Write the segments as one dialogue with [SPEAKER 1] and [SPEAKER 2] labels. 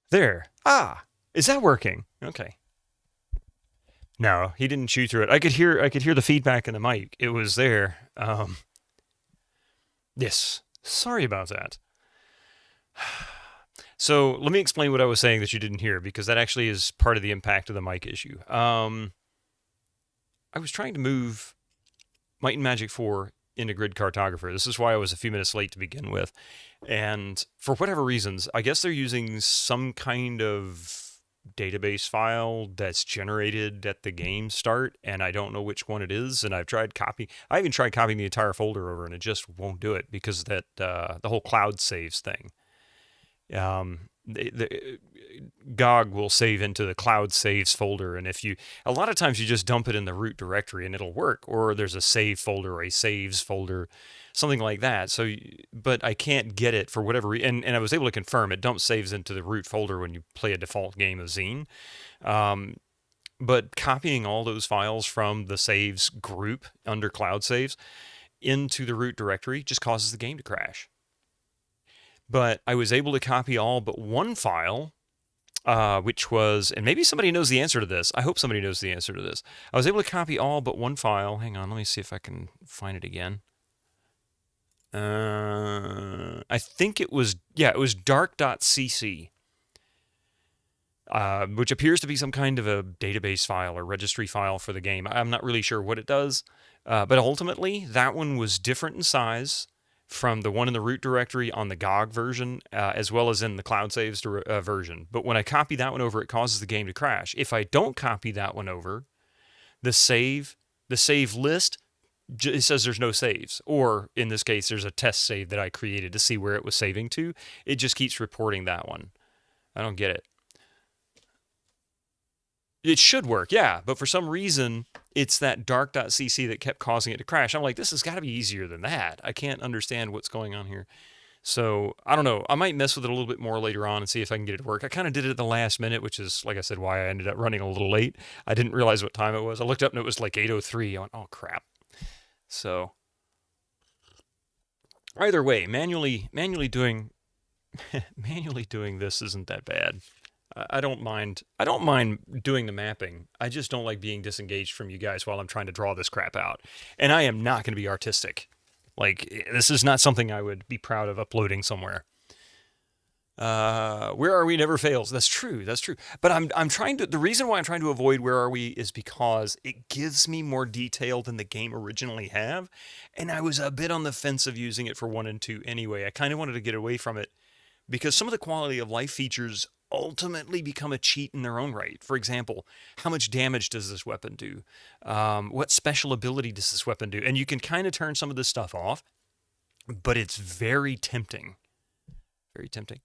[SPEAKER 1] There. Ah, is that working? Okay. No, he didn't chew through it. I could hear the feedback in the mic. It was there. Yes. Sorry about that. So let me explain what I was saying that you didn't hear, because that actually is part of the impact of the mic issue. I was trying to move Might and Magic 4 into Grid Cartographer. This is why I was a few minutes late to begin with. And for whatever reasons, I guess they're using some kind of database file that's generated at the game start, and I don't know which one it is. And I even tried copying the entire folder over, and it just won't do it because that the whole cloud saves thing. The GOG will save into the cloud saves folder, and a lot of times you just dump it in the root directory and it'll work, or there's a save folder or a saves folder, something like that. But I can't get it for whatever reason, and I was able to confirm it dumps saves into the root folder when you play a default game of Xeen. But copying all those files from the saves group under cloud saves into the root directory just causes the game to crash. But I was able to copy all but one file, which was, and maybe somebody knows the answer to this. I hope somebody knows the answer to this. I was able to copy all but one file. Hang on, let me see if I can find it again. I think it was dark.cc, which appears to be some kind of a database file or registry file for the game. I'm not really sure what it does, but ultimately that one was different in size from the one in the root directory on the GOG version, as well as in the cloud saves version. But when I copy that one over, it causes the game to crash. If I don't copy that one over, the save list, it says there's no saves. Or in this case, there's a test save that I created to see where it was saving to. It just keeps reporting that one. I don't get it. It should work, yeah, but for some reason, it's that dark.cc that kept causing it to crash. I'm like, this has got to be easier than that. I can't understand what's going on here. So, I don't know. I might mess with it a little bit more later on and see if I can get it to work. I kind of did it at the last minute, which is, like I said, why I ended up running a little late. I didn't realize what time it was. I looked up and it was like 8:03. I went, oh, crap. So, either way, manually doing manually doing this isn't that bad. I don't mind doing the mapping. I just don't like being disengaged from you guys while I'm trying to draw this crap out. And I am not going to be artistic. Like, this is not something I would be proud of uploading somewhere. Where Are We never fails. That's true. But I'm trying to. The reason why I'm trying to avoid Where Are We is because it gives me more detail than the game originally have, and I was a bit on the fence of using it for 1 and 2 anyway. I kind of wanted to get away from it because some of the quality of life features ultimately become a cheat in their own right. For example, how much damage does this weapon do? What special ability does this weapon do? And you can kind of turn some of this stuff off, but it's very tempting. Very tempting.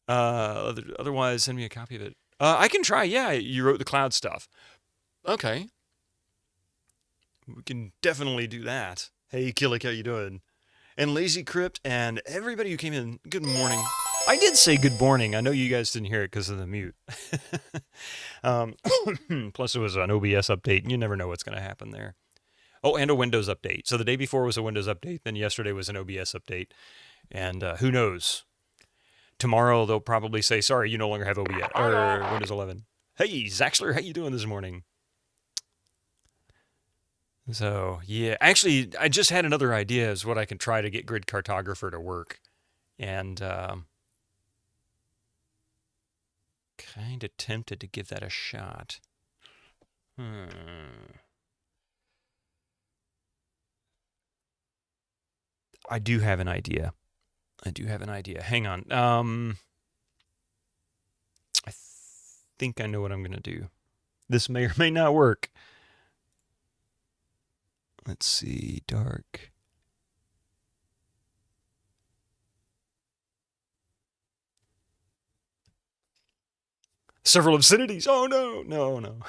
[SPEAKER 1] Otherwise, send me a copy of it. I can try. Yeah, you wrote the cloud stuff. Okay. We can definitely do that. Hey, Killick, how you doing? And Lazy Crypt and everybody who came in, good morning. I did say good morning. I know you guys didn't hear it because of the mute. Plus, it was an OBS update, and you never know what's going to happen there. Oh, and a Windows update. So the day before was a Windows update, then yesterday was an OBS update. And who knows? Tomorrow they'll probably say, sorry, you no longer have OBS or Windows 11. Hey, Zaxler, how you doing this morning? So, yeah. Actually, I just had another idea as what I can try to get Grid Cartographer to work. And kind of tempted to give that a shot. I do have an idea. Hang on. I think I know what I'm going to do. This may or may not work. Let's see. Dark. Several obscenities. Oh, no.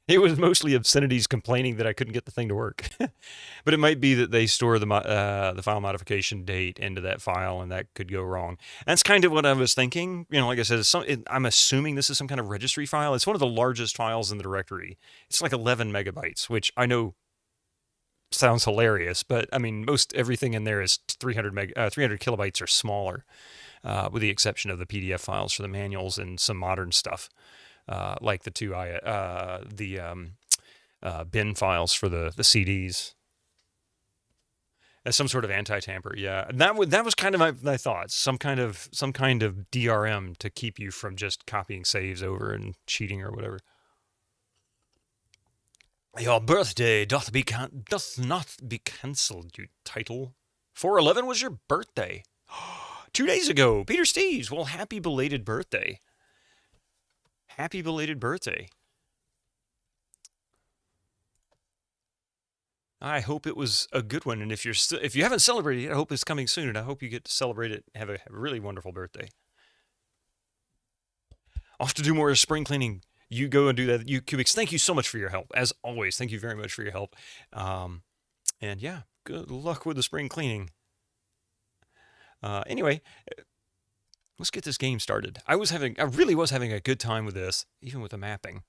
[SPEAKER 1] It was mostly obscenities complaining that I couldn't get the thing to work. But it might be that they store the file modification date into that file, and that could go wrong. That's kind of what I was thinking. You know, like I said, I'm assuming this is some kind of registry file. It's one of the largest files in the directory. It's like 11 megabytes, which I know sounds hilarious, but I mean, most everything in there is 300 kilobytes or smaller. with the exception of the PDF files for the manuals and some modern stuff, like the bin files for the CDs. As some sort of anti-tamper, yeah. And that was kind of my thoughts. Some kind of DRM to keep you from just copying saves over and cheating or whatever. Your birthday doth not be cancelled, you title. 4/11 was your birthday. 2 days ago, Peter Steves. Well, happy belated birthday. Happy belated birthday. I hope it was a good one, and if you haven't celebrated yet, I hope it's coming soon, and I hope you get to celebrate it. Have a really wonderful birthday. Off to do more spring cleaning. You go and do that. You Cubics, thank you so much for your help. As always, thank you very much for your help. And yeah, good luck with the spring cleaning. Anyway, let's get this game started. I really was having a good time with this, even with the mapping.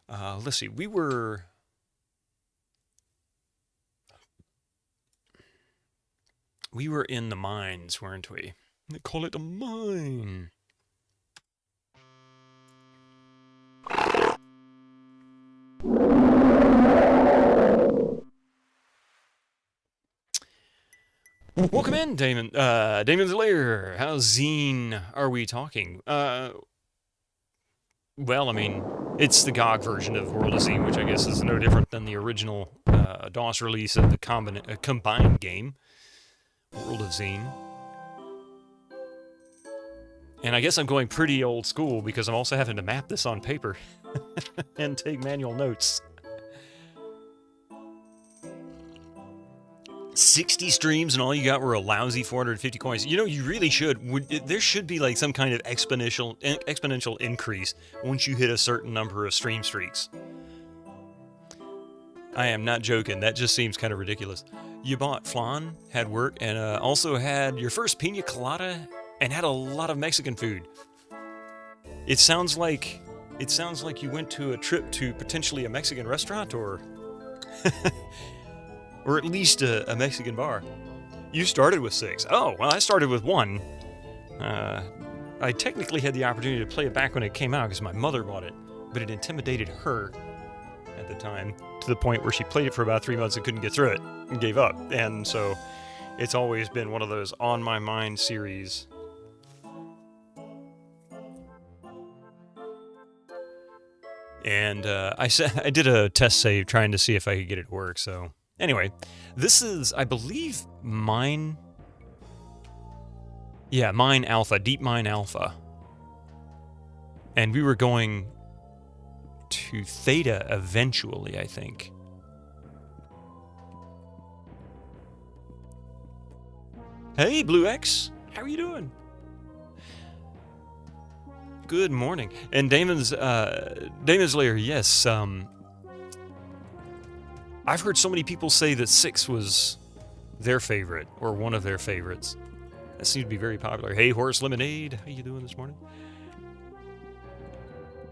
[SPEAKER 1] Let's see. We were in the mines, weren't we? They call it a mine. Welcome in, Damon. Damon's Lair. How Xeen are we talking? Well, I mean, it's the GOG version of World of Xeen, which I guess is no different than the original DOS release of the combined game, World of Xeen. And I guess I'm going pretty old school because I'm also having to map this on paper and take manual notes. 60 streams and all you got were a lousy 450 coins. You know, you really should. There should be like some kind of exponential increase once you hit a certain number of stream streaks. I am not joking. That just seems kind of ridiculous. You bought flan, had work, and also had your first pina colada and had a lot of Mexican food. It sounds like you went to a trip to potentially a Mexican restaurant or... or at least a Mexican bar. You started with 6. Oh, well, I started with 1. I technically had the opportunity to play it back when it came out because my mother bought it, but it intimidated her at the time to the point where she played it for about 3 months and couldn't get through it and gave up. And so it's always been one of those on my mind series. And I did a test save trying to see if I could get it to work, so... Anyway, this is, I believe, Mine... Yeah, Mine Alpha, Deep Mine Alpha. And we were going to Theta eventually, I think. Hey, Blue X! How are you doing? Good morning. And Damon's Lair, yes, I've heard so many people say that 6 was their favorite, or one of their favorites. That seems to be very popular. Hey, Horace Lemonade, how you doing this morning?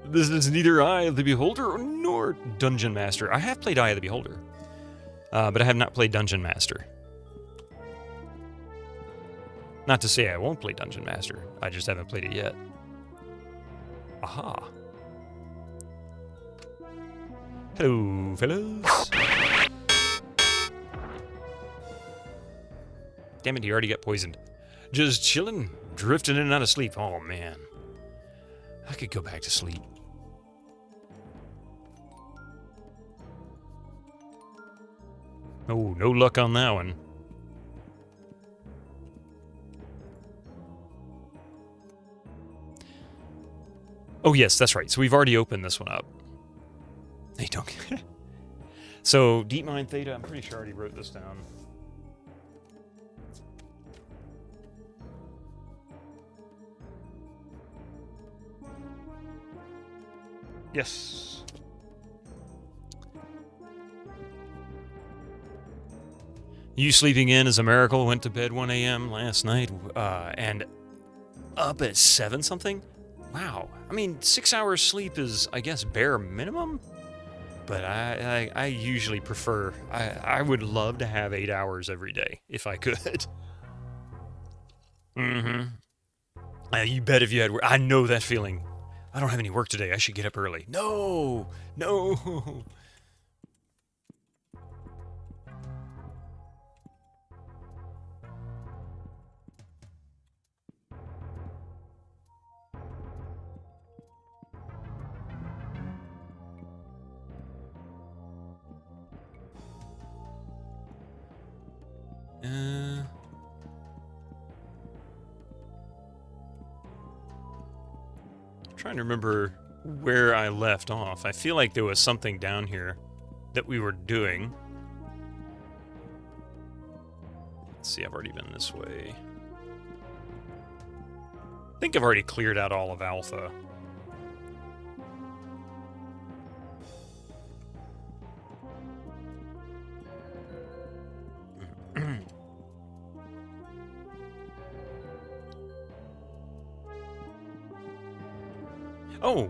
[SPEAKER 1] This is neither Eye of the Beholder nor Dungeon Master. I have played Eye of the Beholder, but I have not played Dungeon Master. Not to say I won't play Dungeon Master, I just haven't played it yet. Aha. Hello, fellas. Damn it, he already got poisoned. Just chilling, drifting in and out of sleep. Oh, man. I could go back to sleep. Oh, no luck on that one. Oh, yes, that's right. So we've already opened this one up. Hey, don't. So, Deep Mine Theta, I'm pretty sure I already wrote this down. Yes. You sleeping in is a miracle. Went to bed 1 a.m. last night, and up at 7 something. Wow. I mean, 6 hours sleep is, I guess, bare minimum. But I usually prefer. I would love to have 8 hours every day if I could. Mm-hmm. You bet if you had work. I know that feeling. I don't have any work today. I should get up early. No! No! Trying to remember where I left off. I feel like there was something down here that we were doing. Let's see, I've already been this way. I think I've already cleared out all of Alpha. Oh,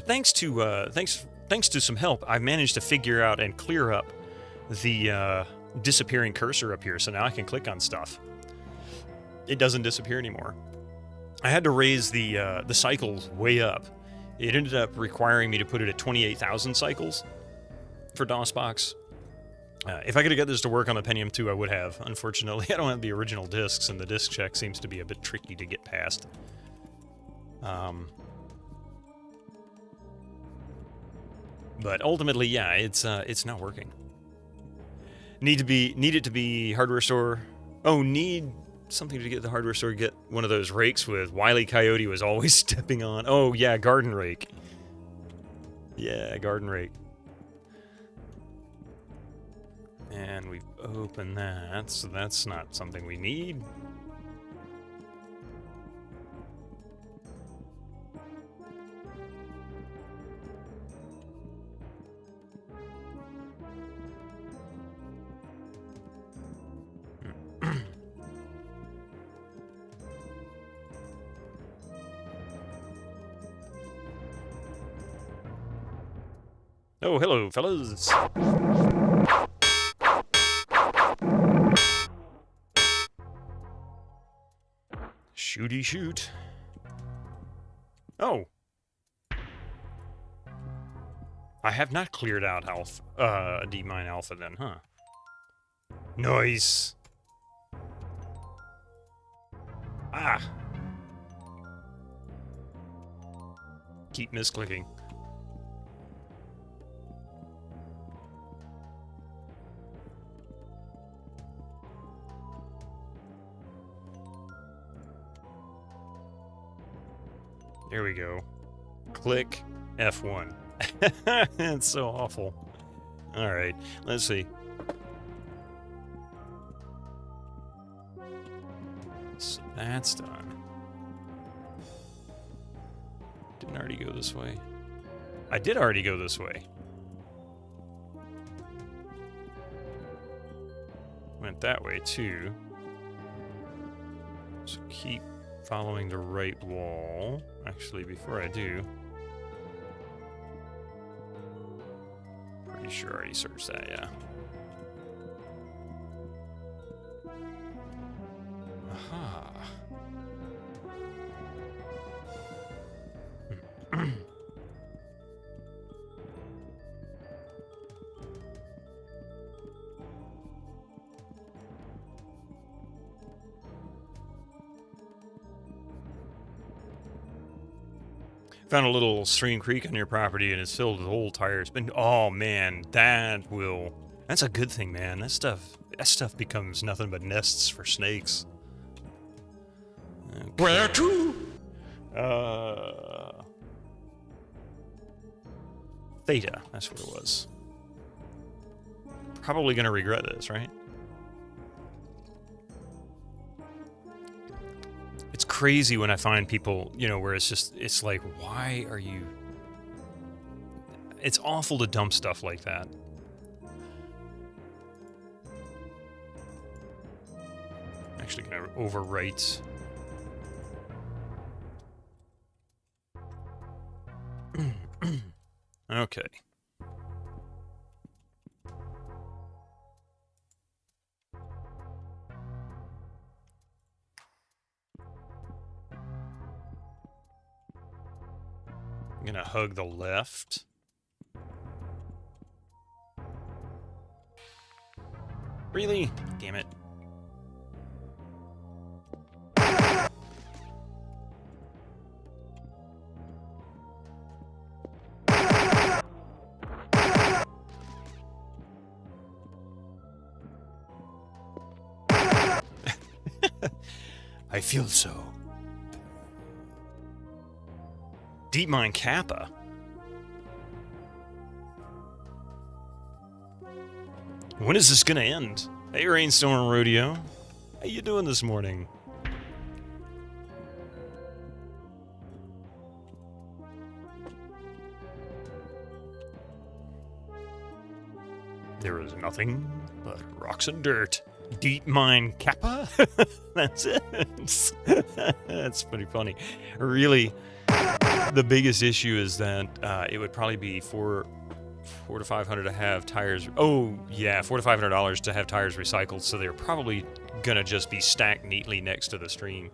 [SPEAKER 1] thanks to some help, I managed to figure out and clear up the disappearing cursor up here, so now I can click on stuff. It doesn't disappear anymore. I had to raise the cycles way up. It ended up requiring me to put it at 28,000 cycles for DOSBox. If I could have got this to work on the Pentium 2, I would have. Unfortunately, I don't have the original discs, and the disc check seems to be a bit tricky to get past. But ultimately, yeah, it's not working. Need it to be hardware store. Oh, need something to get the hardware store. Get one of those rakes with Wile E. Coyote was always stepping on. Oh yeah, garden rake. Yeah, garden rake. And we've opened that, so that's not something we need. Oh, hello, fellas. Shooty shoot. Oh. I have not cleared out alpha, D-mine alpha then, huh? Nice. Ah. Keep misclicking. There we go. Click F1. It's so awful. Alright, let's see. So that's done. Didn't already go this way. I did already go this way. Went that way too. So keep following the right wall. Actually, before I do, pretty sure I already searched that, yeah. Aha. Found a little stream creek on your property and it's filled with old tires. But oh man, that's a good thing, man. That stuff becomes nothing but nests for snakes. Okay.
[SPEAKER 2] Where to?
[SPEAKER 1] Theta, that's what it was. Probably gonna regret this, right? It's crazy when I find people, you know, where it's like, why are you... It's awful to dump stuff like that. I'm actually gonna overwrite. Okay. I'm gonna hug the left. Really? Damn it. I feel so. Deep Mine Kappa. When is this gonna end? Hey, Rainstorm Rodeo. How you doing this morning? There is nothing but rocks and dirt. Deep Mine Kappa? That's it. That's pretty funny. Really, the biggest issue is that it would probably be $400 to $500 to have tires. Oh yeah, $400 to $500 to have tires recycled. So they're probably gonna just be stacked neatly next to the stream.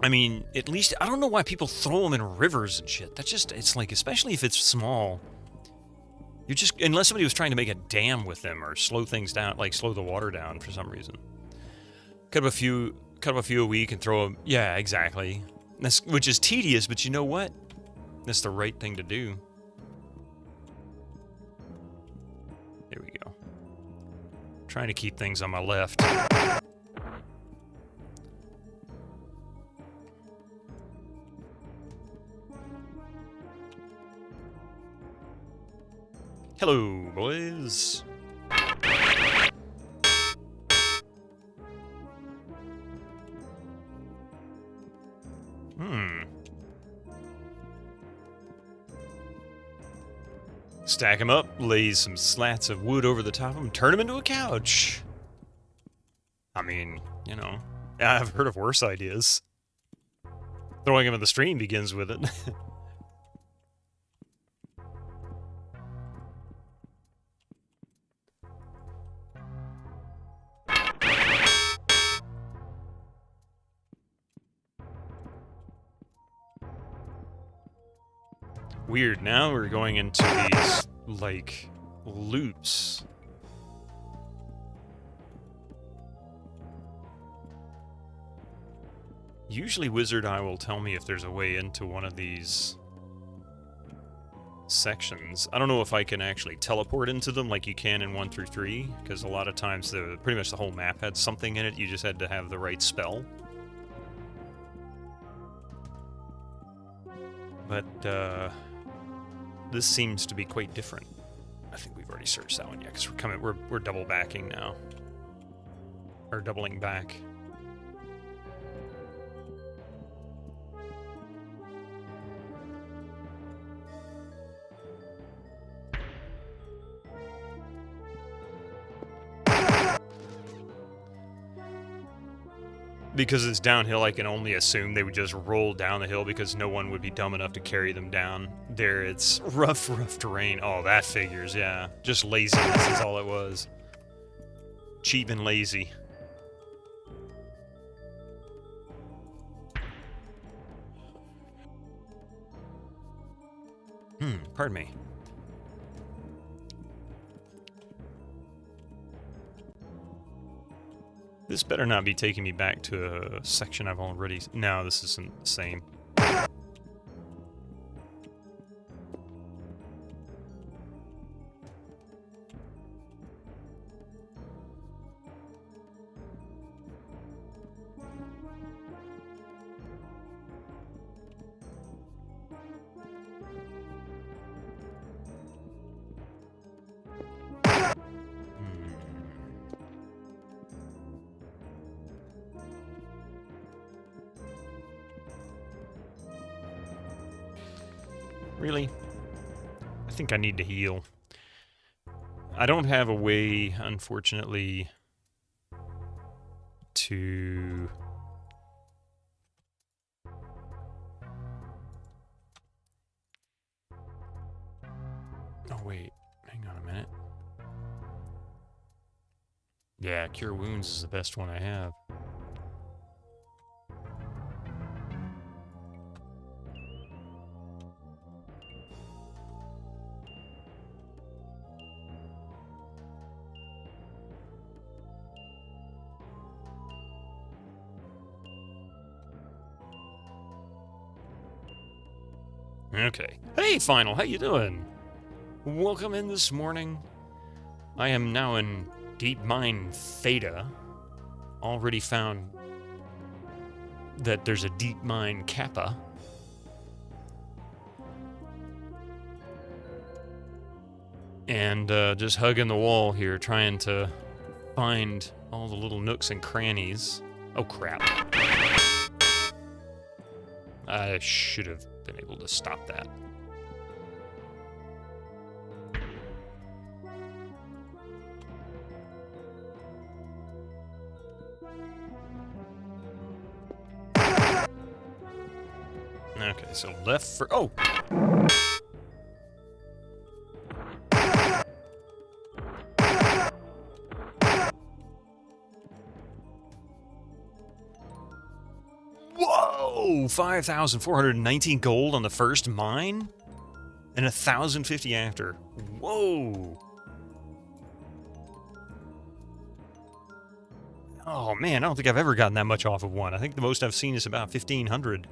[SPEAKER 1] I mean, at least I don't know why people throw them in rivers and shit. That's just, it's like, especially if it's small. You just, unless somebody was trying to make a dam with them or slow things down, like slow the water down for some reason. Cut up a few a week and throw them. Yeah, exactly. Which is tedious, but you know what? That's the right thing to do. There we go. Trying to keep things on my left. Hello, boys. Stack them up, lay some slats of wood over the top of them, turn them into a couch. I mean, you know, I've heard of worse ideas. Throwing them in the stream begins with it. Weird, now we're going into these, like, loops. Usually Wizard Eye will tell me if there's a way into one of these sections. I don't know if I can actually teleport into them like you can in 1 through 3, because a lot of times pretty much the whole map had something in it, you just had to have the right spell. But, this seems to be quite different. I think we've already searched that one, yeah, because we're double backing now. Or doubling back. Because it's downhill, I can only assume they would just roll down the hill because no one would be dumb enough to carry them down. There, it's rough terrain. Oh, that figures, yeah. Just laziness is all it was. Cheap and lazy. Pardon me. This better not be taking me back to a section I've already... No, this isn't the same. Really? I think I need to heal. I don't have a way, unfortunately, to... Oh, wait. Hang on a minute. Yeah, Cure Wounds is the best one I have. Okay. Hey, Final, how you doing? Welcome in this morning. I am now in Deep Mine Theta. Already found that there's a Deep Mine Kappa. And just hugging the wall here, trying to find all the little nooks and crannies. Oh, crap. I should have been able to stop that. Okay, so left for... Oh! Whoa! 5,419 gold on the first mine? And 1,050 after. Whoa! Oh man, I don't think I've ever gotten that much off of one. I think the most I've seen is about 1,500.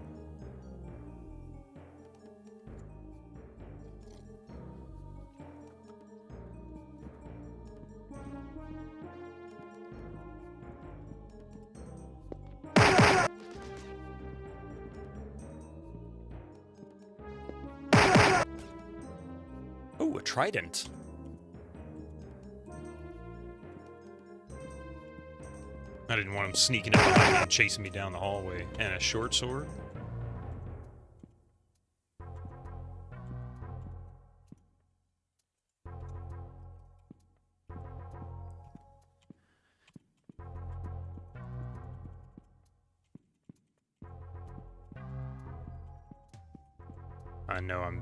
[SPEAKER 1] Oh, a trident. I didn't want him sneaking up behind me and chasing me down the hallway. And a short sword. I know I'm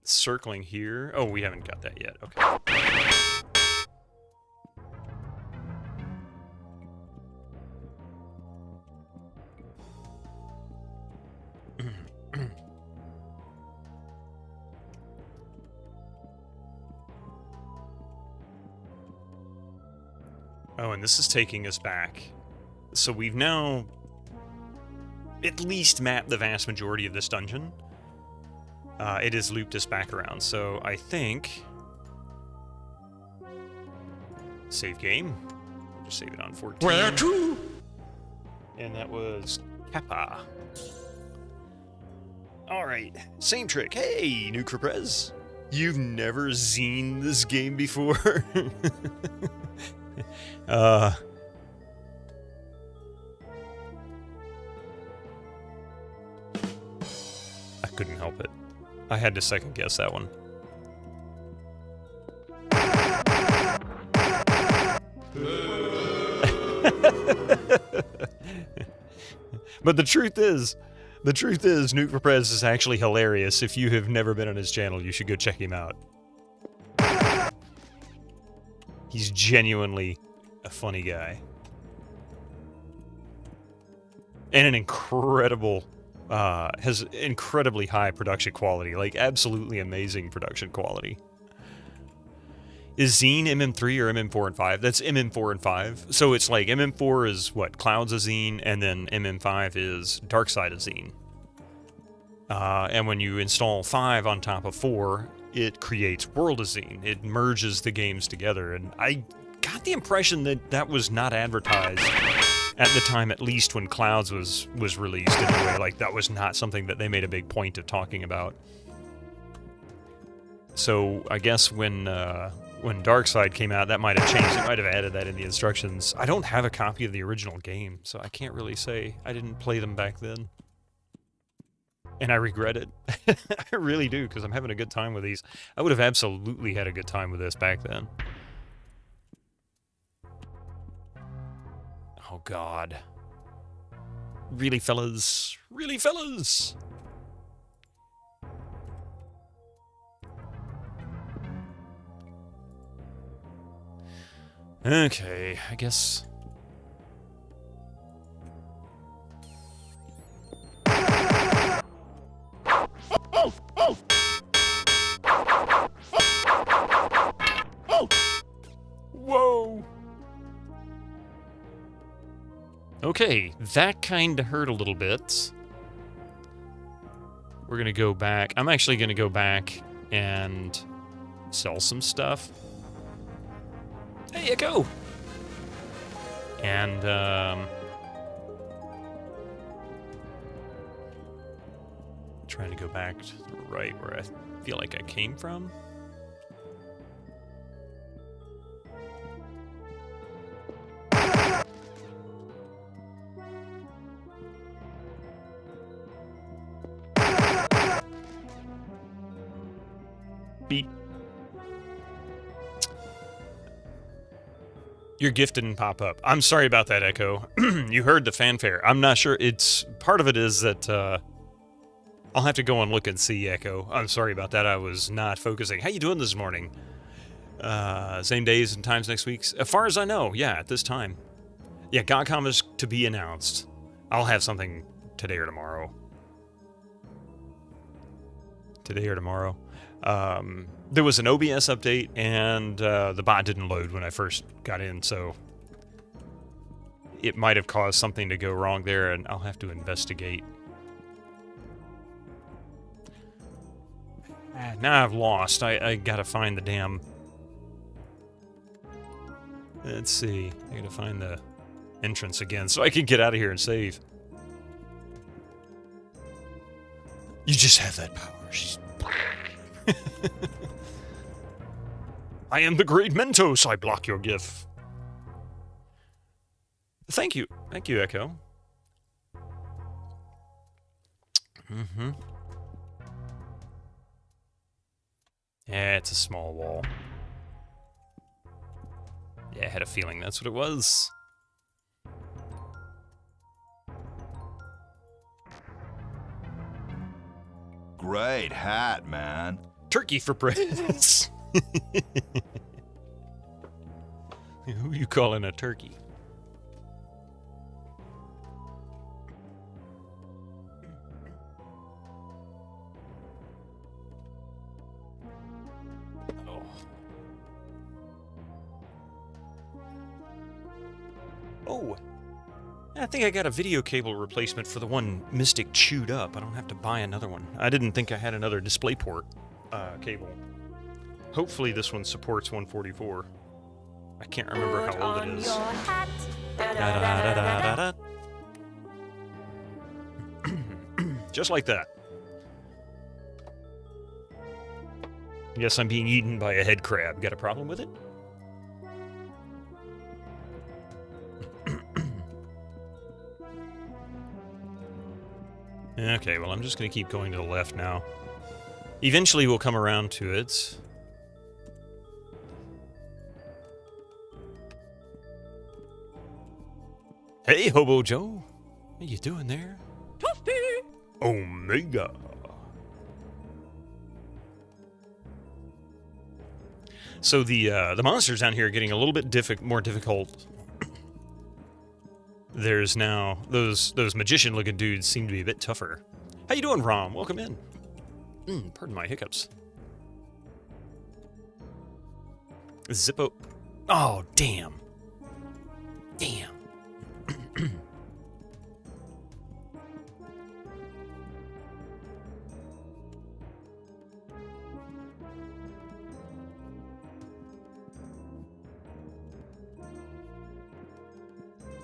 [SPEAKER 1] circling here. Oh, we haven't got that yet. Okay. Oh, and this is taking us back. So we've now at least mapped the vast majority of this dungeon. It has looped us back around, so I think... Save game. We'll just save it on 14.
[SPEAKER 2] Where to?
[SPEAKER 1] And that was Kappa. Alright, same trick. Hey, Nucleprez. You've never seen this game before? I couldn't help it. I had to second guess that one. But the truth is, Nucleprez is actually hilarious. If you have never been on his channel, you should go check him out. He's genuinely a funny guy. And an incredible, has incredibly high production quality. Like, absolutely amazing production quality. Is Xeen MM3 or MM4 and 5? That's MM4 and 5. So it's like MM4 is what? Clouds of Xeen, and then MM5 is Darkside of Xeen. And when you install 5 on top of 4, it creates World of Xeen. It merges the games together, and I got the impression that that was not advertised at the time, at least when Clouds was released anyway. Like, that was not something that they made a big point of talking about. So I guess when Darkside came out, that might have changed. It might have added that in the instructions. I don't have a copy of the original game, so I can't really say. I didn't play them back then. And I regret it. I really do, because I'm having a good time with these. I would have absolutely had a good time with this back then. Oh, God. Really, fellas? Really, fellas? Okay, I guess... Whoa! Okay, that kinda hurt a little bit. We're going to go back. I'm actually going to go back and sell some stuff. Hey, Echo! And, trying to go back to the right where I feel like I came from. Beep. Your gift didn't pop up. I'm sorry about that, Echo. You heard the fanfare. I'm not sure. It's part of it is that I'll have to go and look and see, Echo. I'm sorry about that. I was not focusing. How you doing this morning? Same days and times next week? As far as I know, yeah, at this time. Yeah, GOGcom is to be announced. I'll have something today or tomorrow. Today or tomorrow. There was an OBS update, and the bot didn't load when I first got in, so it might have caused something to go wrong there, and I'll have to investigate. Now I've lost. I gotta find the damn... Let's see. I gotta find the entrance again so I can get out of here and save. You just have that power. She's... I am the great Mentos. I block your gif. Thank you. Thank you, Echo. Mm-hmm. Yeah, it's a small wall. Yeah, I had a feeling that's what it was.
[SPEAKER 2] Great hat, man.
[SPEAKER 1] Turkey for breakfast. Who you calling a turkey? Oh. Oh. I think I got a video cable replacement for the one Mystic chewed up. I don't have to buy another one. I didn't think I had another DisplayPort cable. Hopefully this one supports 144. I can't remember how old it is. Just like that. Yes, I'm being eaten by a head crab. Got a problem with it? Okay, well, I'm just going to keep going to the left now. Eventually we'll come around to it. Hey, Hobo Joe. How you doing there? Toasty! Omega. So the monsters down here are getting a little bit more difficult. There's now those magician-looking dudes seem to be a bit tougher. How you doing, Rom? Welcome in. Pardon my hiccups. Zippo. Oh, damn. Damn.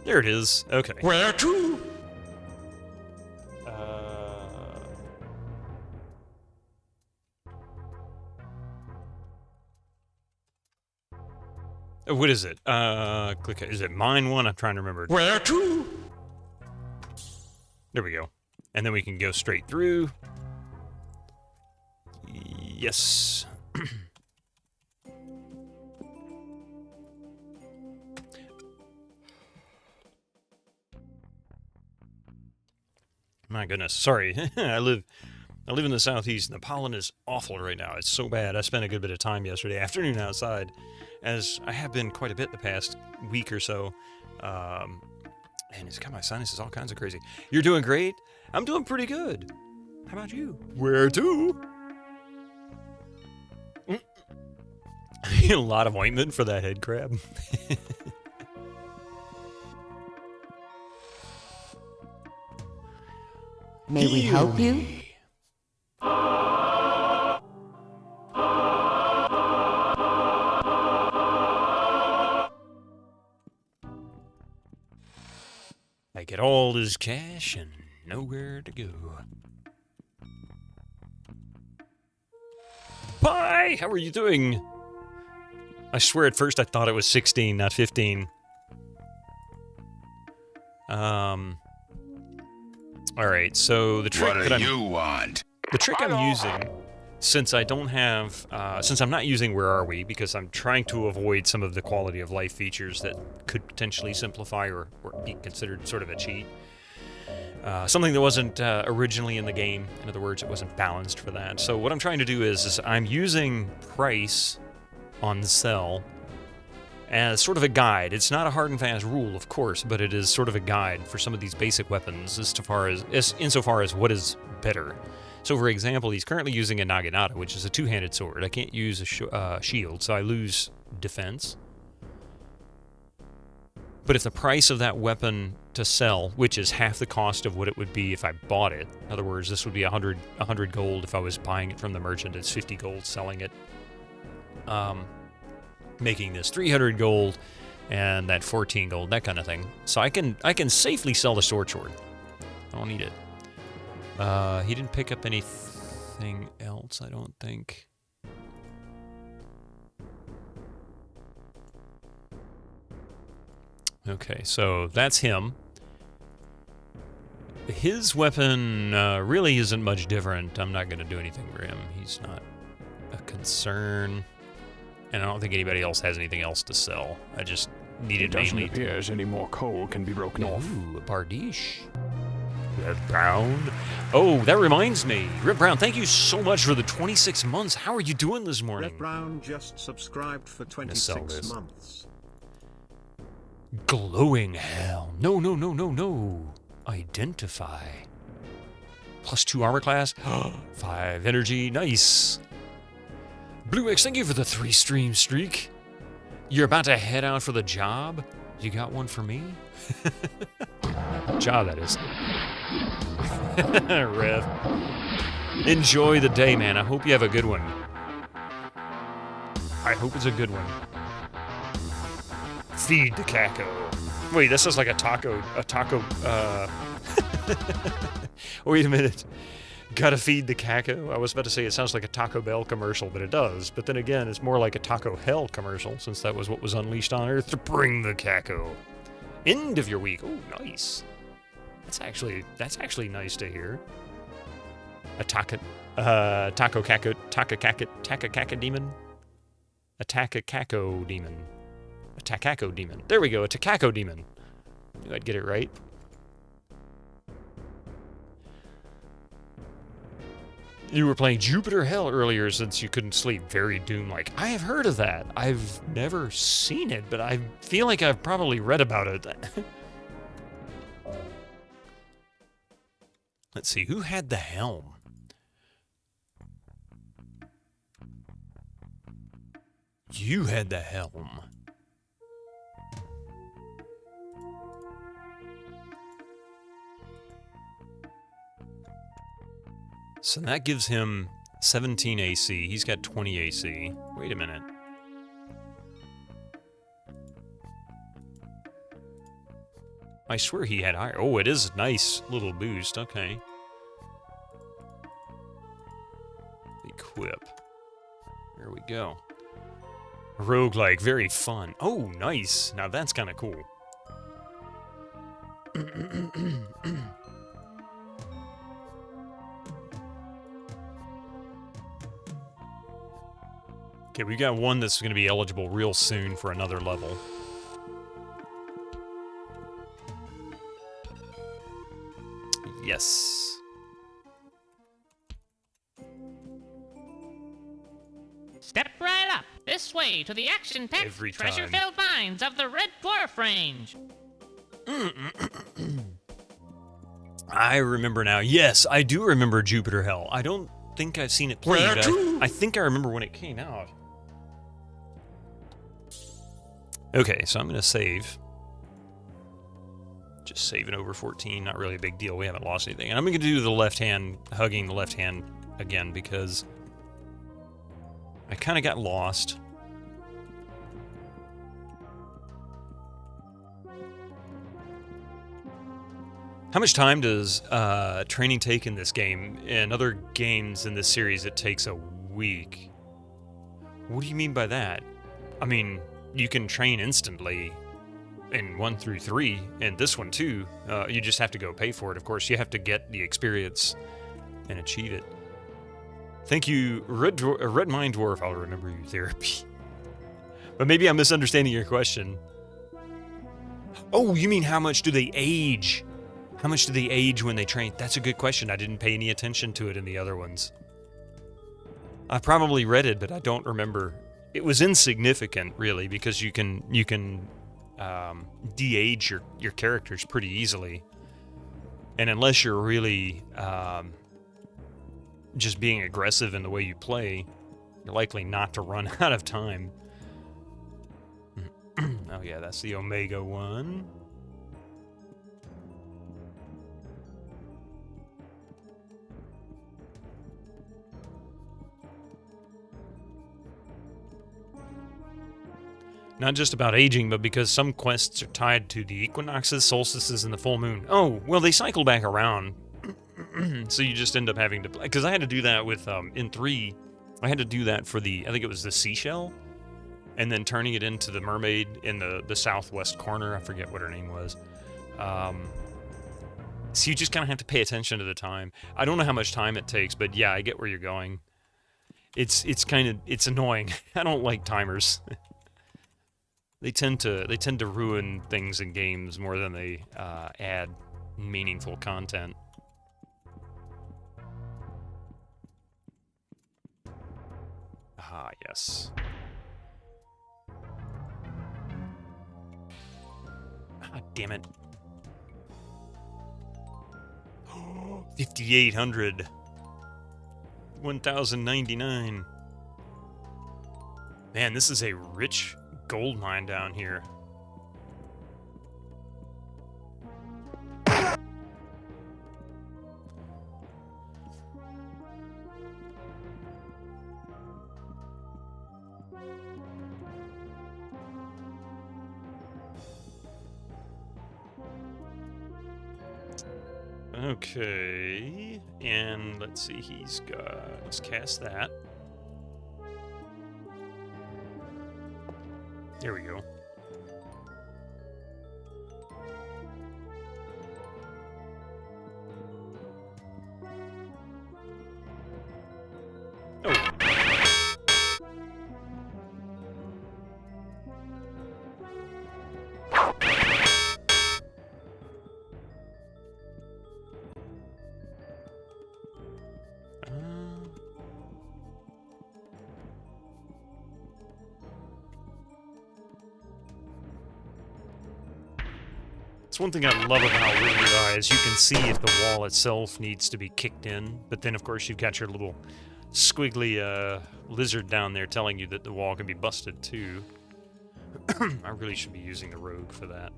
[SPEAKER 1] There it is. Okay.
[SPEAKER 2] Where to?
[SPEAKER 1] What is it? Click. Is it mine one? I'm trying to remember.
[SPEAKER 2] Where to?
[SPEAKER 1] There we go. And then we can go straight through. Yes. My goodness. Sorry. I live in the southeast, and the pollen is awful right now. It's so bad. I spent a good bit of time yesterday afternoon outside, as I have been quite a bit the past week or so. And it's got my sinuses all kinds of crazy. You're doing great? I'm doing pretty good. How about you?
[SPEAKER 2] Where to?
[SPEAKER 1] A lot of ointment for that head crab.
[SPEAKER 3] May we help you?
[SPEAKER 1] I get all this cash and nowhere to go. Pie, how are you doing? I swear at first I thought it was 16, not 15. Alright, so the trick
[SPEAKER 2] What do you want?
[SPEAKER 1] The trick I'm using, since I don't have, since I'm not using Where Are We, because I'm trying to avoid some of the quality of life features that could potentially simplify or be considered sort of a cheat. Something that wasn't originally in the game. In other words, it wasn't balanced for that. So what I'm trying to do is I'm using price on sell as sort of a guide. It's not a hard and fast rule, of course, but it is sort of a guide for some of these basic weapons insofar as what is better. So, for example, he's currently using a Naginata, which is a two-handed sword. I can't use a shield, so I lose defense. But if the price of that weapon to sell, which is half the cost of what it would be if I bought it, in other words, this would be 100 gold if I was buying it from the merchant, it's 50 gold selling it. Making this 300 gold and that 14 gold, that kind of thing. So I can safely sell the sword. I don't need it. He didn't pick up anything else, I don't think. Okay, so that's him. His weapon really isn't much different. I'm not going to do anything for him. He's not a concern. And I don't think anybody else has anything else to sell. I just needed mainly...
[SPEAKER 3] It doesn't appear as any more coal can be broken off.
[SPEAKER 1] Ooh, a Bardiche. Red Brown. Oh, that reminds me. Red Brown, thank you so much for the 26 months. How are you doing this morning?
[SPEAKER 4] Red Brown just subscribed for 26 months.
[SPEAKER 1] Glowing hell. No. Identify. +2 armor class. 5 energy. Nice. Blue X, thank you for the 3-stream streak. You're about to head out for the job? You got one for me? Job, that is. Rev. Enjoy the day, man. I hope you have a good one. I hope it's a good one. Feed the caco. Wait, this is like a taco, Wait a minute. Gotta feed the caco. I was about to say it sounds like a Taco Bell commercial, but it does. But then again, it's more like a Taco Hell commercial, since that was what was unleashed on Earth to bring the caco. End of your week. Oh, nice. That's actually nice to hear. A taco caco demon. A tacacaco demon. A tacaco demon. There we go, a tacaco demon. I knew I'd get it right. You were playing Jupiter Hell earlier since you couldn't sleep. Very Doom-like. I have heard of that. I've never seen it, but I feel like I've probably read about it. Let's see, who had the helm? You had the helm. So that gives him 17 AC. He's got 20 AC. Wait a minute. I swear he had higher. Oh, it is a nice little boost. Okay. Equip. There we go. Roguelike, very fun. Oh, nice. Now that's kind of cool. Okay, we got one that's going to be eligible real soon for another level. Yes.
[SPEAKER 5] Step right up, this way to the action-packed, treasure-filled mines of the Red Dwarf Range.
[SPEAKER 1] I remember now. Yes, I do remember Jupiter Hell. I don't think I've seen it played. I think I remember when it came out. Okay, so I'm going to save. Just saving over 14, not really a big deal. We haven't lost anything. And I'm going to do the left hand, hugging the left hand again because I kind of got lost. How much time does training take in this game? In other games in this series, it takes a week. What do you mean by that? I mean, you can train instantly in 1 through 3, and this one too. You just have to go pay for it. Of course, you have to get the experience and achieve it. Thank you, Red Mind Dwarf. I'll remember you, therapy. But maybe I'm misunderstanding your question. Oh, you mean how much do they age? How much do they age when they train? That's a good question. I didn't pay any attention to it in the other ones. I probably read it, but I don't remember. It was insignificant, really, because you can de-age your characters pretty easily. And unless you're really just being aggressive in the way you play, you're likely not to run out of time. Oh yeah, that's the Omega one. Not just about aging, but because some quests are tied to the equinoxes, solstices, and the full moon. Oh, well, they cycle back around. So you just end up having to play. Because I had to do that with, in 3, I had to do that for the, I think it was the seashell. And then turning it into the mermaid in the southwest corner. I forget what her name was. So you just kind of have to pay attention to the time. I don't know how much time it takes, but yeah, I get where you're going. It's annoying. I don't like timers. They tend to ruin things in games more than they add meaningful content. Ah, yes. Ah, damn it. 5,800. 1,099. Man, this is a rich gold mine down here. Okay, and let's see, let's cast that. There we go. Oh. It's one thing I love about Wizard Eye is you can see if the wall itself needs to be kicked in, but then of course you've got your little squiggly lizard down there telling you that the wall can be busted too. I really should be using the rogue for that.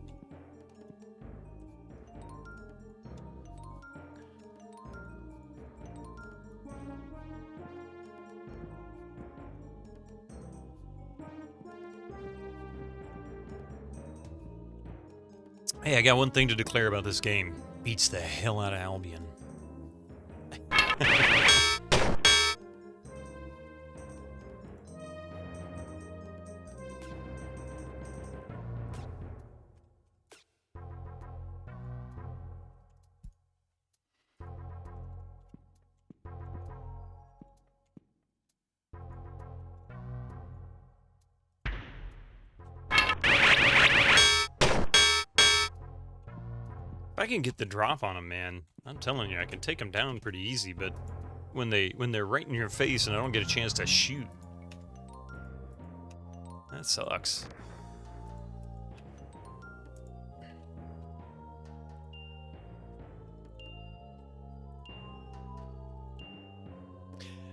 [SPEAKER 1] Hey, I got one thing to declare about this game. Beats the hell out of Albion. I can get the drop on them, man. I'm telling you, I can take them down pretty easy, but when they're right in your face and I don't get a chance to shoot, that sucks.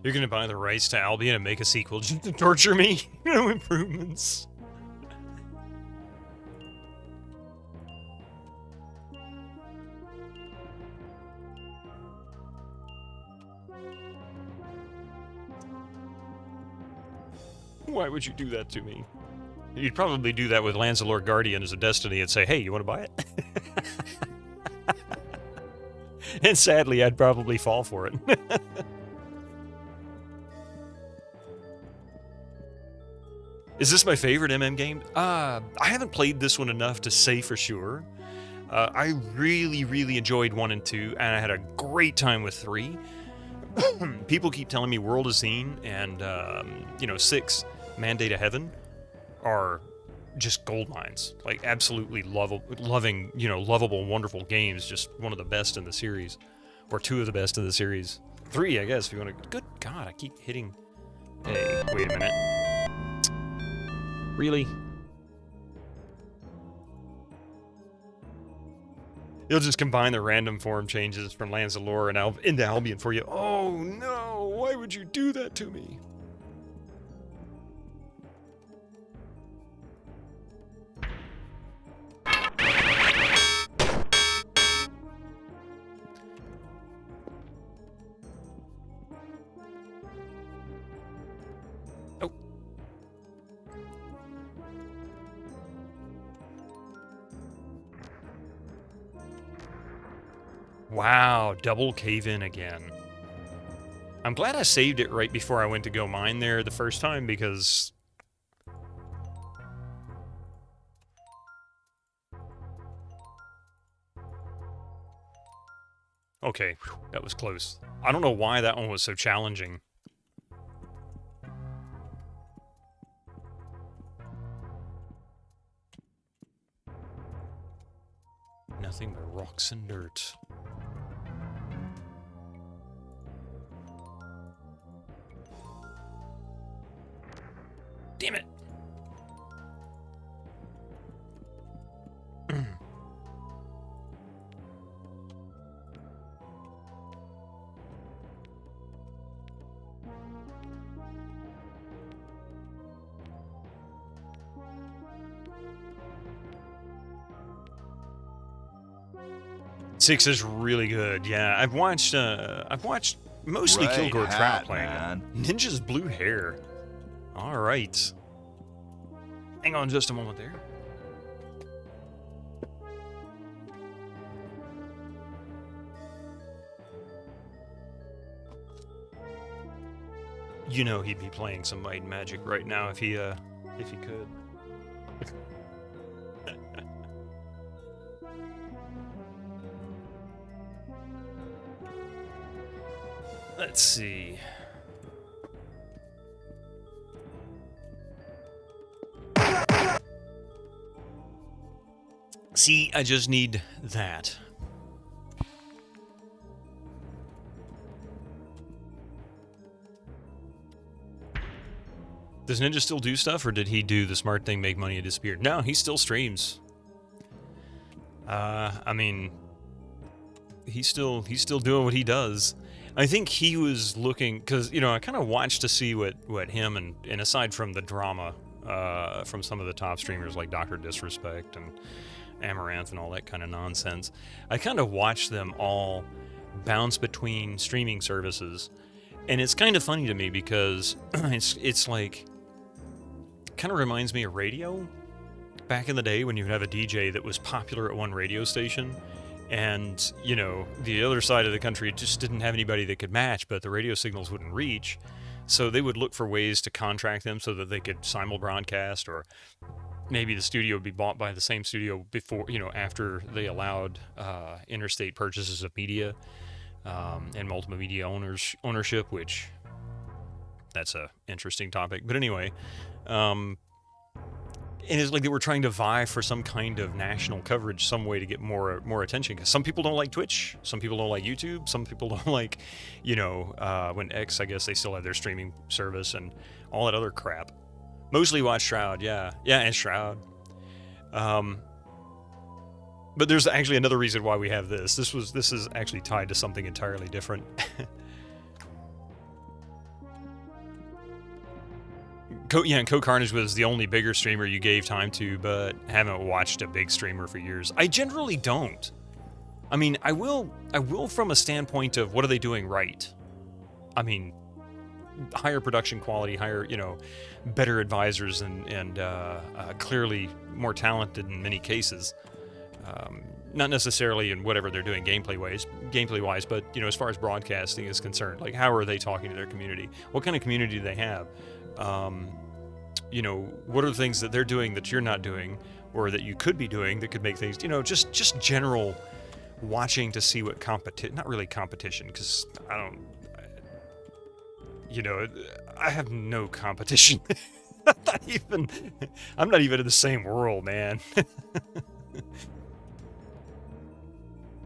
[SPEAKER 1] You're gonna buy the rights to Albion and make a sequel just to torture me? No improvements. Why would you do that to me? You'd probably do that with Lancelor Guardian as a Destiny and say, hey, you want to buy it? And sadly, I'd probably fall for it. Is this my favorite MM game? I haven't played this one enough to say for sure. I really, really enjoyed 1 and 2, and I had a great time with 3. People keep telling me World of Xeen and, 6, Mandate of Heaven, are just gold mines. Like, absolutely lovable, wonderful games. Just one of the best in the series. Or 2 of the best in the series. 3, I guess, if you want to... Good God, I keep hitting... Hey, wait a minute. Really? You'll just combine the random form changes from Lands of Lore and into Albion for you. Oh no! Why would you do that to me? Oh. Wow, double cave-in again. I'm glad I saved it right before I went to go mine there the first time, because... Okay, that was close. I don't know why that one was so challenging. Nothing but rocks and dirt. Damn it! 6 is really good. Yeah, I've watched mostly
[SPEAKER 2] Great
[SPEAKER 1] Kilgore Trout
[SPEAKER 2] hat,
[SPEAKER 1] playing
[SPEAKER 2] man.
[SPEAKER 1] it. Ninja's blue hair. All right. Hang on just a moment there. You know he'd be playing some Might and Magic right now if he could. Let's see. See, I just need that. Does Ninja still do stuff, or did he do the smart thing, make money and disappear? No, he still streams. I mean, he's still doing what he does. I think he was looking, because, you know, I kind of watched to see what him and aside from the drama from some of the top streamers like Dr. Disrespect and Amaranth and all that kind of nonsense, I kind of watched them all bounce between streaming services. And it's kind of funny to me because it's like, kind of reminds me of radio. Back in the day when you would have a DJ that was popular at one radio station, and, you know, the other side of the country just didn't have anybody that could match, but the radio signals wouldn't reach. So they would look for ways to contract them so that they could simul-broadcast, or maybe the studio would be bought by the same studio before, you know, after they allowed interstate purchases of media and multimedia ownership, which that's a interesting topic. But anyway, and it's like they were trying to vie for some kind of national coverage, some way to get more attention. Because some people don't like Twitch, some people don't like YouTube, some people don't like, you know, when X, I guess they still have their streaming service and all that other crap. Mostly watch Shroud, yeah, and Shroud. But there's actually another reason why we have this. This is actually tied to something entirely different. And Co-Carnage was the only bigger streamer you gave time to, but haven't watched a big streamer for years. I generally don't. I mean, I will from a standpoint of what are they doing right? I mean, higher production quality, higher, you know, better advisors, and clearly more talented in many cases. not necessarily in whatever they're doing gameplay-wise, but, you know, as far as broadcasting is concerned, like, how are they talking to their community? What kind of community do they have? You know, what are the things that they're doing that you're not doing, or that you could be doing that could make things, you know, just general watching to see what not really competition, because you know, I have no competition. I'm not even in the same world, man.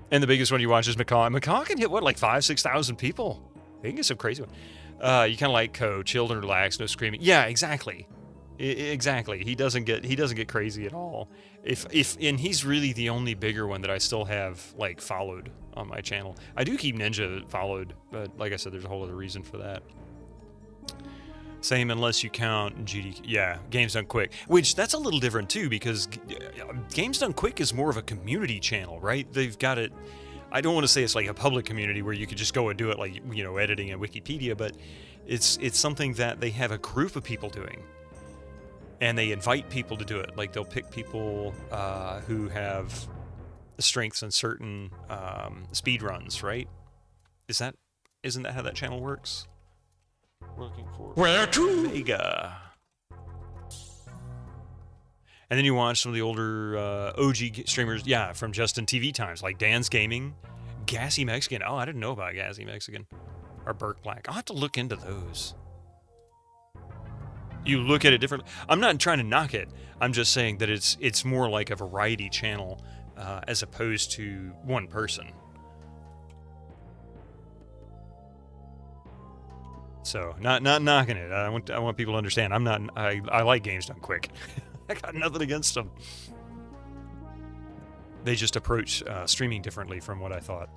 [SPEAKER 1] And the biggest one you watch is Macaw. Macaw can hit, what, like 5,000-6,000 people? He can get some crazy one. You kind of like Co, chilled and relaxed, no screaming. Yeah, exactly. Exactly. He doesn't get crazy at all. And he's really the only bigger one that I still have, like, followed on my channel. I do keep Ninja followed, but like I said, there's a whole other reason for that. Same unless you count GD. Yeah, Games Done Quick, which that's a little different too, because Games Done Quick is more of a community channel, right? They've got it. I don't want to say it's like a public community where you could just go and do it, like, you know, editing a Wikipedia, but it's something that they have a group of people doing, and they invite people to do it. Like, they'll pick people who have strengths in certain speed runs, right? Isn't that how that channel works? Looking for
[SPEAKER 2] Where to?
[SPEAKER 1] Mega. And then you watch some of the older OG streamers, yeah, from Justin TV times, like Dan's Gaming, Gassy Mexican. Oh, I didn't know about Gassy Mexican. Or Burke Black. I'll have to look into those. You look at it differently. I'm not trying to knock it. I'm just saying that it's more like a variety channel as opposed to one person. So, not knocking it. I want people to understand. I like Games Done Quick. I got nothing against them. They just approach streaming differently from what I thought.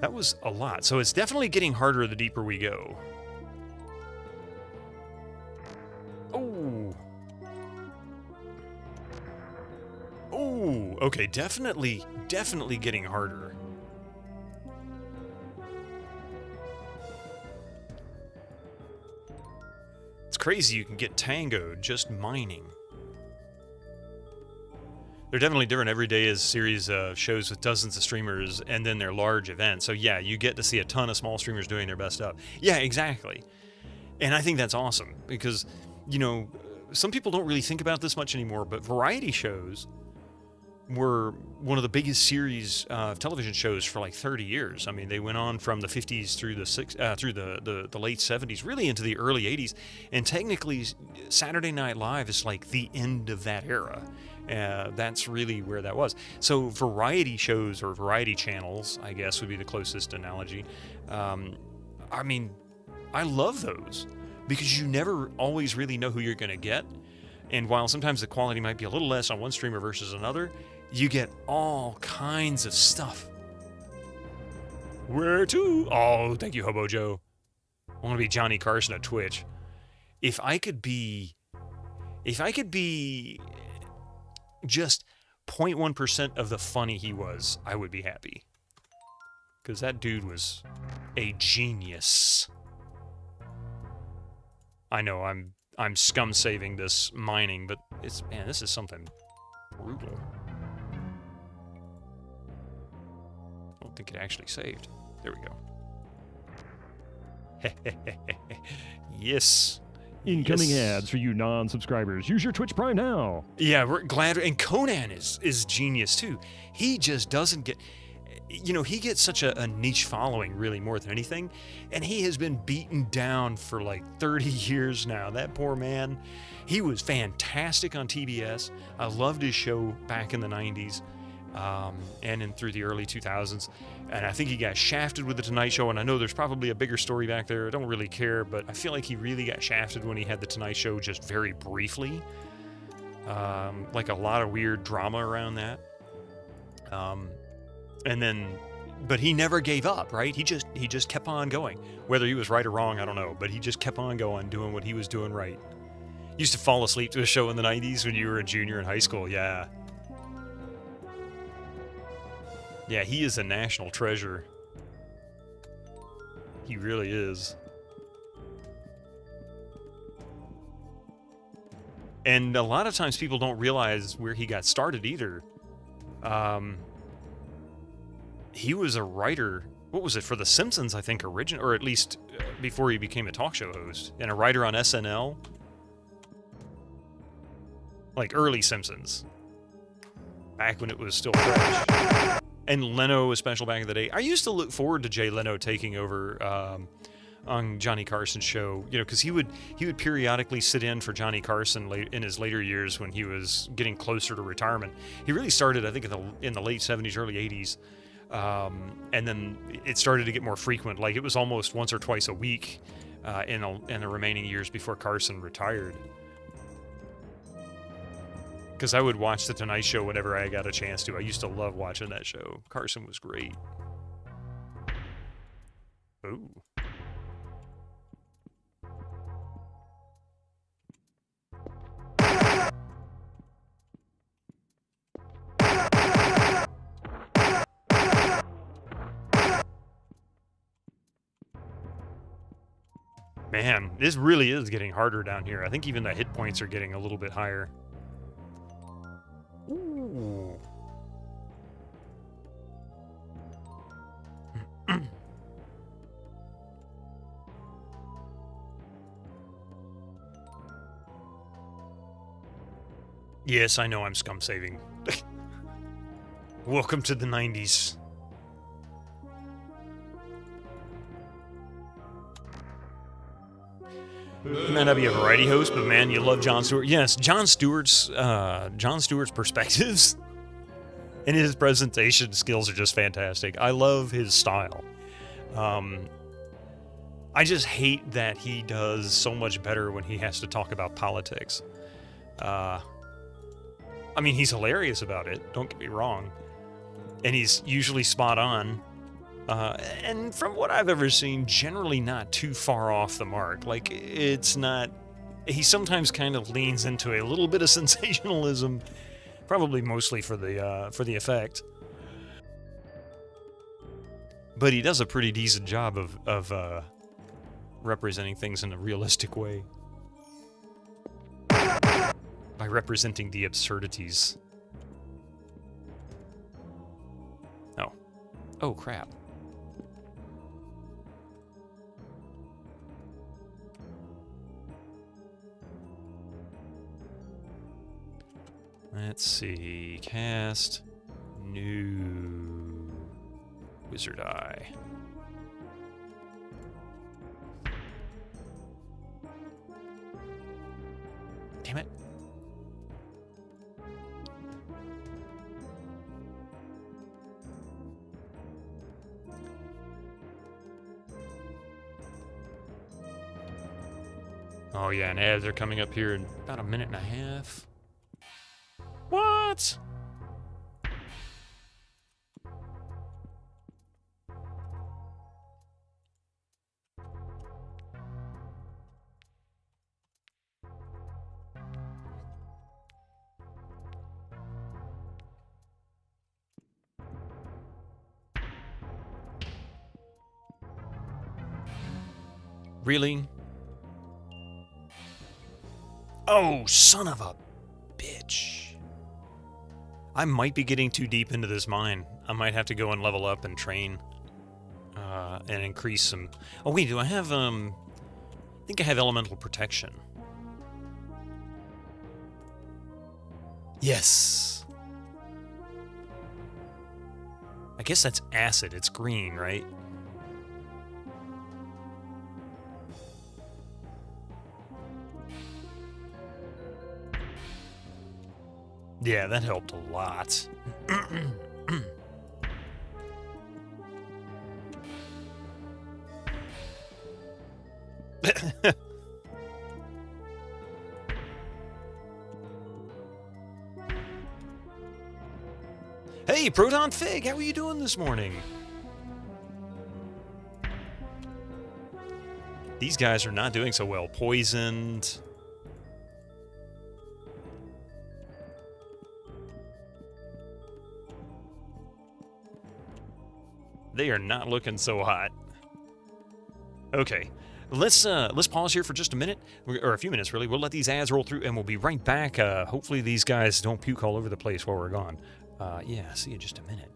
[SPEAKER 1] That was a lot. So it's definitely getting harder the deeper we go. Oh. Oh, okay, definitely getting harder. It's crazy you can get tangoed just mining. They're definitely different. Every day is a series of shows with dozens of streamers, and then they're large events. So yeah, you get to see a ton of small streamers doing their best stuff. Yeah, exactly. And I think that's awesome because, you know, some people don't really think about this much anymore, but variety shows were one of the biggest series of television shows for like 30 years. I mean, they went on from the 50s through the late 70s, really into the early 80s. And technically, Saturday Night Live is like the end of that era. That's really where that was. So variety shows or variety channels, I guess, would be the closest analogy. I mean, I love those because you never always really know who you're going to get. And while sometimes the quality might be a little less on one streamer versus another, you get all kinds of stuff. Where to? Oh, thank you, Hobo Joe. I want to be Johnny Carson at Twitch. If I could be just 0.1% of the funny he was, I would be happy. Because that dude was a genius. I know I'm scum saving this mining, but man, this is something brutal. I don't think it actually saved. There we go. Yes.
[SPEAKER 3] Incoming ads for you non-subscribers. Use your Twitch Prime now.
[SPEAKER 1] Yeah, we're glad. And Conan is genius too. He just doesn't get... You know, he gets such a niche following, really, more than anything. And he has been beaten down for like 30 years now. That poor man. He was fantastic on TBS. I loved his show back in the 90s and through the early 2000s. And I think he got shafted with The Tonight Show. And I know there's probably a bigger story back there. I don't really care. But I feel like he really got shafted when he had The Tonight Show just very briefly. Like a lot of weird drama around that. And then, but he never gave up, right? He just kept on going. Whether he was right or wrong, I don't know. But he just kept on going, doing what he was doing right. Used to fall asleep to a show in the 90s when you were a junior in high school, yeah. Yeah, he is a national treasure. He really is. And a lot of times people don't realize where he got started either. He was a writer, what was it, for The Simpsons, I think, or at least before he became a talk show host, and a writer on SNL. Like early Simpsons. Back when it was still fresh. And Leno was special back in the day. I used to look forward to Jay Leno taking over on Johnny Carson's show, you know, because he would periodically sit in for Johnny Carson in his later years when he was getting closer to retirement. He really started, I think, in the late 70s, early 80s, and then it started to get more frequent. Like it was almost once or twice a week in the remaining years before Carson retired. Because I would watch The Tonight Show whenever I got a chance to. I used to love watching that show. Carson was great. Ooh. Man, this really is getting harder down here. I think even the hit points are getting a little bit higher. Ooh. Yes, I know I'm scum saving. Welcome to the 90s. You might not be a variety host, but man, you love Jon Stewart. Yes, Jon Stewart's perspectives and his presentation skills are just fantastic. I love his style. I just hate that he does so much better when he has to talk about politics. I mean, he's hilarious about it, don't get me wrong. And he's usually spot on. And from what I've ever seen, generally not too far off the mark. Like, it's not... He sometimes kind of leans into a little bit of sensationalism, probably mostly for the effect. But he does a pretty decent job of representing things in a realistic way. By representing the absurdities. Oh. Oh, crap. Let's see. Cast. New. Wizard Eye. Damn it. Oh yeah, and ads are coming up here in about a minute and a half. What? Really? Oh, son of a bitch. I might be getting too deep into this mine. I might have to go and level up and train. And increase some... Oh, wait, do I have, I think I have elemental protection. Yes! I guess that's acid. It's green, right? Yeah, that helped a lot. Hey, Proton Fig, how are you doing this morning? These guys are not doing so well. Poisoned. They are not looking so hot. Okay, let's pause here for just a minute, or a few minutes really. We'll let these ads roll through, and we'll be right back. Hopefully these guys don't puke all over the place while we're gone. Yeah, see you in just a minute.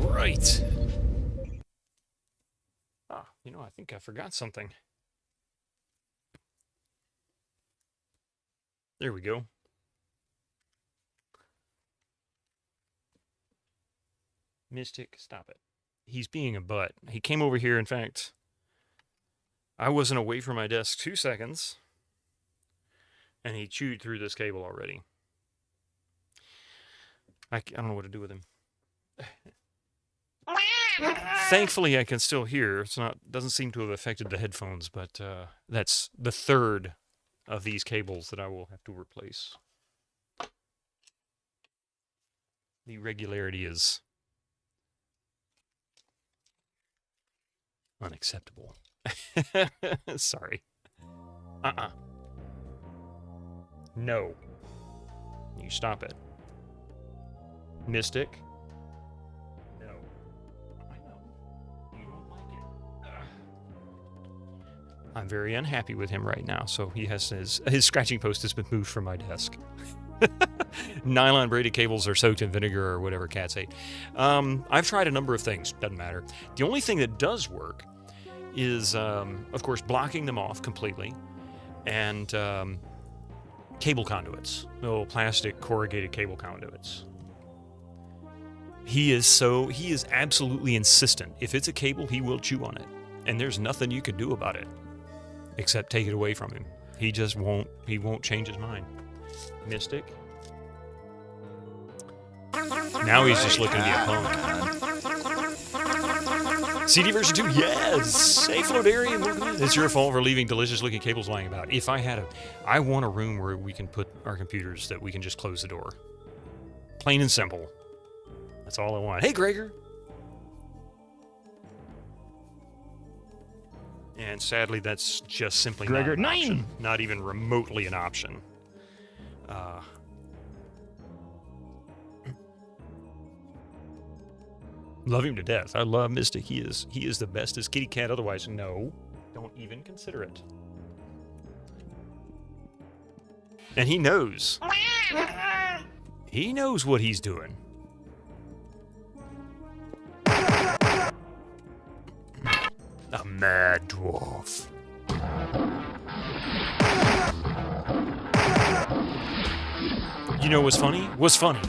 [SPEAKER 1] Right. Ah, you know, I think I forgot something. There we go. Mystic, stop it. He's being a butt. He came over here, in fact. I wasn't away from my desk 2 seconds, and he chewed through this cable already. I don't know what to do with him. Thankfully, I can still hear. Doesn't seem to have affected the headphones, but that's the third of these cables that I will have to replace. The regularity is unacceptable. Sorry. No. You stop it. Mystic. No. I know. You don't like it. I'm very unhappy with him right now, so he has his scratching post has been moved from my desk. Nylon braided cables are soaked in vinegar or whatever cats ate. I've tried a number of things. Doesn't matter. The only thing that does work is, of course, blocking them off completely, and cable conduits. Little plastic corrugated cable conduits. He is absolutely insistent. If it's a cable, he will chew on it. And there's nothing you can do about it except take it away from him. He just won't change his mind. Mystic. Now he's just looking to be a punk. CD version 2, yes! Hey, Flodarian, it's your fault for leaving delicious-looking cables lying about. If I want a room where we can put our computers that we can just close the door. Plain and simple. That's all I want. Hey, Gregor! And sadly, that's just simply not an option. Not even remotely an option. Love him to death. I love Mystic. He is the bestest kitty cat. Otherwise, no. Don't even consider it. And he knows. He knows what he's doing. A mad dwarf. You know what's funny? What's funny?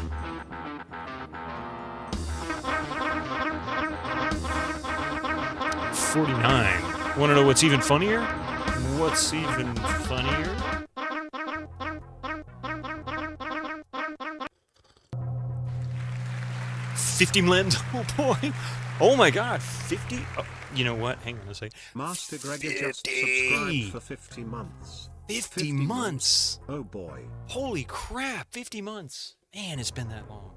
[SPEAKER 1] $49. Want to know what's even funnier? What's even funnier? $50 million. Oh boy. Oh my God. 50. Oh, you know what? Hang on a second.
[SPEAKER 4] Master Gregor just subscribed for 50 months.
[SPEAKER 1] 50 months.
[SPEAKER 4] Oh boy.
[SPEAKER 1] Holy crap. 50 months. Man, it's been that long.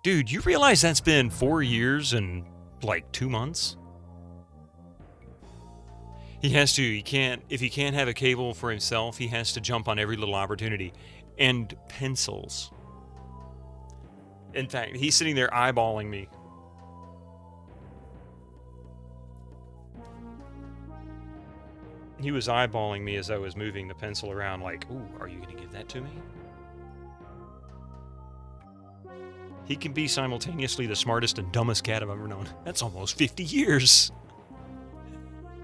[SPEAKER 1] Dude, you realize that's been 4 years and like 2 months? He has to. If he can't have a cable for himself, he has to jump on every little opportunity. And pencils. In fact, he's sitting there eyeballing me. He was eyeballing me as I was moving the pencil around like, ooh, are you going to give that to me? He can be simultaneously the smartest and dumbest cat I've ever known. That's almost 50 years.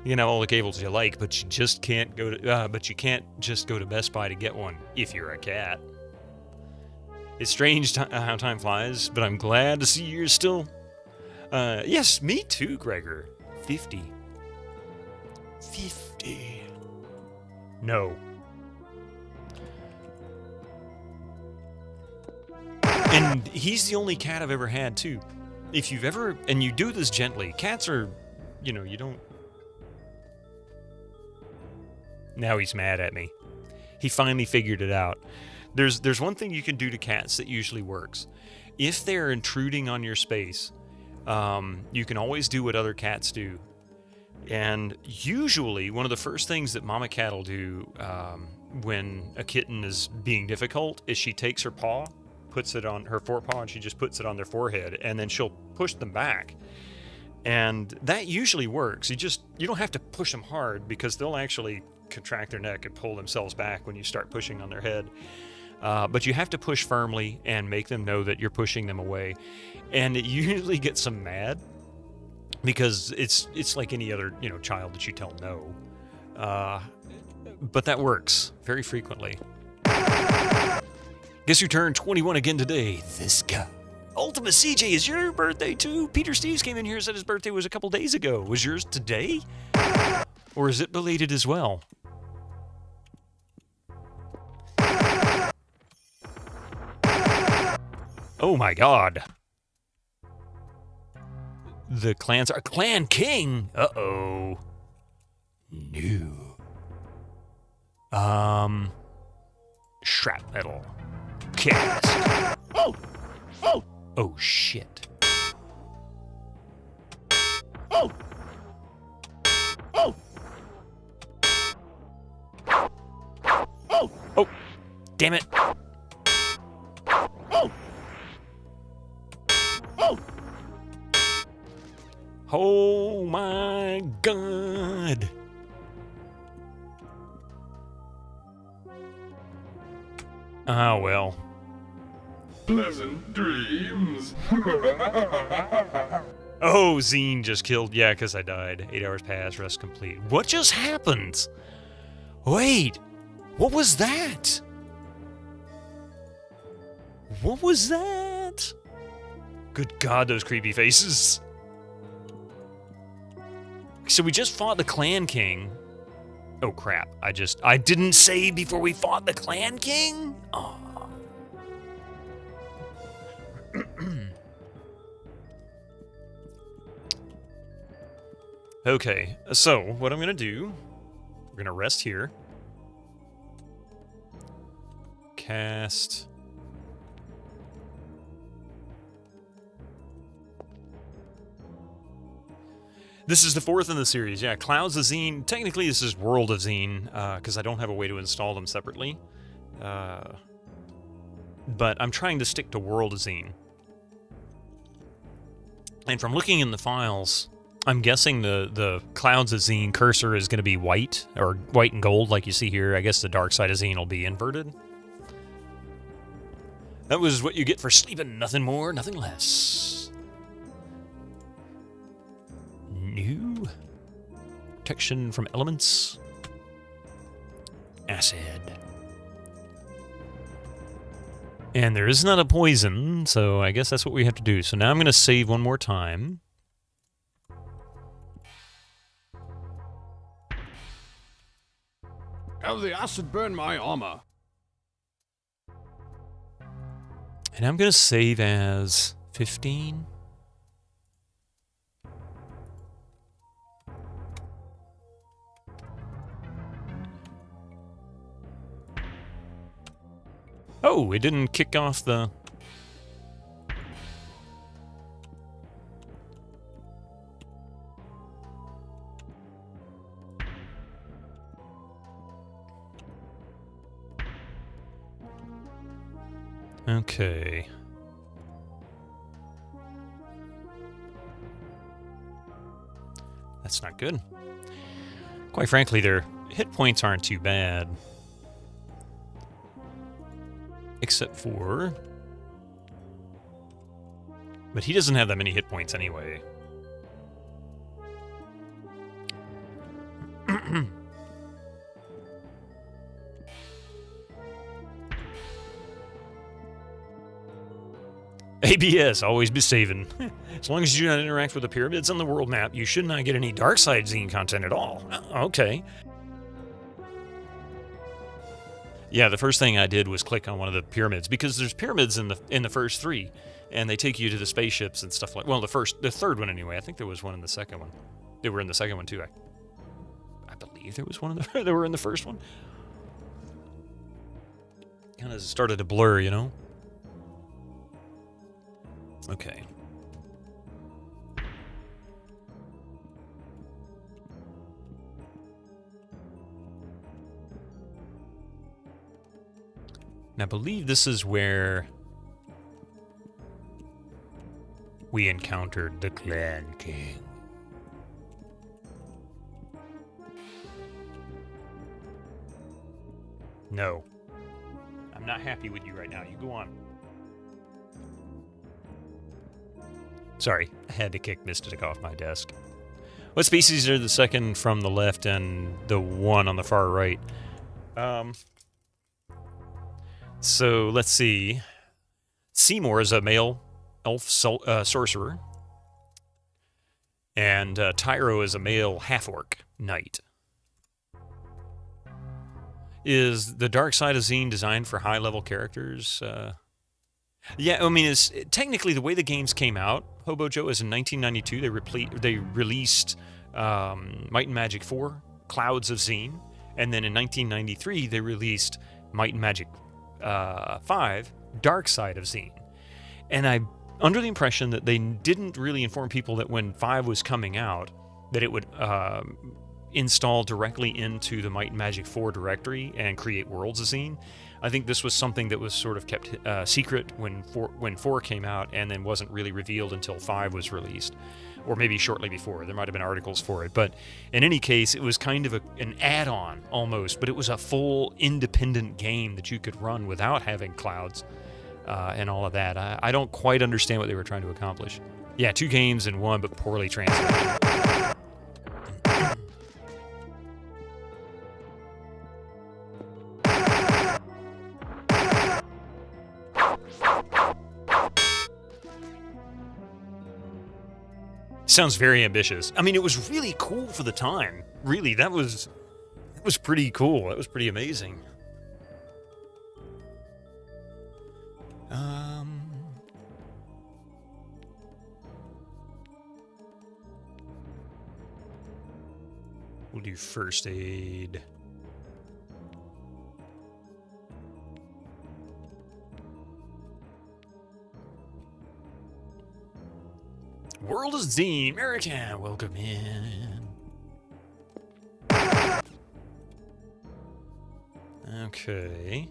[SPEAKER 1] You can have all the cables you like, but you just can't go to. But you can't just go to Best Buy to get one if you're a cat. It's strange how time flies, but I'm glad to see you're still. Yes, me too, Gregor. 50. 50. No. And he's the only cat I've ever had, too. If you've ever... And you do this gently. Cats are... You know, you don't... Now he's mad at me. He finally figured it out. There's one thing you can do to cats that usually works. If they're intruding on your space, you can always do what other cats do. And usually, one of the first things that Mama Cat will do when a kitten is being difficult is she takes her paw, puts it on her forepaw, and she just puts it on their forehead, and then she'll push them back. And that usually works. You don't have to push them hard because they'll actually contract their neck and pull themselves back when you start pushing on their head. But you have to push firmly and make them know that you're pushing them away. And it usually gets them mad because it's like any other, child that you tell no. But that works very frequently. Guess who turned 21 again today? This guy. Ultima CJ, is your birthday too? Peter Steves came in here and said his birthday was a couple days ago. Was yours today? Or is it belated as well? Oh my God. The clans are Clan King. Uh-oh. New. Shrapnel. Cast. Oh! Oh! Oh, shit. Oh! Oh! Oh! Oh! Damn it! Oh! Oh! Oh my god. Ah, well.
[SPEAKER 3] Pleasant dreams.
[SPEAKER 1] Oh, Xeen just killed. Yeah, because I died. 8 hours passed, rest complete. What just happened? Wait. What was that? What was that? Good God, those creepy faces. So we just fought the Clan King. Oh, crap. I didn't save before we fought the Clan King? Oh. Okay, so what I'm going to do, we're going to rest here. Cast. This is the 4th in the series, yeah. Clouds of Xeen. Technically, this is World of Xeen, because I don't have a way to install them separately. But I'm trying to stick to World of Xeen. And from looking in the files, I'm guessing the Clouds of Xeen cursor is going to be white, or white and gold, like you see here. I guess the Darkside of Xeen will be inverted. That was what you get for sleeping. Nothing more, nothing less. New protection from elements. Acid. And there is not a poison, so I guess that's what we have to do. So now I'm going to save one more time.
[SPEAKER 3] Have the acid burn my armor.
[SPEAKER 1] And I'm going to save as 15. Oh, it didn't kick off the... Okay. That's not good. Quite frankly, their hit points aren't too bad. Except for... But he doesn't have that many hit points anyway. ABS, always be saving. As long as you do not interact with the pyramids on the world map, you should not get any Darkside Xeen content at all. Okay. Yeah, the first thing I did was click on one of the pyramids, because there's pyramids in the first 3, and they take you to the spaceships and stuff like... Well, the third one anyway. I think there was one in the second one. They were in the second one too. I believe there was one in the... They were in the first one. Kind of started to blur, you know? Okay. Now, I believe this is where we encountered the Clan King. No. I'm not happy with you right now. You go on. Sorry, I had to kick Mystic off my desk. What species are the second from the left and the one on the far right? So, let's see. Seymour is a male elf sorcerer. And Tyro is a male half-orc knight. Is the Darkside of Xeen designed for high-level characters? Yeah, I mean, technically the way the games came out, Hobo Joe, is in 1992. They released Might and Magic 4, Clouds of Xeen, and then in 1993 they released Might and Magic 5, Darkside of Xeen. And I'm under the impression that they didn't really inform people that when 5 was coming out, that it would install directly into the Might and Magic 4 directory and create Worlds of Xeen. I think this was something that was sort of kept secret when 4 came out, and then wasn't really revealed until 5 was released, or maybe shortly before. There might have been articles for it, but in any case, it was kind of an add-on almost, but it was a full independent game that you could run without having Clouds and all of that. I don't quite understand what they were trying to accomplish. Yeah, 2 games in one, but poorly translated. Sounds very ambitious. I mean, it was really cool for the time. Really, that was pretty cool. That was pretty amazing. We'll do first aid. World of Xeen, American, welcome in. Okay.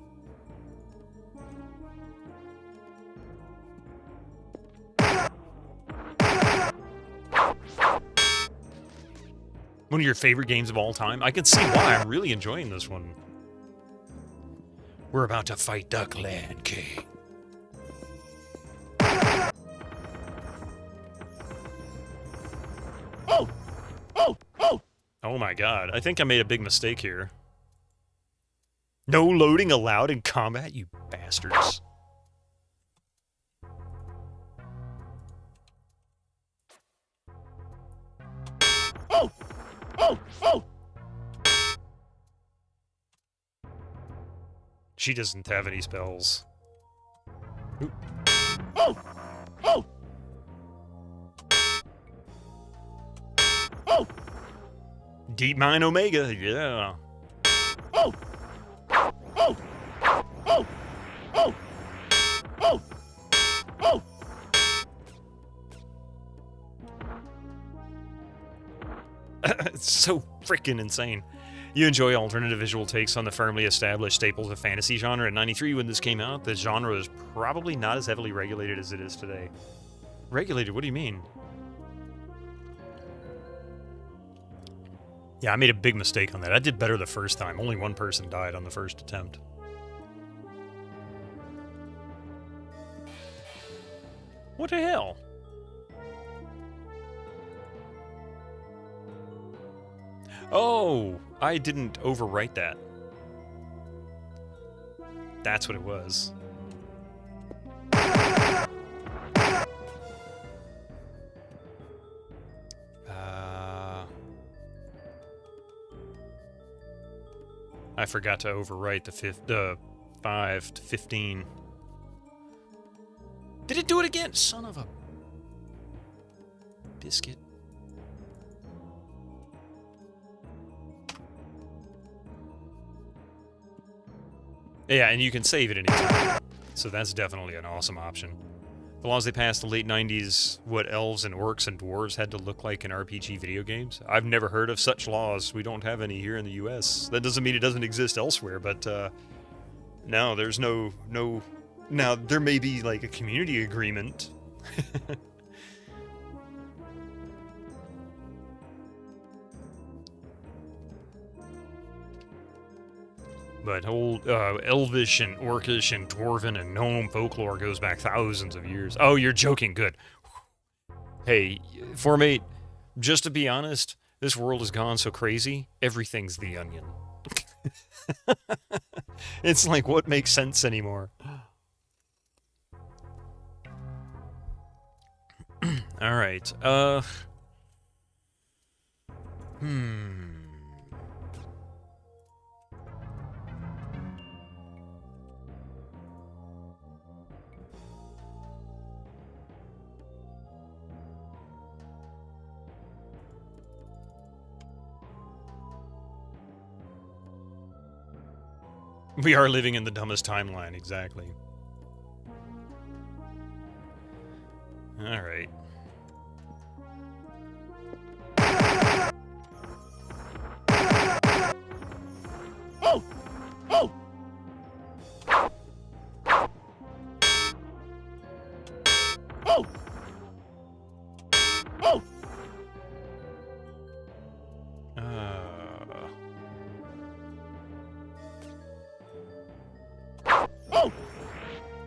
[SPEAKER 1] One of your favorite games of all time? I can see why. I'm really enjoying this one. We're about to fight Duckland King. Oh my god, I think I made a big mistake here. No loading allowed in combat, you bastards. She doesn't have any spells. Oop. Deep Mine Omega, yeah. It's so freaking insane. You enjoy alternative visual takes on the firmly established staples of fantasy genre. In '93, when this came out, the genre was probably not as heavily regulated as it is today. Regulated? What do you mean? Yeah, I made a big mistake on that. I did better the first time. Only one person died on the first attempt. What the hell? Oh, I didn't overwrite that. That's what it was. I forgot to overwrite the 5 to 15. Did it do it again? Son of a biscuit. Yeah, and you can save it anytime. So that's definitely an awesome option. The laws they passed in the late 90s, what elves and orcs and dwarves had to look like in RPG video games. I've never heard of such laws. We don't have any here in the US. That doesn't mean it doesn't exist elsewhere, but no, there's no... Now, there may be like a community agreement. But old Elvish and Orcish and Dwarven and Gnome folklore goes back thousands of years. Oh, you're joking. Good. Hey, Formate, just to be honest, this world has gone so crazy, everything's the Onion. It's like, what makes sense anymore? Alright, we are living in the dumbest timeline, exactly. Alright.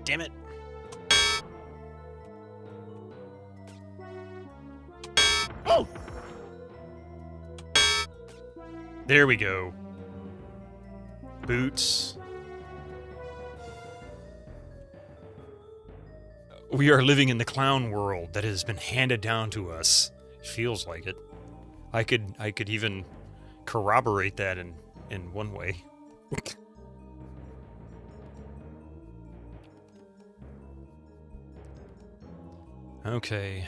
[SPEAKER 1] Damn it.
[SPEAKER 3] Oh!
[SPEAKER 1] There we go. Boots. We are living in the clown world that has been handed down to us. It feels like it. I could even corroborate that in one way. Okay.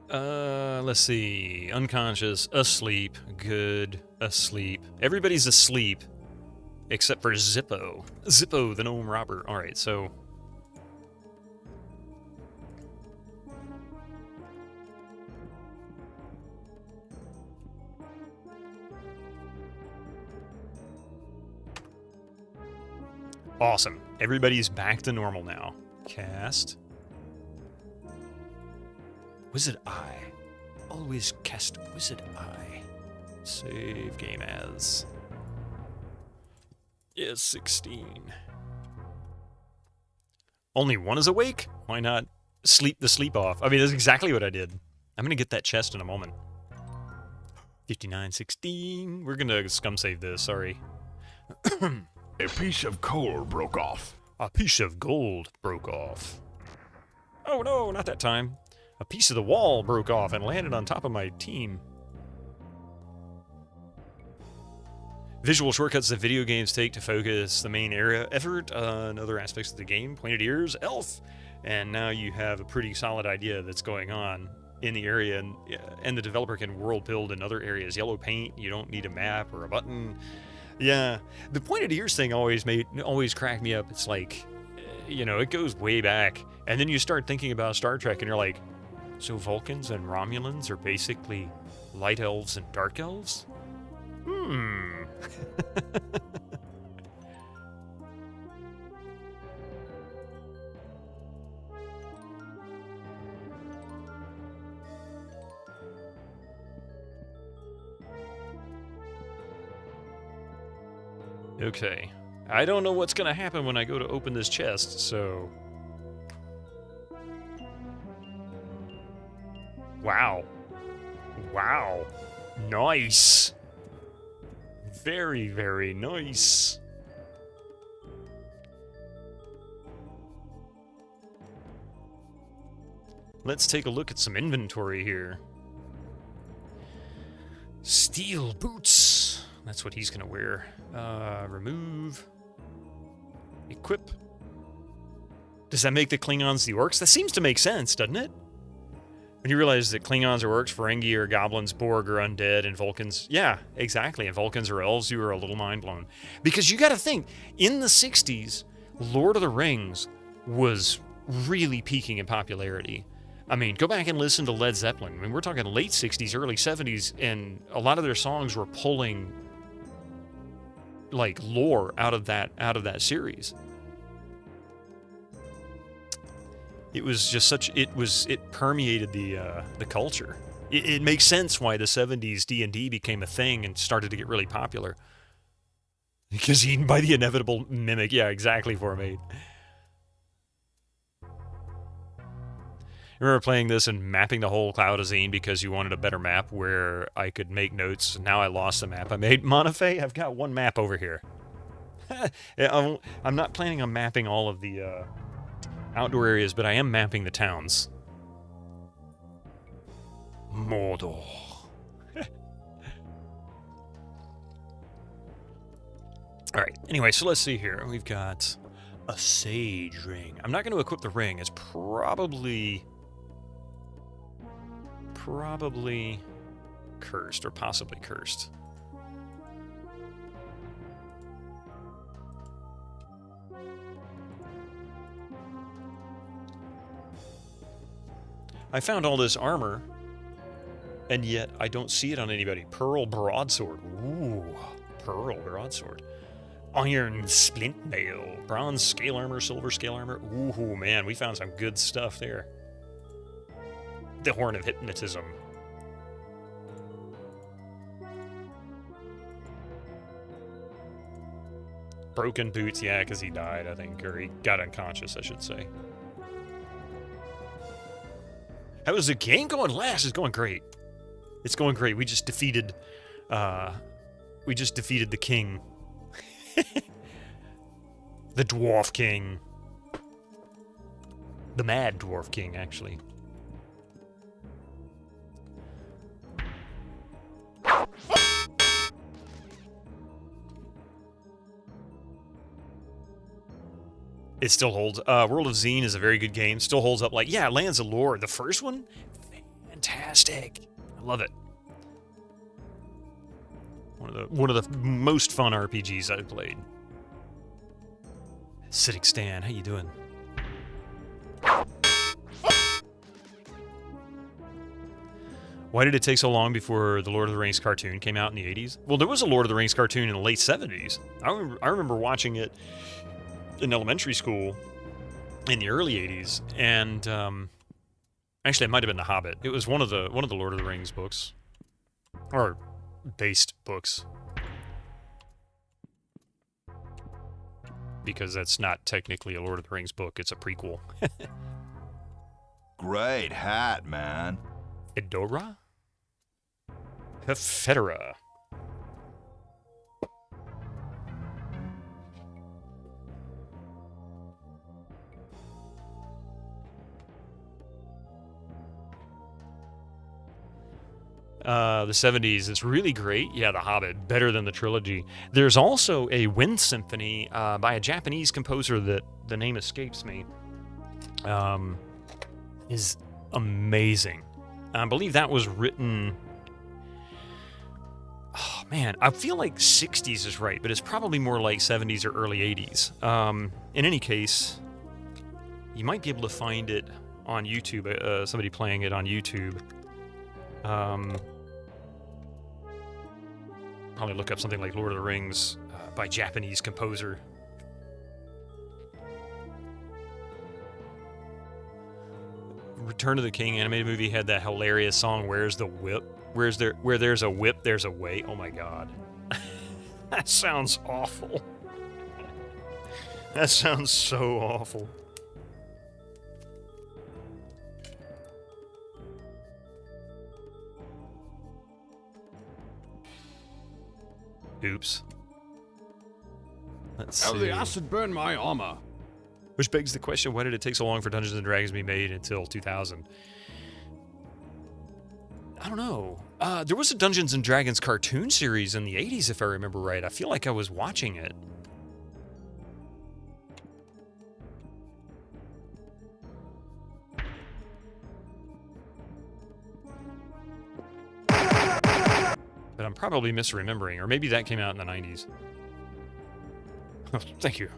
[SPEAKER 1] Let's see. Unconscious, asleep, good, asleep. Everybody's asleep except for Zippo. Zippo, the gnome robber. All right, so awesome. Everybody's back to normal now. Cast. Wizard Eye. Always cast Wizard Eye. Save game as. Yes, 16. Only one is awake? Why not sleep the sleep off? I mean, that's exactly what I did. I'm going to get that chest in a moment. 59, 16. We're going to scum save this, sorry.
[SPEAKER 2] A piece of coal broke off.
[SPEAKER 1] A piece of gold broke off. Oh no, not that time. A piece of the wall broke off and landed on top of my team. Visual shortcuts that video games take to focus the main area effort on other aspects of the game. Pointed ears, elf. And now you have a pretty solid idea that's going on in the area, and the developer can world build in other areas. Yellow paint, you don't need a map or a button. Yeah, the pointed ears thing always cracked me up. It's like, you know, it goes way back, and then you start thinking about Star Trek, and you're like, so Vulcans and Romulans are basically light elves and dark elves? Okay. I don't know what's gonna happen when I go to open this chest, so... Wow. Wow. Nice. Very, very nice. Let's take a look at some inventory here. Steel boots. That's what he's gonna wear. Remove. Equip. Does that make the Klingons the orcs? That seems to make sense, doesn't it? When you realize that Klingons are orcs, Ferengi are goblins, Borg are undead, and Vulcans... Yeah, exactly. And Vulcans are elves, you are a little mind-blown. Because you gotta think, in the 60s, Lord of the Rings was really peaking in popularity. I mean, go back and listen to Led Zeppelin. I mean, we're talking late 60s, early 70s, and a lot of their songs were pulling, like, lore out of that series. It was just such, it permeated the culture. It makes sense why the 70s D&D became a thing and started to get really popular. Because eaten by the inevitable mimic. Yeah, exactly, Formate. I remember playing this and mapping the whole Cloud of Xeen because you wanted a better map where I could make notes. Now I lost the map I made. Monafe, I've got one map over here. I'm not planning on mapping all of the outdoor areas, but I am mapping the towns. Mordor. Alright, anyway, so let's see here. We've got a sage ring. I'm not going to equip the ring. It's probably cursed, or possibly cursed. I found all this armor, and yet I don't see it on anybody. Pearl broadsword. Ooh, pearl broadsword. Iron splint mail. Bronze scale armor, silver scale armor. Ooh, man, we found some good stuff there. The Horn of Hypnotism. Broken boots, yeah, because he died, I think, or he got unconscious, I should say. How is the game going last? It's going great. It's going great. We just defeated the king. The Dwarf King. The Mad Dwarf King, actually. It still holds. World of Xeen is a very good game. Still holds up. Like, yeah, Lands of Lore. The first one, fantastic. I love it. One of the most fun RPGs I've played. Acidic Stan, how you doing? Why did it take so long before the Lord of the Rings cartoon came out in the 80s? Well, there was a Lord of the Rings cartoon in the late 70s. I remember watching it in elementary school in the early 80s, and actually it might have been The Hobbit. It was one of the Lord of the Rings books, or based books, because that's not technically a Lord of the Rings book, it's a prequel.
[SPEAKER 2] Great hat, man.
[SPEAKER 1] Fedora? Fedora. The 70s, it's really great. Yeah, The Hobbit, better than the trilogy. There's also a Wind Symphony by a Japanese composer that the name escapes me. Is amazing. I believe that was written... Oh, man, I feel like 60s is right, but it's probably more like 70s or early 80s. In any case, you might be able to find it on YouTube, somebody playing it on YouTube. Probably look up something like Lord of the Rings by Japanese composer. Return of the King animated movie had that hilarious song, Where's the Whip? Where there's a whip, there's a way. Oh my god. That sounds awful. That sounds so awful. Oops. Let's see.
[SPEAKER 6] How the acid burned my armor.
[SPEAKER 1] Which begs the question, why did it take so long for Dungeons & Dragons to be made until 2000? I don't know. There was a Dungeons & Dragons cartoon series in the 80s, if I remember right. I feel like I was watching it. But I'm probably misremembering, or maybe that came out in the 90s. Oh, thank you.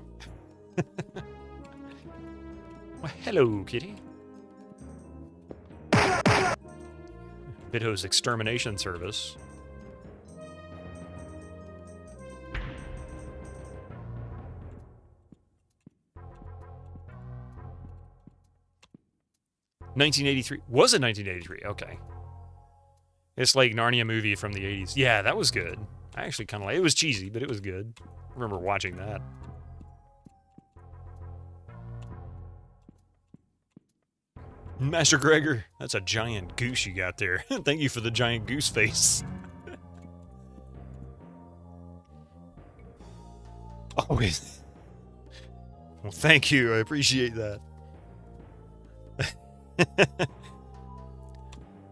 [SPEAKER 1] Well, hello, kitty. Bidho's Extermination Service. $1983. Was it 1983? Okay. It's like Narnia movie from the 80s. Yeah, that was good. I actually kind of like it. It was cheesy, but it was good. I remember watching that. Master Gregor, that's a giant goose you got there. Thank you for the giant goose face. Always. Well, thank you. I appreciate that.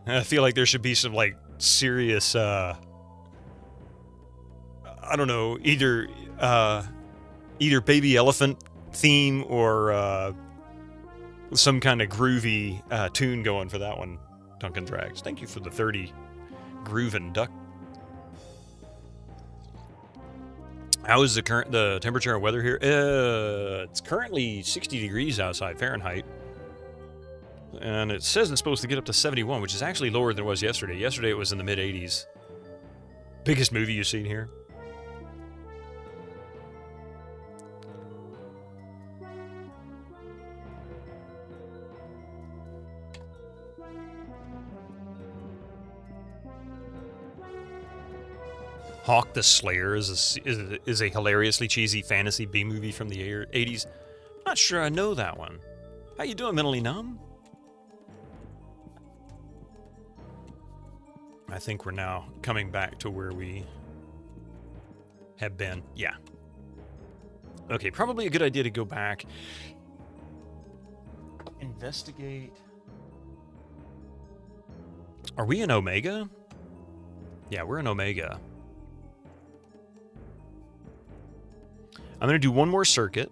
[SPEAKER 1] I feel like there should be some, like, serious, I don't know, either baby elephant theme or, some kind of groovy tune going for that one, Duncan Drags. Thank you for the 30 groovin' duck. How is the temperature and weather here? It's currently 60 degrees outside Fahrenheit. And it says it's supposed to get up to 71, which is actually lower than it was yesterday. Yesterday it was in the mid-80s. Biggest movie you've seen here? Hawk the Slayer is a hilariously cheesy fantasy B-movie from the 80s. Not sure I know that one. How you doing, Mentally Numb? I think we're now coming back to where we have been. Yeah. Okay, probably a good idea to go back. Investigate. Are we in Omega? Yeah, we're in Omega. I'm going to do one more circuit.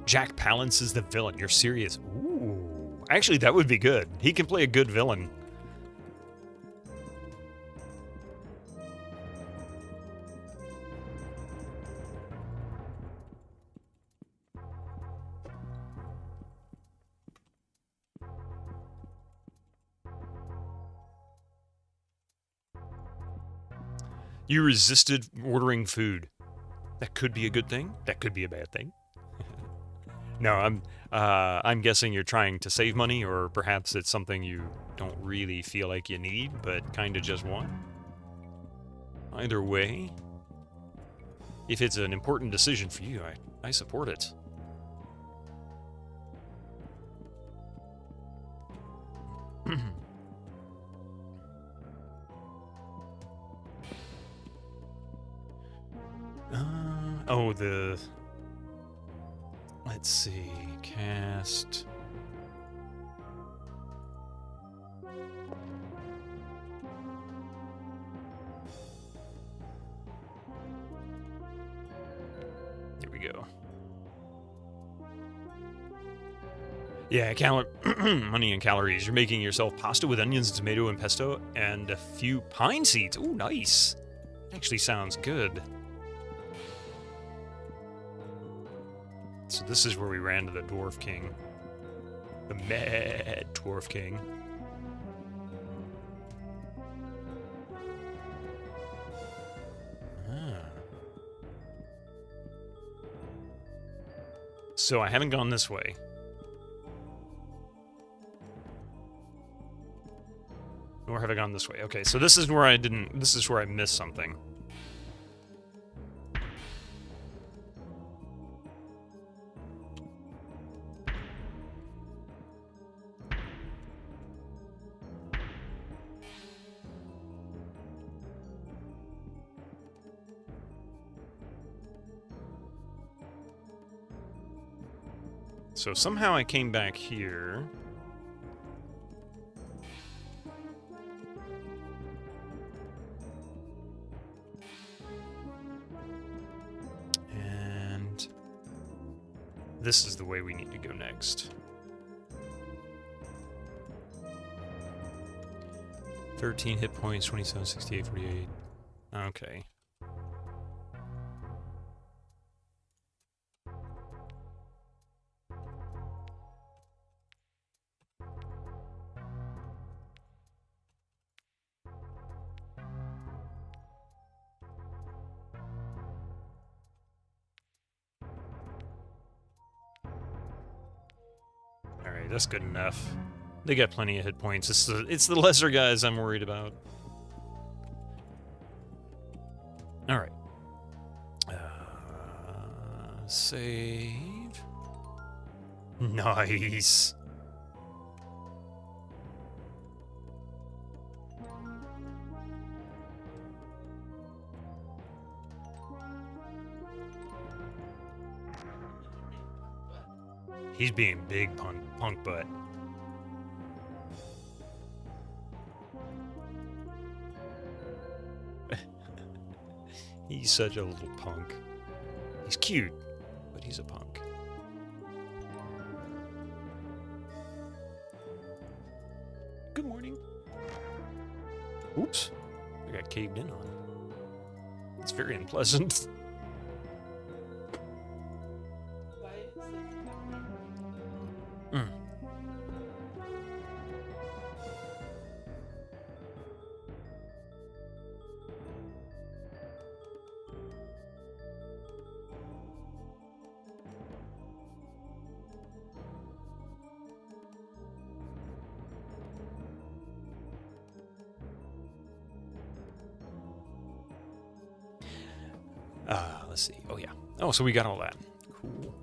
[SPEAKER 1] Jack Palance is the villain. You're serious? Ooh. Actually, that would be good. He can play a good villain. You resisted ordering food. That could be a good thing. That could be a bad thing. No, I'm guessing you're trying to save money, or perhaps it's something you don't really feel like you need, but kind of just want. Either way, if it's an important decision for you, I support it. Let's see, cast. Here we go. Yeah, money and calories. You're making yourself pasta with onions, tomato, and pesto, and a few pine seeds. Ooh, nice. Actually sounds good. So this is where we ran to the Dwarf King. The Mad Dwarf King. So I haven't gone this way. Nor have I gone this way. Okay, so this is where this is where I missed something. So somehow I came back here. And this is the way we need to go next. 13 hit points, 27, 68, 48. Okay. Alright, that's good enough. They got plenty of hit points. It's the lesser guys I'm worried about. Alright. Save. Nice. He's being big punk butt. He's such a little punk. He's cute, but he's a punk. Good morning. Oops. I got caved in on. It's very unpleasant. Let's see. Oh, yeah. Oh, so we got all that. Cool.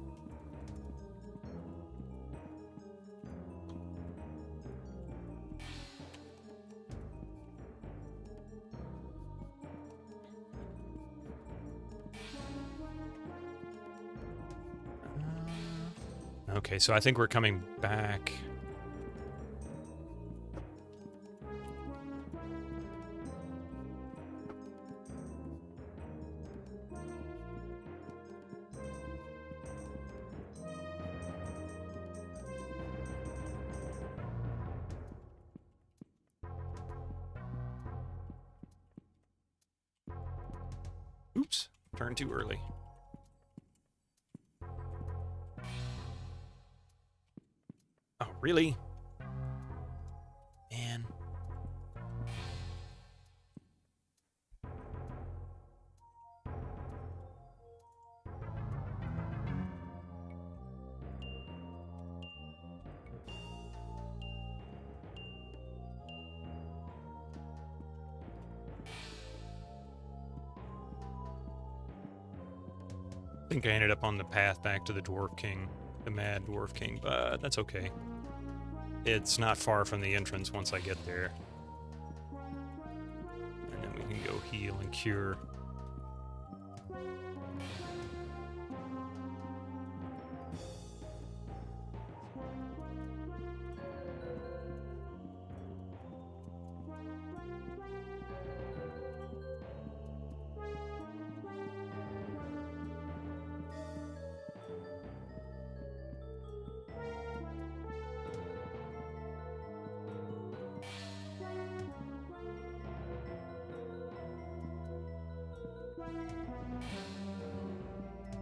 [SPEAKER 1] Okay, so I think we're coming back. Oops, turned too early. Oh, really? Man. I think I ended up on the path back to the Dwarf King, the Mad Dwarf King, but that's okay. It's not far from the entrance once I get there. And then we can go heal and cure.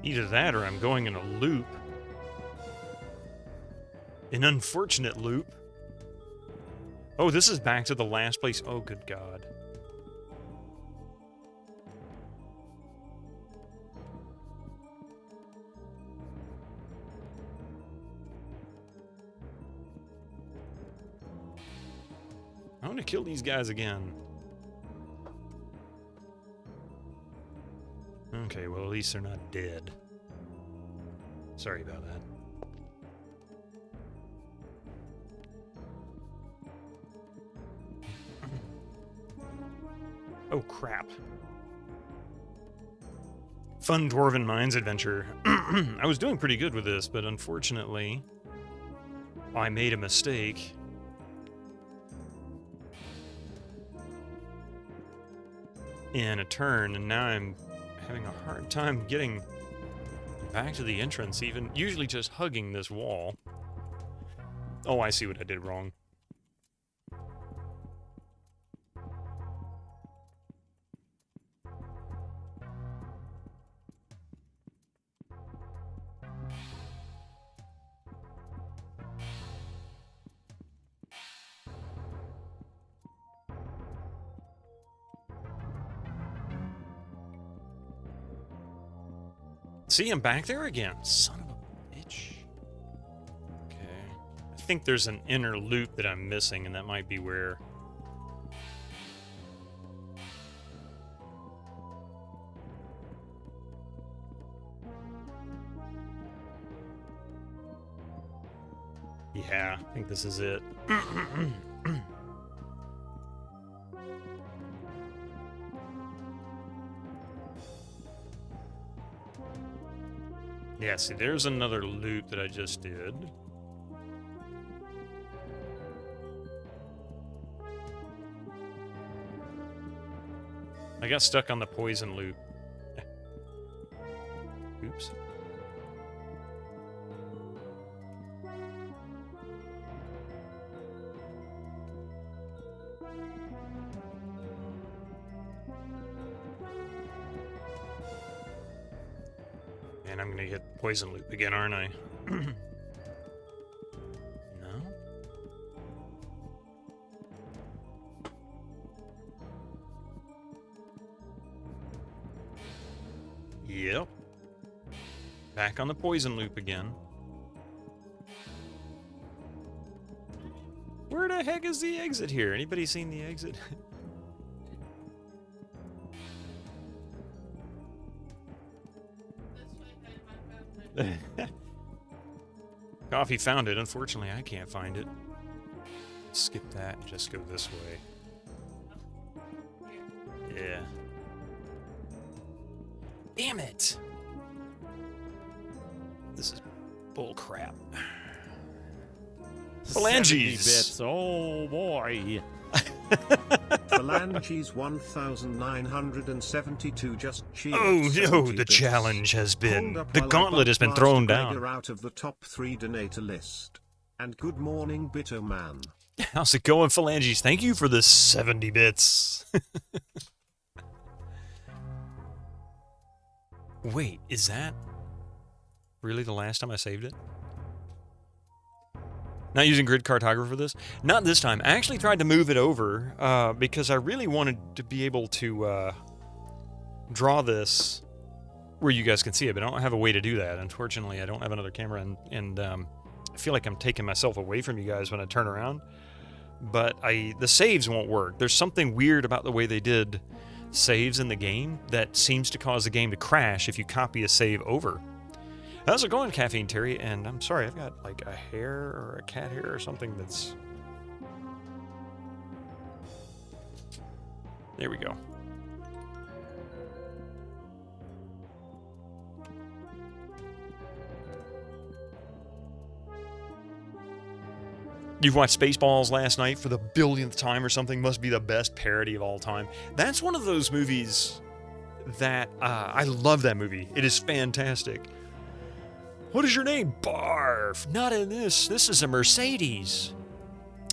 [SPEAKER 1] Either that or I'm going in a loop. An unfortunate loop. Oh, this is back to the last place. Oh, good God. I want to kill these guys again. Okay, well, at least they're not dead. Sorry about that. Oh, crap. Fun Dwarven Mines adventure. I was doing pretty good with this, but unfortunately, I made a mistake. In a turn, and now I'm having a hard time getting back to the entrance, even usually just hugging this wall. Oh, I see what I did wrong. See, I'm back there again. Son of a bitch. Okay. I think there's an inner loop that I'm missing, and that might be where... Yeah, I think this is it. Yeah, see, there's another loop that I just did. I got stuck on the poison loop. Oops. And I'm gonna hit poison loop again, aren't I? No? Yep. Back on the poison loop again. Where the heck is the exit here? Anybody seen the exit? Coffee found it. Unfortunately, I can't find it. Skip that and just go this way. Yeah. Damn it! This is bull crap. Phalanges!
[SPEAKER 3] Bits. Oh boy.
[SPEAKER 4] Phalanges 1972 just cheered.
[SPEAKER 1] Oh no, the
[SPEAKER 4] bits.
[SPEAKER 1] challenge has been...
[SPEAKER 4] Hold up
[SPEAKER 1] The
[SPEAKER 4] while I
[SPEAKER 1] gauntlet has been
[SPEAKER 4] bumped
[SPEAKER 1] thrown
[SPEAKER 4] Master
[SPEAKER 1] down.
[SPEAKER 4] Gregor out of the top 3 donator list. And good morning, Bitter Man.
[SPEAKER 1] How's it going, Phalanges? Thank you for the 70 bits. Wait, is that really the last time I saved it? Not using grid cartographer for this? Not this time. I actually tried to move it over because I really wanted to be able to draw this where you guys can see it, but I don't have a way to do that. Unfortunately, I don't have another camera, and I feel like I'm taking myself away from you guys when I turn around. But the saves won't work. There's something weird about the way they did saves in the game that seems to cause the game to crash if you copy a save over. How's it going, Caffeine Terry? And I'm sorry, I've got like a hair or a cat hair or something that's... There we go. You've watched Spaceballs last night for the billionth time or something. Must be the best parody of all time. That's one of those movies that... I love that movie. It is fantastic. What is your name? Barf. Not in this. This is a Mercedes.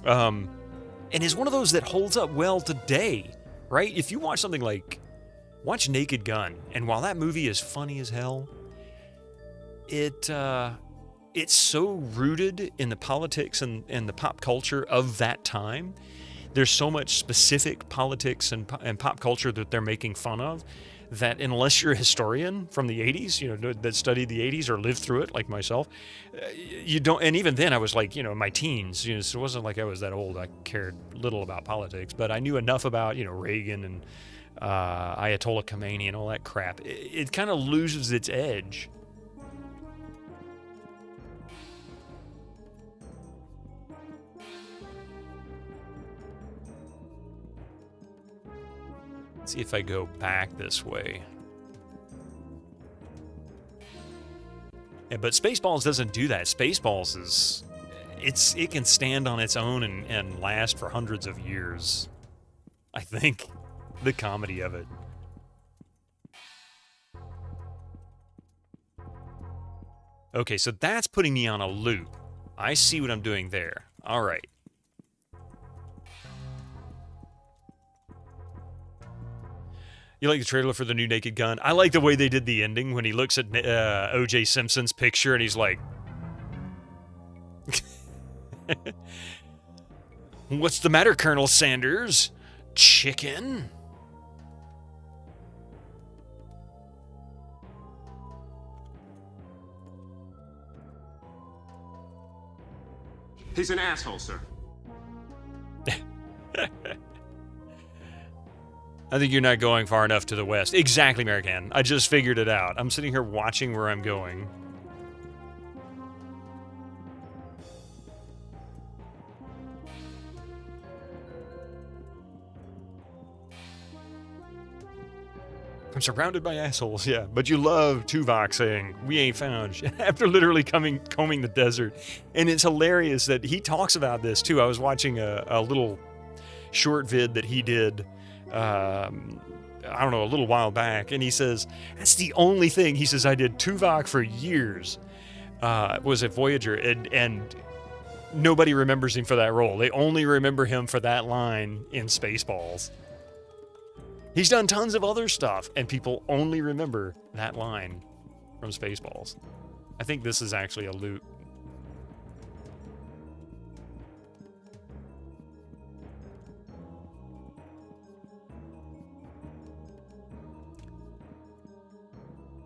[SPEAKER 1] And is one of those that holds up well today, right? If you watch something like... Watch Naked Gun. And while that movie is funny as hell, it's so rooted in the politics and the pop culture of that time. There's so much specific politics and pop culture that they're making fun of that unless you're a historian from the 80s, you know, that studied the 80s or lived through it like myself, you don't. And even then I was like, you know, in my teens, you know, so it wasn't like I was that old. I cared little about politics, but I knew enough about, you know, Reagan and Ayatollah Khomeini and all that crap. It kind of loses its edge. Let's see if I go back this way. Yeah, but Spaceballs doesn't do that. Spaceballs is... It can stand on its own and last for hundreds of years. I think. The comedy of it. Okay, so that's putting me on a loop. I see what I'm doing there. All right. You like the trailer for the new Naked Gun? I like the way they did the ending when he looks at O.J. Simpson's picture and he's like... What's the matter, Colonel Sanders? Chicken?
[SPEAKER 7] He's an asshole, sir.
[SPEAKER 1] I think you're not going far enough to the west. Exactly, Marican. I just figured it out. I'm sitting here watching where I'm going. I'm surrounded by assholes, yeah. But you love Tuvok saying, we ain't found shit, after literally combing the desert. And it's hilarious that he talks about this, too. I was watching a little short vid that he did, I don't know, a little while back. And he says, that's the only thing. He says, I did Tuvok for years. Was it Voyager? And nobody remembers him for that role. They only remember him for that line in Spaceballs. He's done tons of other stuff, and people only remember that line from Spaceballs. I think this is actually a loop.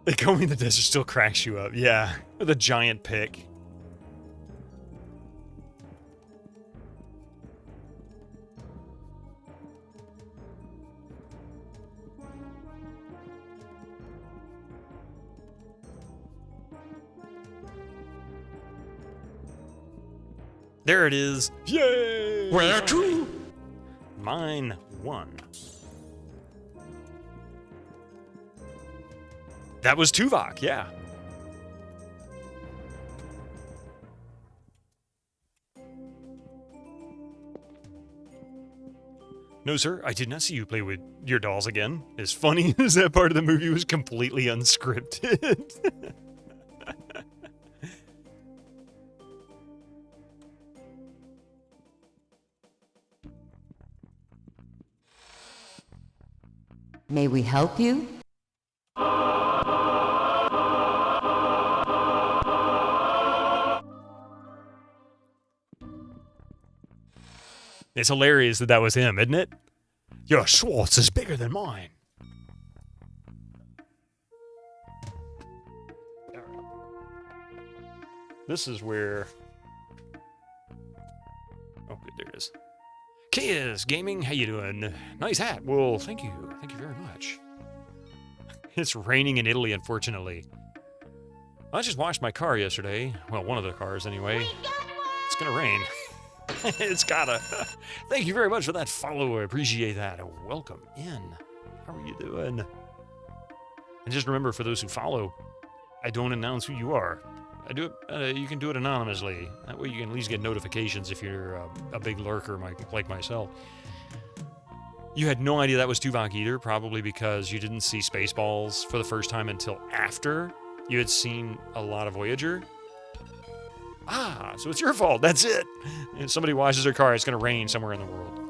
[SPEAKER 1] The combing the desert still cracks you up, yeah. With a giant pick. There it is. Yay!
[SPEAKER 2] Where to?
[SPEAKER 1] Mine won. That was Tuvok, yeah. No, sir, I did not see you play with your dolls again. As funny as that part of the movie was completely unscripted.
[SPEAKER 8] May we help you?
[SPEAKER 1] It's hilarious that that was him, isn't it? Your Schwartz is bigger than mine. This is where... Oh, good, there it is. Kiz Gaming, how you doing? Nice hat. Well, thank you. Thank you very much. It's raining in Italy, unfortunately. I just washed my car yesterday. Well, one of the cars, anyway. It's gonna rain. It's gotta. Thank you very much for that follow. I appreciate that. Welcome in. How are you doing? And just remember, for those who follow, I don't announce who you are. I do it. You can do it anonymously. That way, you can at least get notifications if you're a big lurker like myself. You had no idea that was Tuvok either, probably because you didn't see Spaceballs for the first time until after you had seen a lot of Voyager. Ah, so it's your fault. That's it. If somebody washes their car, it's going to rain somewhere in the world.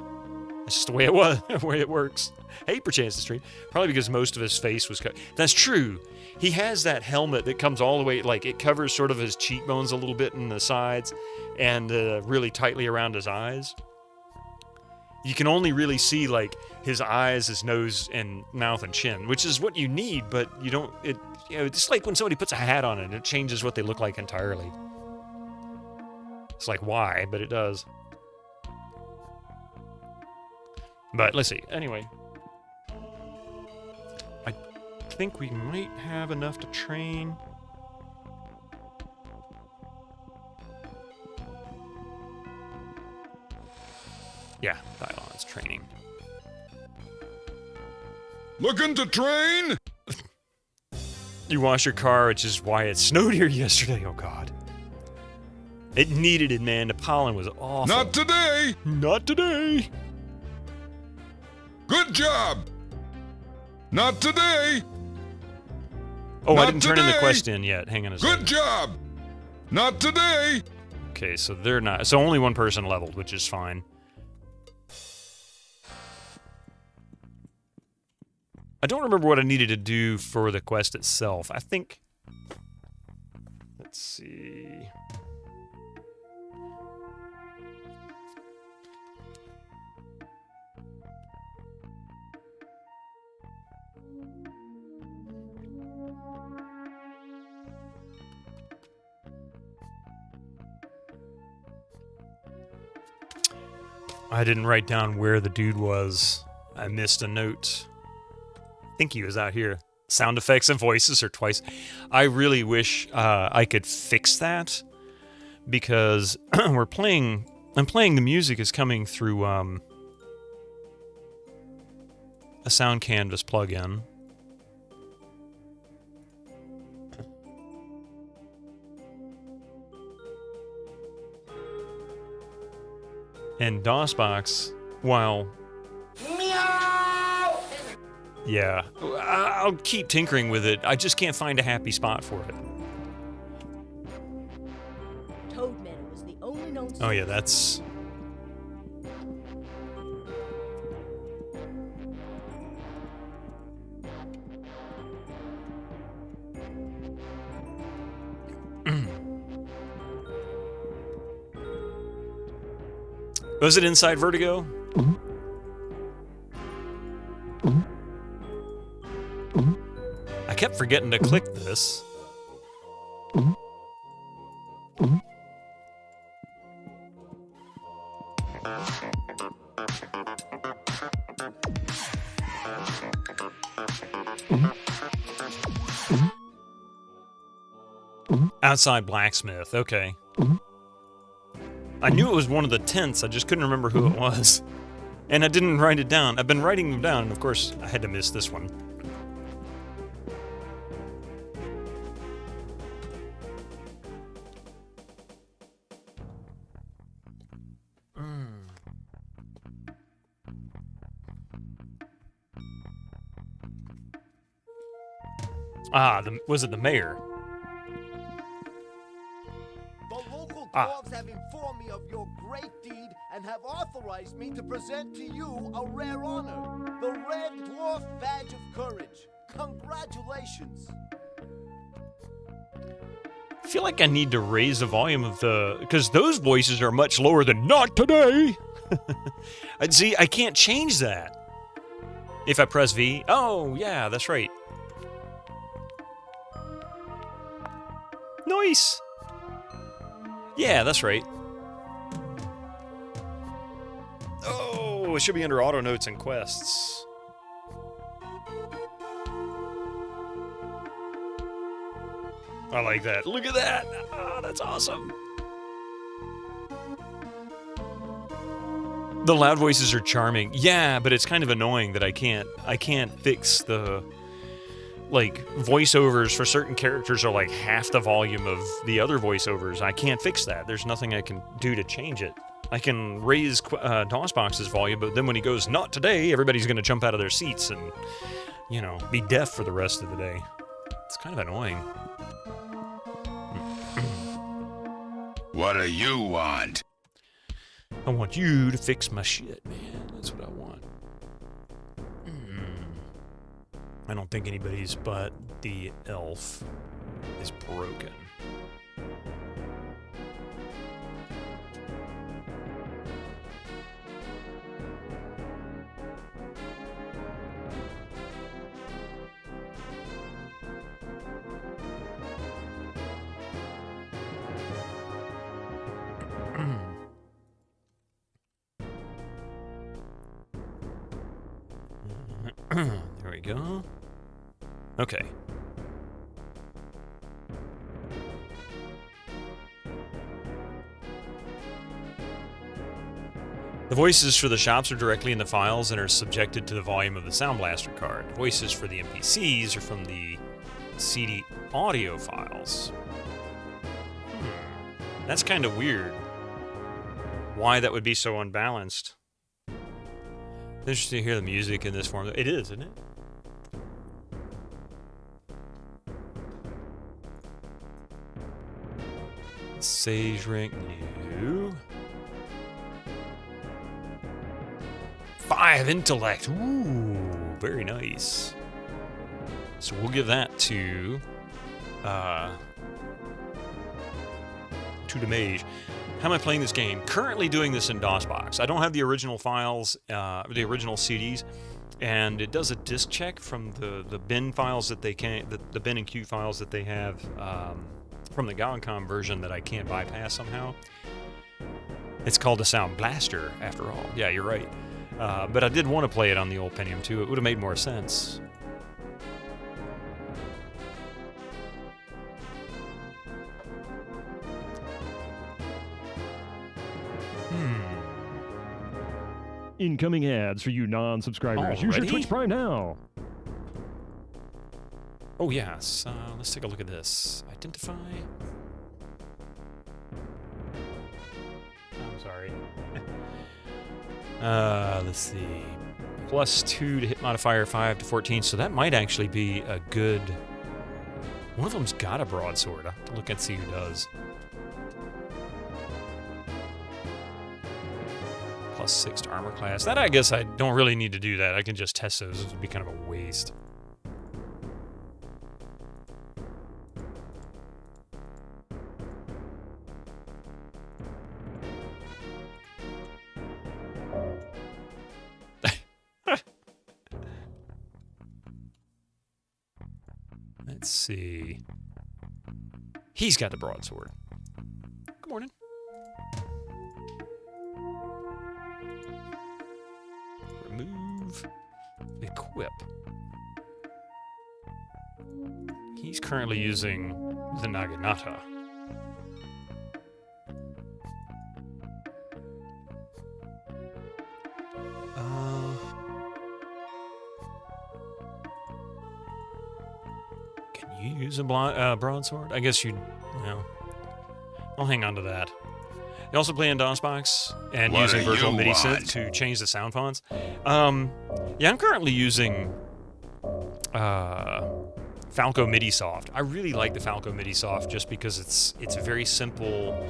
[SPEAKER 1] That's just the way it was, the way it works. Hey, perchance the street. Probably because most of his face was cut. That's true. He has that helmet that comes all the way, like it covers sort of his cheekbones a little bit in the sides and really tightly around his eyes. You can only really see like his eyes, his nose, and mouth and chin, which is what you need, but you don't. It's like when somebody puts a hat on it changes what they look like entirely. It's like, why? But it does. But let's see. Anyway. I think we might have enough to train. Yeah, Dylon's training.
[SPEAKER 2] Looking to train?
[SPEAKER 1] You wash your car, which is why it snowed here yesterday. Oh, God. It needed it, man. The pollen was awful.
[SPEAKER 2] Not today.
[SPEAKER 1] Not today.
[SPEAKER 2] Good job. Not today.
[SPEAKER 1] Oh,
[SPEAKER 2] Not
[SPEAKER 1] I didn't turn in the
[SPEAKER 2] today.
[SPEAKER 1] quest in yet. Hang on a second.
[SPEAKER 2] Good job. Not today.
[SPEAKER 1] Okay, so they're not. So only one person leveled, which is fine. I don't remember what I needed to do for the quest itself. I think... Let's see... I didn't write down where the dude was. I missed a note. I think he was out here. Sound effects and voices are twice. I really wish I could fix that, because I'm playing the music is coming through a Sound Canvas plugin. And DOSBox, while... Meow! Yeah, I'll keep tinkering with it. I just can't find a happy spot for it.
[SPEAKER 9] Toadman was the only known...
[SPEAKER 1] Oh yeah, that's... Was it inside Vertigo? I kept forgetting to click this. Outside Blacksmith, okay. I knew it was one of the tents. I just couldn't remember who it was. And I didn't write it down. I've been writing them down, and of course, I had to miss this one. Ah, was it the mayor?
[SPEAKER 10] The local dwarves have informed me of your great deed and have authorized me to present to you a rare honor, the Red Dwarf Badge of Courage. Congratulations.
[SPEAKER 1] I feel like I need to raise the volume of the... because those voices are much lower than "not today." See, I can't change that. If I press V... oh, yeah, that's right. Nice! Yeah, that's right. Oh, it should be under auto notes and quests. I like that. Look at that! Oh, that's awesome. The loud voices are charming. Yeah, but it's kind of annoying that I can't fix the... like, voiceovers for certain characters are like half the volume of the other voiceovers. I can't fix that. There's nothing I can do to change it. I can raise DOSBox's volume, but then when he goes, "not today," everybody's going to jump out of their seats and, you know, be deaf for the rest of the day. It's kind of annoying.
[SPEAKER 2] What do you want?
[SPEAKER 1] I want you to fix my shit, man. That's what I want. I don't think anybody's but the elf is broken. There we go. Okay. The voices for the shops are directly in the files and are subjected to the volume of the Sound Blaster card. The voices for the NPCs are from the CD audio files. That's kind of weird. Why that would be so unbalanced. Interesting to hear the music in this form. It is, isn't it? Sage rank new. 5 intellect. Ooh, very nice. So we'll give that to the mage. How am I playing this game? Currently doing this in DOSBox. I don't have the original files, the original CDs, and it does a disk check from the bin files that they can, the bin and Q files that they have from the GOGcom version that I can't bypass somehow. It's called a Sound Blaster, after all. Yeah, you're right. But I did want to play it on the old Pentium too. It would have made more sense.
[SPEAKER 3] Incoming ads for you non-subscribers. Use your Twitch Prime now.
[SPEAKER 1] Oh, yes. Let's take a look at this. Identify. I'm sorry. Let's see. +2 to hit modifier 5 to 14. So that might actually be a good... One of them's got a broadsword. I'll have to look and see who does. +6 to armor class. That, I guess, I don't really need to do that. I can just test those. This would be kind of a waste. Let's see. He's got the broadsword. Good morning. Remove. Equip. He's currently using the Naginata. You use a broadsword? I guess you. Well, I'll hang on to that. You also play in DOSBox and using virtual MIDI synth to change the sound fonts. Yeah, I'm currently using Falco MIDI Soft. I really like the Falco MIDI Soft just because it's a very simple,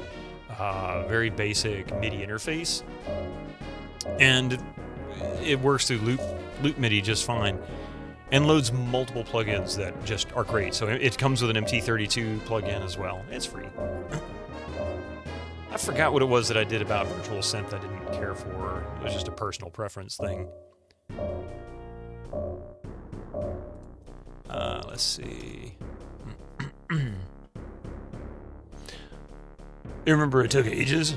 [SPEAKER 1] very basic MIDI interface, and it works through loop MIDI just fine, and loads multiple plugins that just are great. So it comes with an MT32 plugin as well. It's free. I forgot what it was that I did about virtual synth I didn't care for. It was just a personal preference thing. Let's see. You remember it took ages?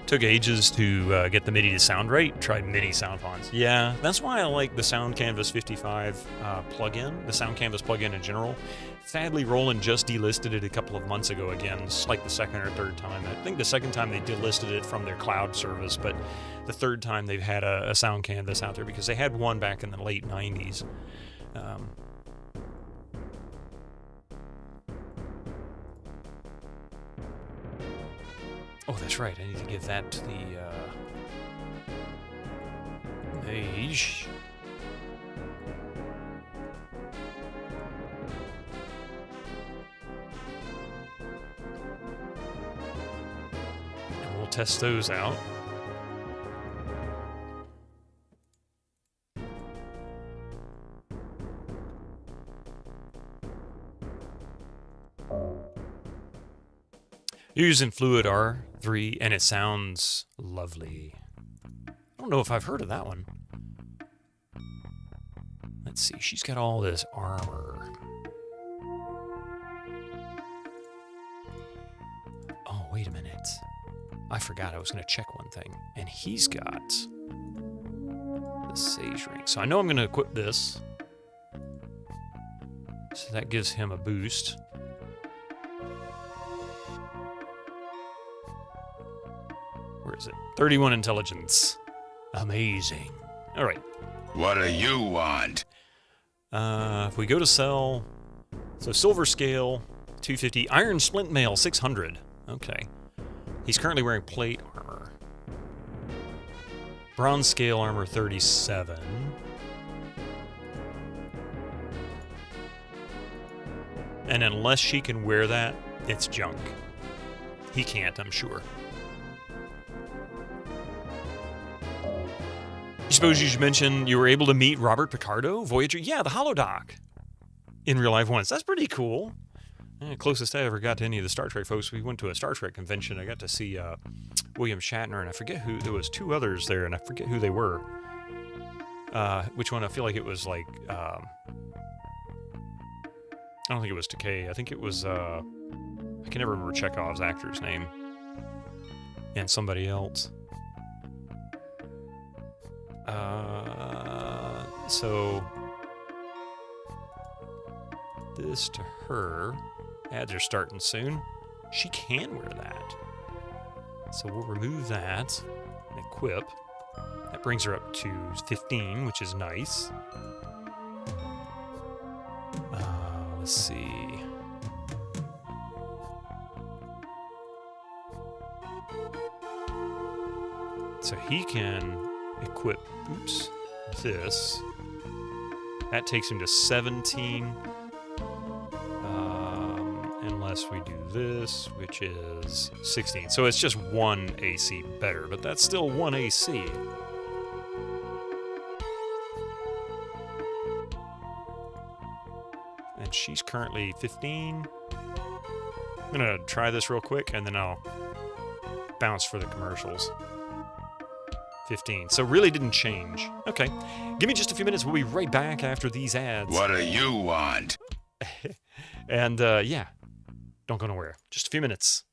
[SPEAKER 1] Took ages to get the MIDI to sound right. Tried MIDI sound fonts. Yeah, that's why I like the Sound Canvas 55 plugin, the Sound Canvas plugin in general. Sadly, Roland just delisted it a couple of months ago again. It's like the second or third time. I think the second time they delisted it from their cloud service, but the third time they've had a Sound Canvas out there because they had one back in the late 90s. Oh, that's right. I need to give that to the mage. And we'll test those out. You're using Fluid R3, and it sounds lovely. I don't know if I've heard of that one. Let's see, she's got all this armor. Oh, wait a minute. I forgot I was going to check one thing. And he's got the Sage Ring. So I know I'm going to equip this. So that gives him a boost. Where is it? 31 intelligence. Amazing. All right.
[SPEAKER 2] What do you want?
[SPEAKER 1] If we go to sell, so silver scale, 250. Iron splint mail, 600. Okay. He's currently wearing plate armor. Bronze scale armor, 37. And unless she can wear that, it's junk. He can't, I'm sure. I suppose you should mention you were able to meet Robert Picardo, Voyager? Yeah, the holodoc in real life once. That's pretty cool. Closest I ever got to any of the Star Trek folks, we went to a Star Trek convention. I got to see William Shatner, and I forget who, there was two others there, and I forget who they were. Which one? I feel like it was like, I don't think it was Takei. I think it was, I can never remember Chekhov's actor's name. And somebody else. So this to her. Ads are starting soon. She can wear that. So we'll remove that and equip. That brings her up to 15, which is nice. Let's see. So he can equip, oops, this. That takes him to 17. Unless we do this, which is 16. So it's just 1 AC better, but that's still 1 AC. And she's currently 15. I'm gonna try this real quick, and then I'll bounce for the commercials. 15. So really didn't change. Okay. Give me just a few minutes. We'll be right back after these ads.
[SPEAKER 2] What do you want?
[SPEAKER 1] And, yeah. Don't go nowhere. Just a few minutes.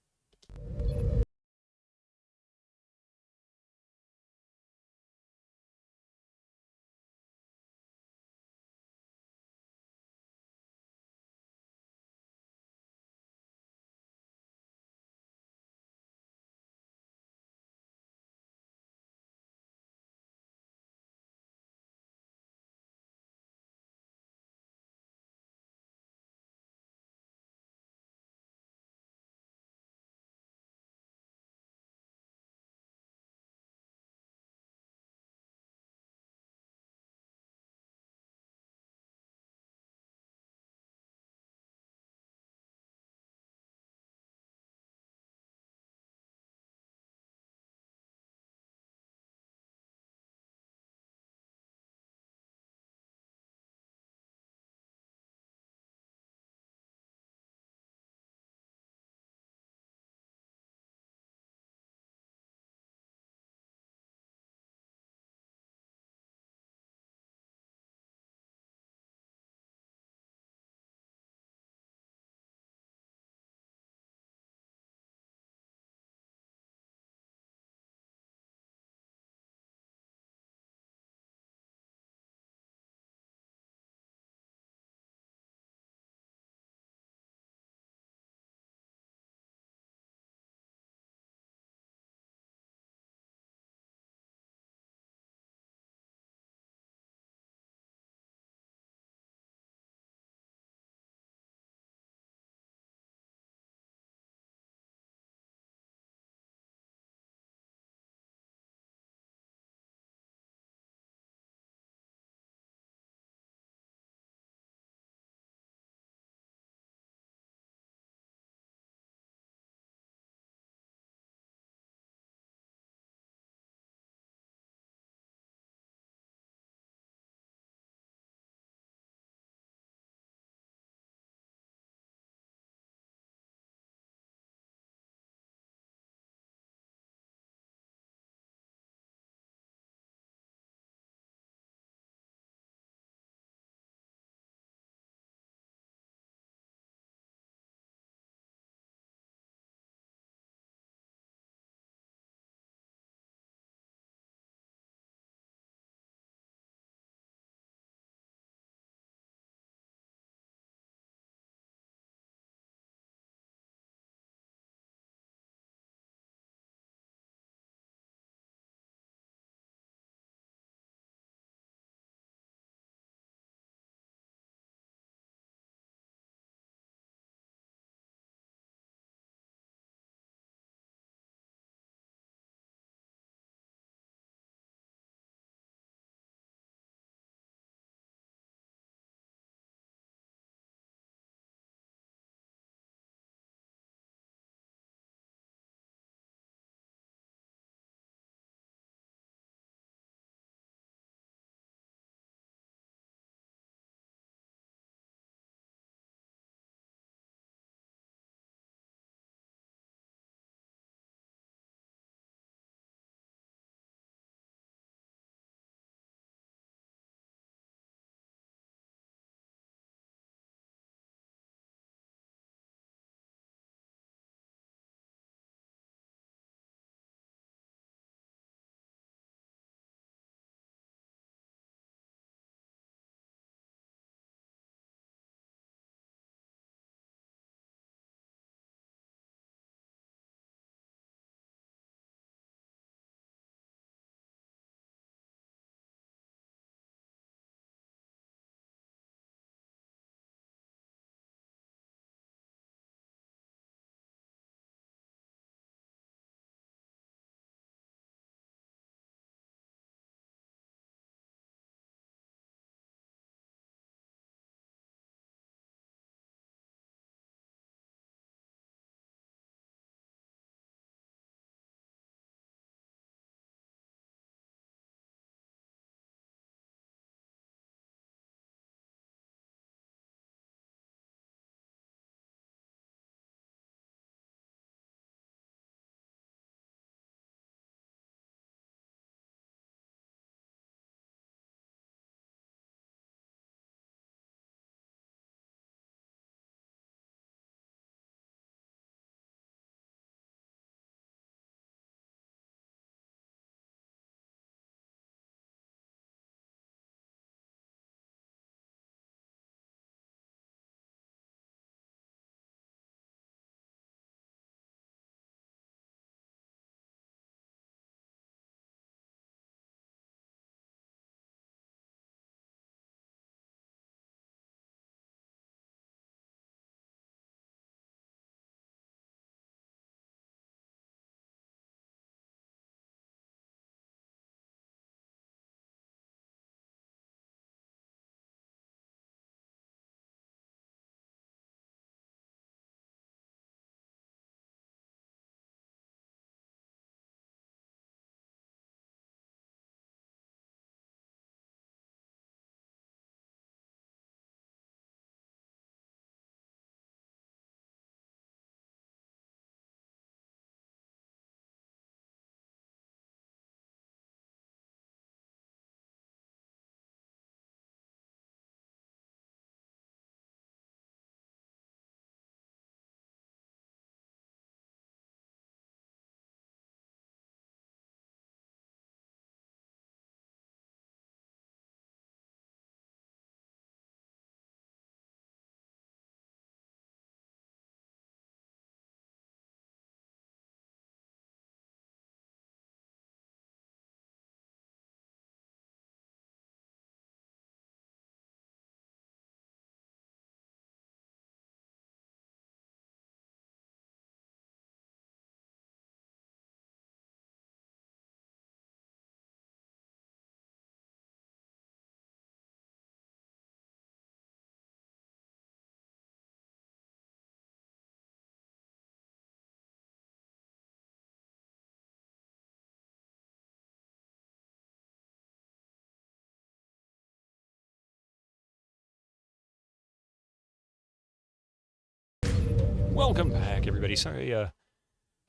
[SPEAKER 1] Welcome back, everybody. Sorry,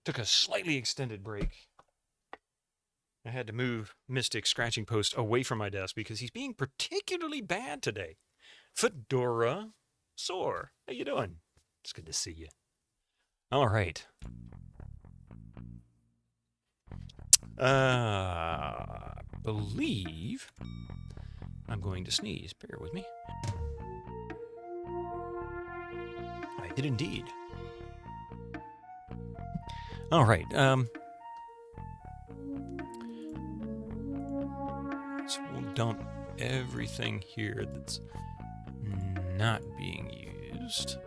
[SPEAKER 1] took a slightly extended break. I had to move Mystic Scratching Post away from my desk because he's being particularly bad today. Fedora Soar, how you doing? It's good to see you. All right. Believe I'm going to sneeze. Bear with me. I did indeed. All right. So we'll dump everything here that's not being used.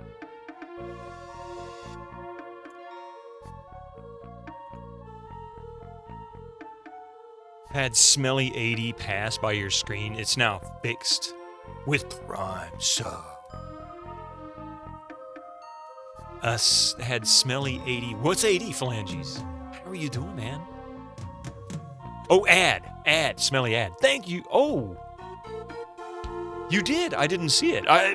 [SPEAKER 1] Had Smelly 80 pass by your screen. It's now fixed with Prime Sub. Had Smelly 80. What's 80 phalanges? How are you doing, man? Oh, ad, Smelly ad. Thank you. Oh, you did. I didn't see it. I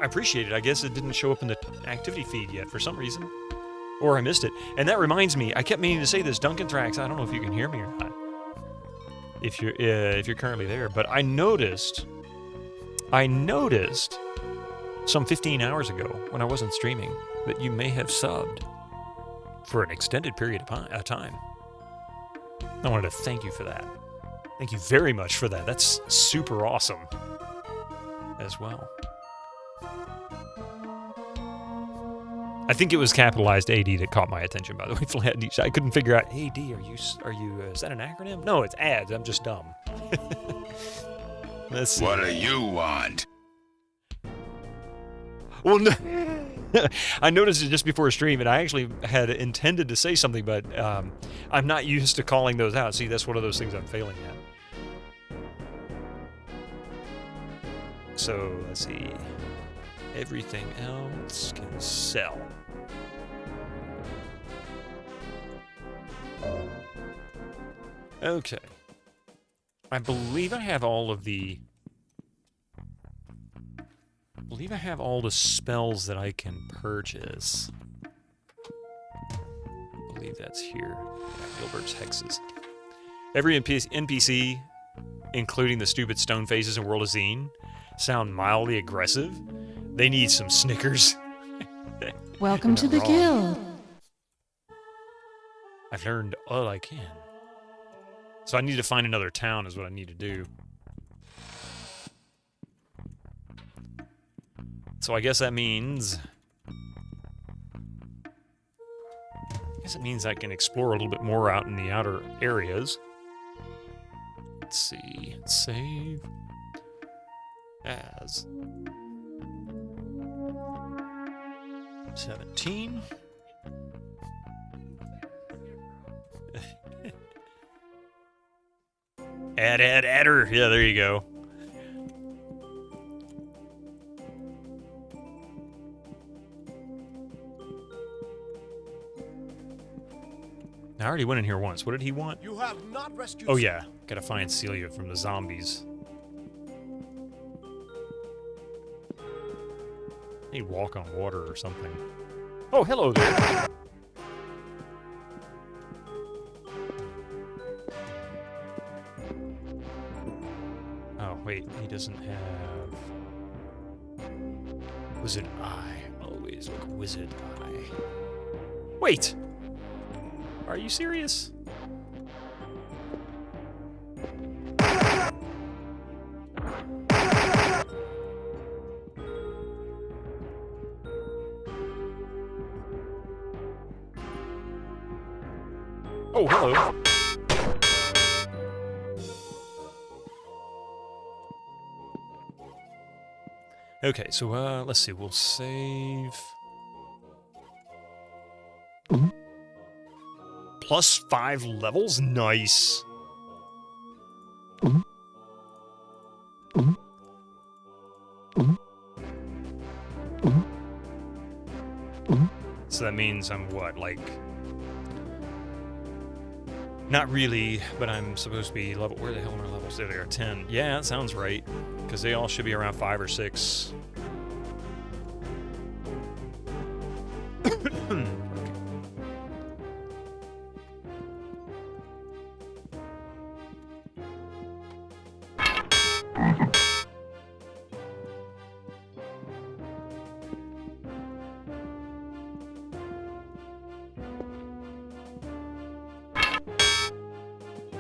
[SPEAKER 1] appreciate it. I guess it didn't show up in the activity feed yet for some reason, or I missed it. And that reminds me, I kept meaning to say this, Duncan Thrax. I don't know if you can hear me or not. If you're currently there, but I noticed some 15 hours ago when I wasn't streaming that you may have subbed for an extended period of time. I wanted to thank you for that. Thank you very much for that. That's super awesome as well. I think it was capitalized AD that caught my attention, by the way. I couldn't figure out, AD, are you, is that an acronym? No, it's ads. I'm just dumb. Let's see.
[SPEAKER 2] What do you want?
[SPEAKER 1] Well, no, I noticed it just before a stream, and I actually had intended to say something, but I'm not used to calling those out. See, that's one of those things I'm failing at. So, let's see. Everything else can sell. Okay. I believe I have all of the... spells that I can purchase. I believe that's here. Yeah, Gilbert's Hexes. Every NPC, including the stupid stone faces in World of Xeen, sound mildly aggressive. They need some Snickers.
[SPEAKER 8] Welcome to the guild.
[SPEAKER 1] I've learned all I can. So I need to find another town is what I need to do. So I guess that means... I can explore a little bit more out in the outer areas. Let's see. Save. As. 17. Adder. Yeah, there you go. I already went in here once. What did he want?
[SPEAKER 10] You have not rescued.
[SPEAKER 1] Oh yeah, gotta find Celia from the zombies. He walk on water or something. Oh, hello there. Oh wait, he doesn't have Wizard Eye. Always look Wizard Eye. Wait. Are you serious? Oh, hello. Okay, so let's see. We'll save. +5 levels? Nice. So that means I'm what, like... Not really, but I'm supposed to be level... Where the hell are my levels? There they are, 10. Yeah, that sounds right. Because they all should be around 5 or 6.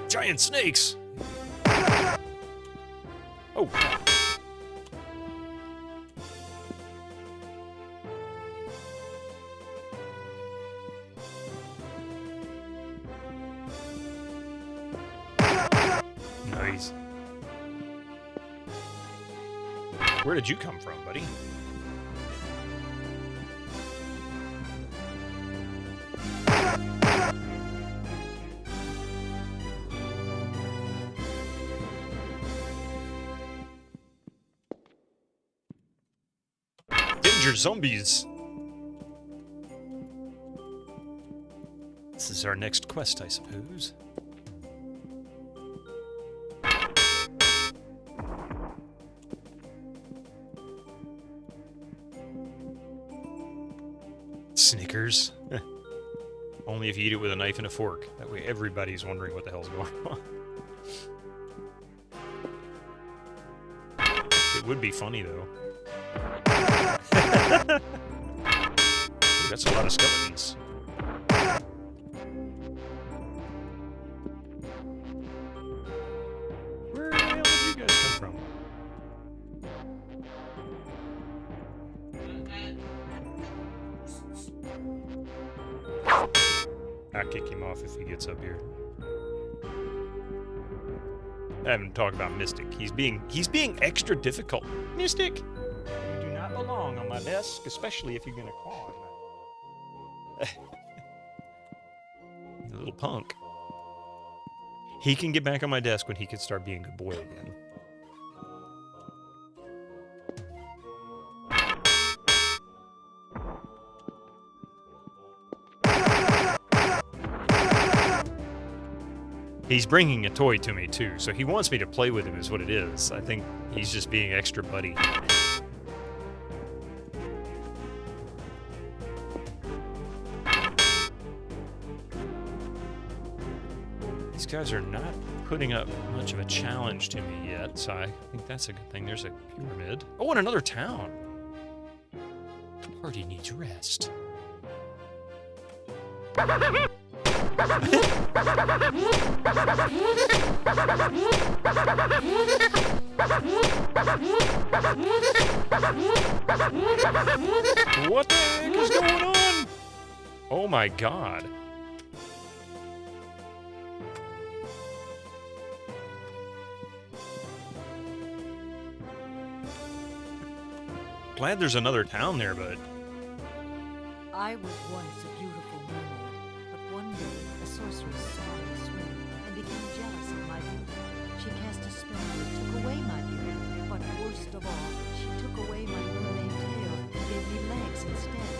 [SPEAKER 1] Giant snakes! Oh. Nice. Where did you come from, buddy? Danger zombies! This is our next quest, I suppose. Snickers. Only if you eat it with a knife and a fork. That way everybody's wondering what the hell's going on. It would be funny, though. Ooh, that's a lot of skeletons. Where the hell did you guys come from? I'll kick him off if he gets up here. I haven't talked about Mystic. He's being extra difficult. Mystic! You do not belong on my desk, especially if you're gonna claw on you little punk. He can get back on my desk when he can start being a good boy again. He's bringing a toy to me, too, so he wants me to play with him is what it is. I think he's just being extra buddy. These guys are not putting up much of a challenge to me yet, so I think that's a good thing. There's a pyramid. Oh, and another town. The party needs rest. What the heck is going on? Oh my god. Glad there's another town there, but
[SPEAKER 9] I was once a beautiful mermaid, but one day a sorceress saw me swim and became jealous of my beauty. She cast a spell that took away my beauty, but worst of all, she took away my mermaid tail and gave me legs instead.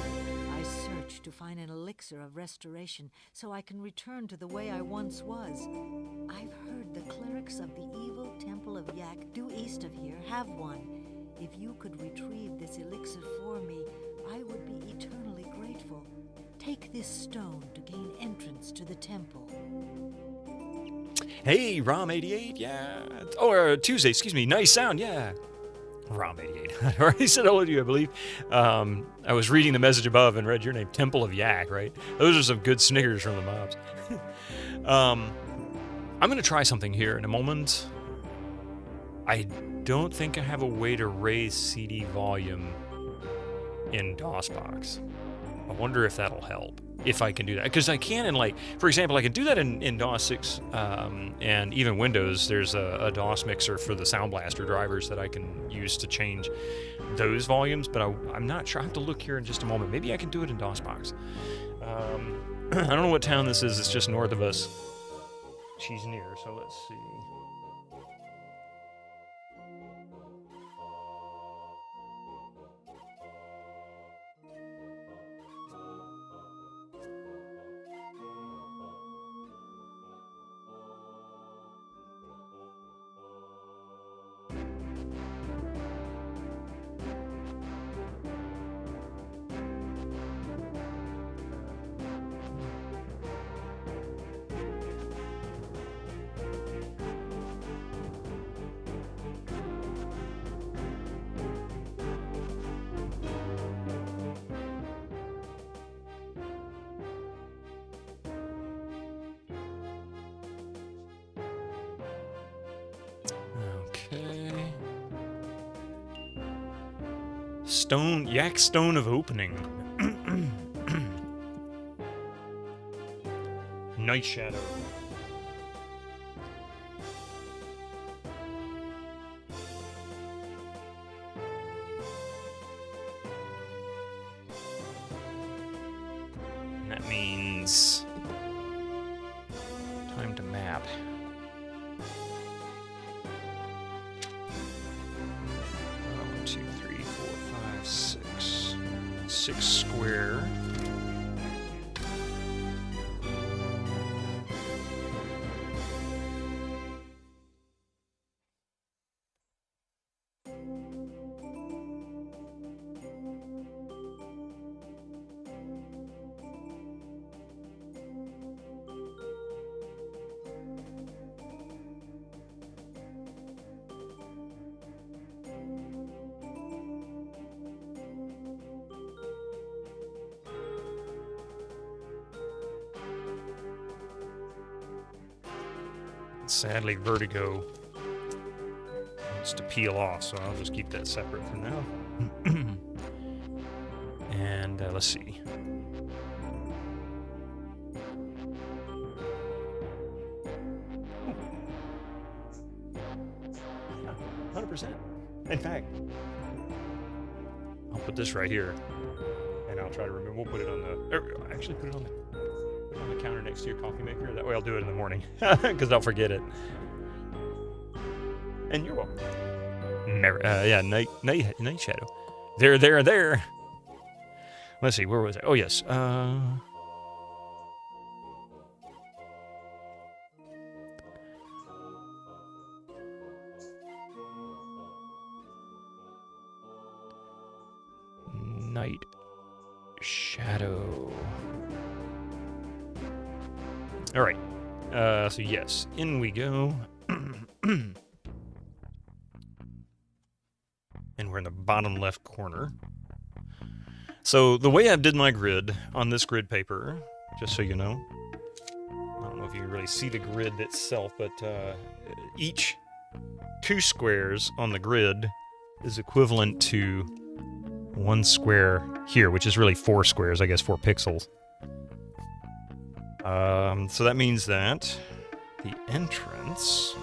[SPEAKER 9] I searched to find an elixir of restoration so I can return to the way I once was. I've heard the clerics of the evil Temple of Yak, due east of here, have one. If you could retrieve this elixir for me, I would be eternally grateful. Take this stone to gain entrance to the temple.
[SPEAKER 1] hey, Rom88, yeah. Oh, Tuesday, excuse me. Nice sound, yeah. Rom88. I already said hello to you, I believe. I was reading the message above and read your name, Temple of Yak, right? Those are some good Snickers from the mobs. I'm going to try something here in a moment. I don't think I have a way to raise CD volume in DOSBox. I wonder if that'll help, if I can do that. Because I can in, like, for example, I can do that in DOS 6 and even Windows. There's a DOS mixer for the Sound Blaster drivers that I can use to change those volumes, but I'm not sure. I have to look here in just a moment. Maybe I can do it in DOSBox. I don't know what town this is. It's just north of us. She's near, so let's see. Yak Stone of Opening. Night Shadow. And that means time to map. One, two, three, four, five, six. 6 square. Sadly, Vertigo wants to peel off, so I'll just keep that separate for now. And let's see. 100%. In fact, I'll put this right here, and I'll try to remember. We'll put it on the. Actually, put it on the counter next to your coffee maker. That way I'll do it in the morning, because I'll forget it. And you're welcome. Yeah, Night Shadow. There. Let's see, where was I? Oh, yes. Night Shadow. All right. So yes, in we go. And we're in the bottom left corner. So the way I did my grid on this grid paper, just so you know, I don't know if you can really see the grid itself, but each 2 squares on the grid is equivalent to 1 square here, which is really 4 squares, I guess 4 pixels. So that means that the entrance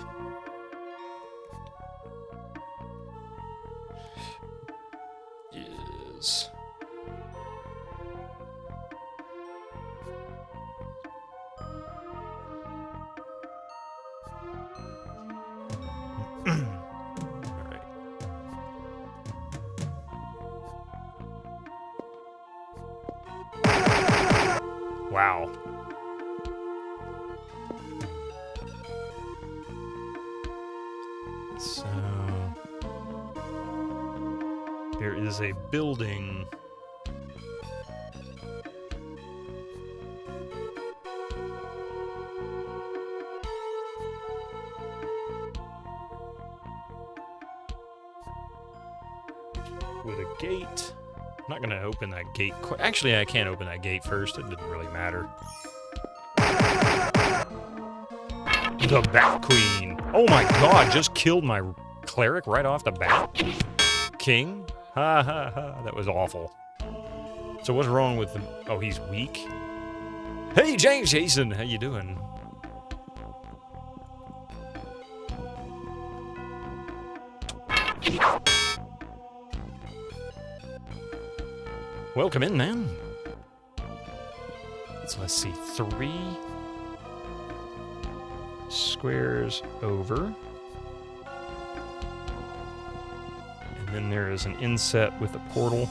[SPEAKER 1] is wow. So there is a building with a gate. I'm not going to open that gate. Actually, I can't open that gate first. It didn't really matter. The Bat Queen. Oh my god, just killed my cleric right off the bat. King? Ha ha ha. That was awful. So what's wrong with the... Oh, he's weak? Hey, Jason, how you doing? Welcome in, man. So let's see, 3 squares over. And then there is an inset with a portal.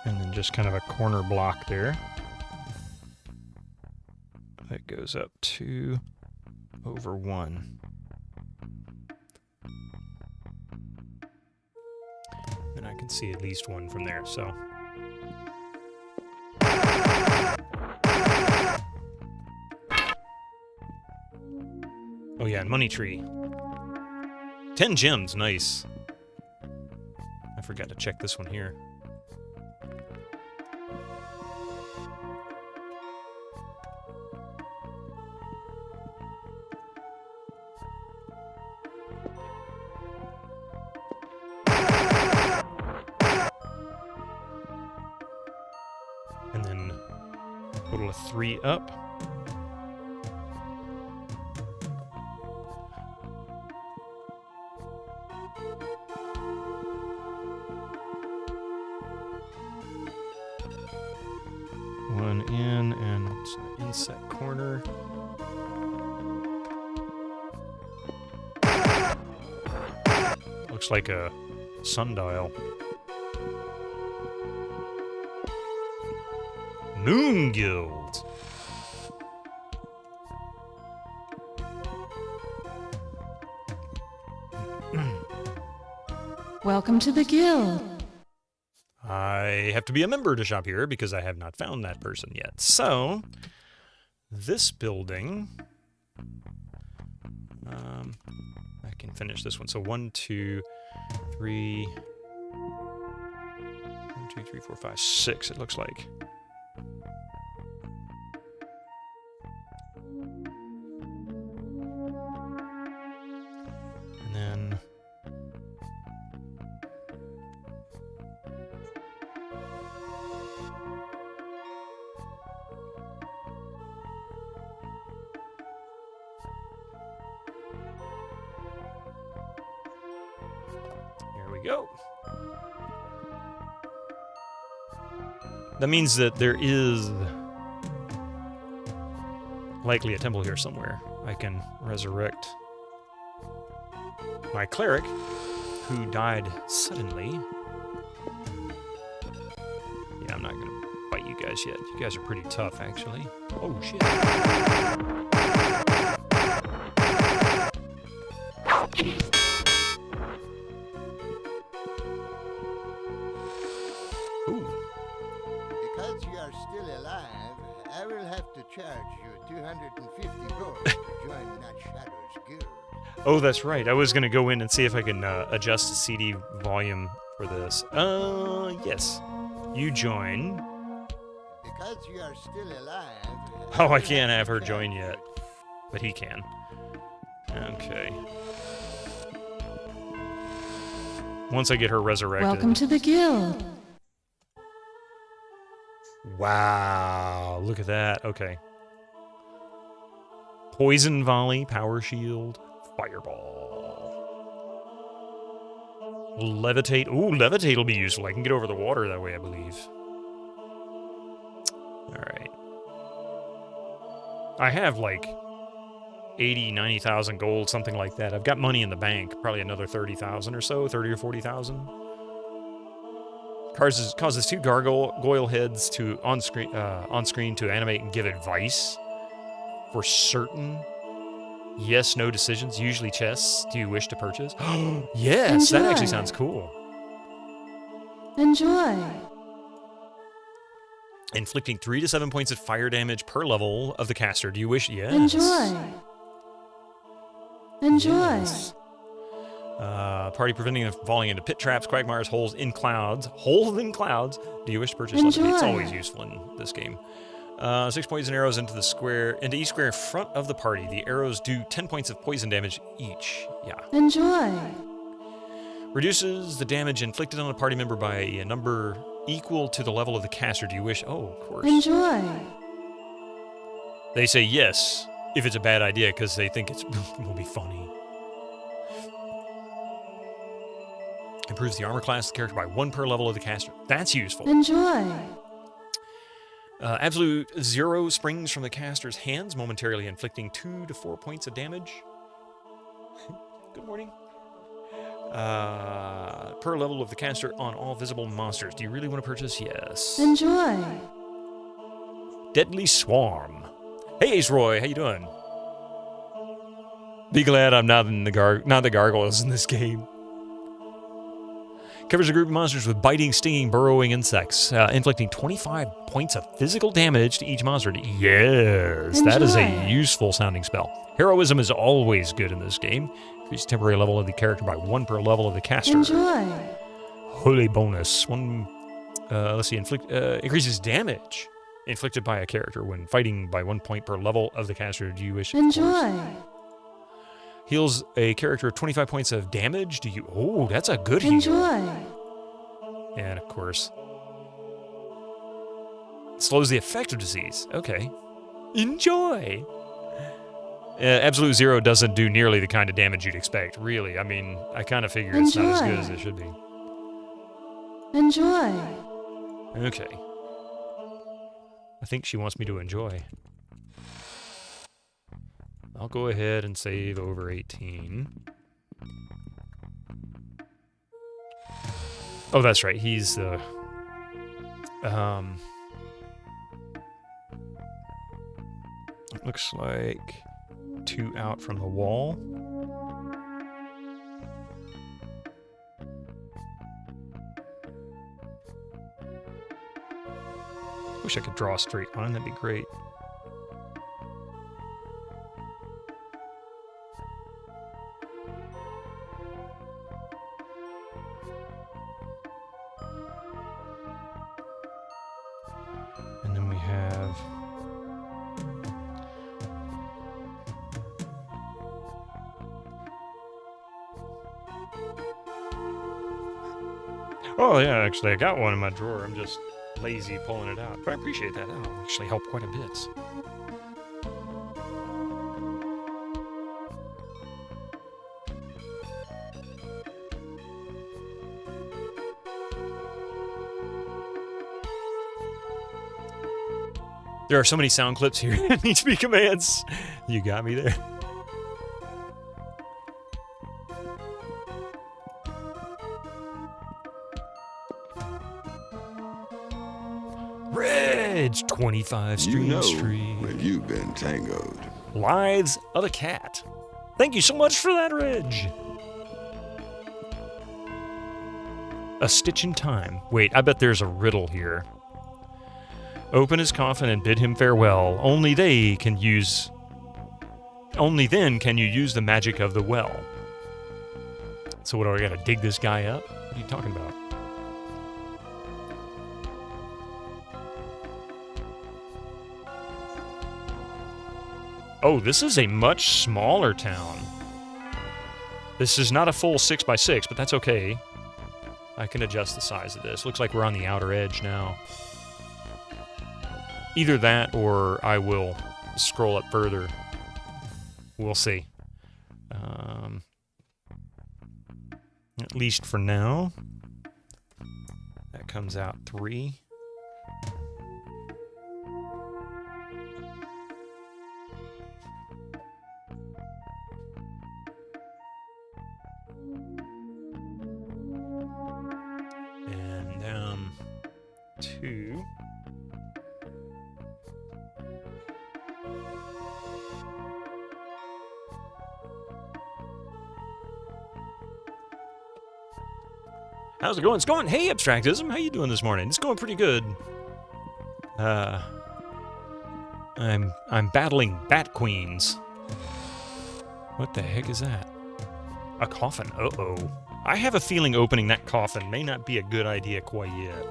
[SPEAKER 1] And then just kind of a corner block there. That goes up 2 over 1. And I can see at least 1 from there, so. Oh yeah, money tree. 10 gems, nice. I forgot to check this one here. with 3 up. One in, and it's an inset corner. Looks like a sundial. Moon Guild.
[SPEAKER 8] Welcome to the guild.
[SPEAKER 1] I have to be a member to shop here because I have not found that person yet. So, this building, I can finish this one. So 1, 2, 3, 1, 2, 3, 4, 5, 6. It looks like. And then. Go. That means that there is likely a temple here somewhere. I can resurrect my cleric, who died suddenly. Yeah, I'm not gonna fight you guys yet. You guys are pretty tough, actually. Oh, shit.
[SPEAKER 10] Because you are still alive, I will have to charge you 250 gold to join that Shadow's Guild.
[SPEAKER 1] Oh, that's right. I was going to go in and see if I can adjust the CD volume for this. Yes. You join.
[SPEAKER 10] Because you are still alive.
[SPEAKER 1] Oh, I can't have her join yet. But he can. Okay. Once I get her resurrected.
[SPEAKER 8] Welcome to the guild.
[SPEAKER 1] Wow. Look at that. Okay. Poison volley, power shield, fireball. Levitate. Ooh, levitate will be useful. I can get over the water that way, I believe. Alright. I have like 80, 90,000 gold, something like that. I've got money in the bank. Probably another 30,000 or so, 30 or 40,000. Causes 2 gargoyle heads to on screen to animate and give advice for certain yes, no decisions, usually chests. Do you wish to purchase? Yes,
[SPEAKER 8] Enjoy.
[SPEAKER 1] That actually sounds cool.
[SPEAKER 8] Enjoy.
[SPEAKER 1] Inflicting 3 to 7 points of fire damage per level of the caster. Do you wish? Yes.
[SPEAKER 8] Enjoy. Enjoy.
[SPEAKER 1] Yes. Party preventing them from falling into pit traps, quagmires, holes in clouds. Holes in clouds. Do you wish to purchase?
[SPEAKER 8] Enjoy.
[SPEAKER 1] It's always useful in this game. 6 poison arrows into each square in front of the party. The arrows do 10 points of poison damage each. Yeah.
[SPEAKER 8] Enjoy.
[SPEAKER 1] Reduces the damage inflicted on a party member by a number equal to the level of the caster. Do you wish? Oh, of course.
[SPEAKER 8] Enjoy.
[SPEAKER 1] They say yes if it's a bad idea because they think it will be funny. Improves the armor class of the character by 1 per level of the caster. That's useful.
[SPEAKER 8] Enjoy.
[SPEAKER 1] Absolute 0 springs from the caster's hands, momentarily inflicting 2 to 4 points of damage. Good morning. Per level of the caster on all visible monsters. Do you really want to purchase? Yes.
[SPEAKER 8] Enjoy.
[SPEAKER 1] Deadly Swarm. Hey, Ace Roy, how you doing? Be glad I'm not the gargoyles in this game. Covers a group of monsters with biting, stinging, burrowing insects, inflicting 25 points of physical damage to each monster. Yes,
[SPEAKER 8] Enjoy.
[SPEAKER 1] That is a useful sounding spell. Heroism is always good in this game. Increase temporary level of the character by 1 per level of the caster.
[SPEAKER 8] Enjoy.
[SPEAKER 1] Holy bonus. Let's see, increases damage inflicted by a character when fighting by 1 point per level of the caster. Do you wish?
[SPEAKER 8] Enjoy.
[SPEAKER 1] Heals a character 25 points of damage. Do you? Oh, that's a good heal.
[SPEAKER 8] Enjoy.
[SPEAKER 1] And of course, Slows the effect of disease. Okay. Enjoy. Absolute Zero doesn't do nearly the kind of damage you'd expect, really. I mean, I kind of figure it's not as good as it should be.
[SPEAKER 8] Enjoy.
[SPEAKER 1] Okay. I think she wants me to enjoy. I'll go ahead and save over 18. Oh, that's right. He's the... It looks like 2 out from the wall. Wish I could draw a straight line. That'd be great. And then we have... Oh, yeah, actually, I got one in my drawer. I'm just lazy pulling it out. But I appreciate that. That'll actually help quite a bit. There are so many sound clips here that need to be commands. You got me there. Reg, 25 Street.
[SPEAKER 2] When you've been tangoed.
[SPEAKER 1] Lives of a Cat. Thank you so much for that, Reg. A Stitch in Time. Wait, I bet there's a riddle here. Open his coffin and bid him farewell. Only then can you use the magic of the well. So what, do I gotta dig this guy up? What are you talking about? Oh, this is a much smaller town. This is not a full 6x6, but that's okay. I can adjust the size of this. Looks like we're on the outer edge now. Either that or I will scroll up further. We'll see. At least for now. That comes out 3. And down 2. How's it going? It's going. Hey, Abstractism, how you doing this morning? It's going pretty good. I'm battling Bat Queens. What the heck is that? A coffin. Uh-oh. I have a feeling opening that coffin may not be a good idea quite yet.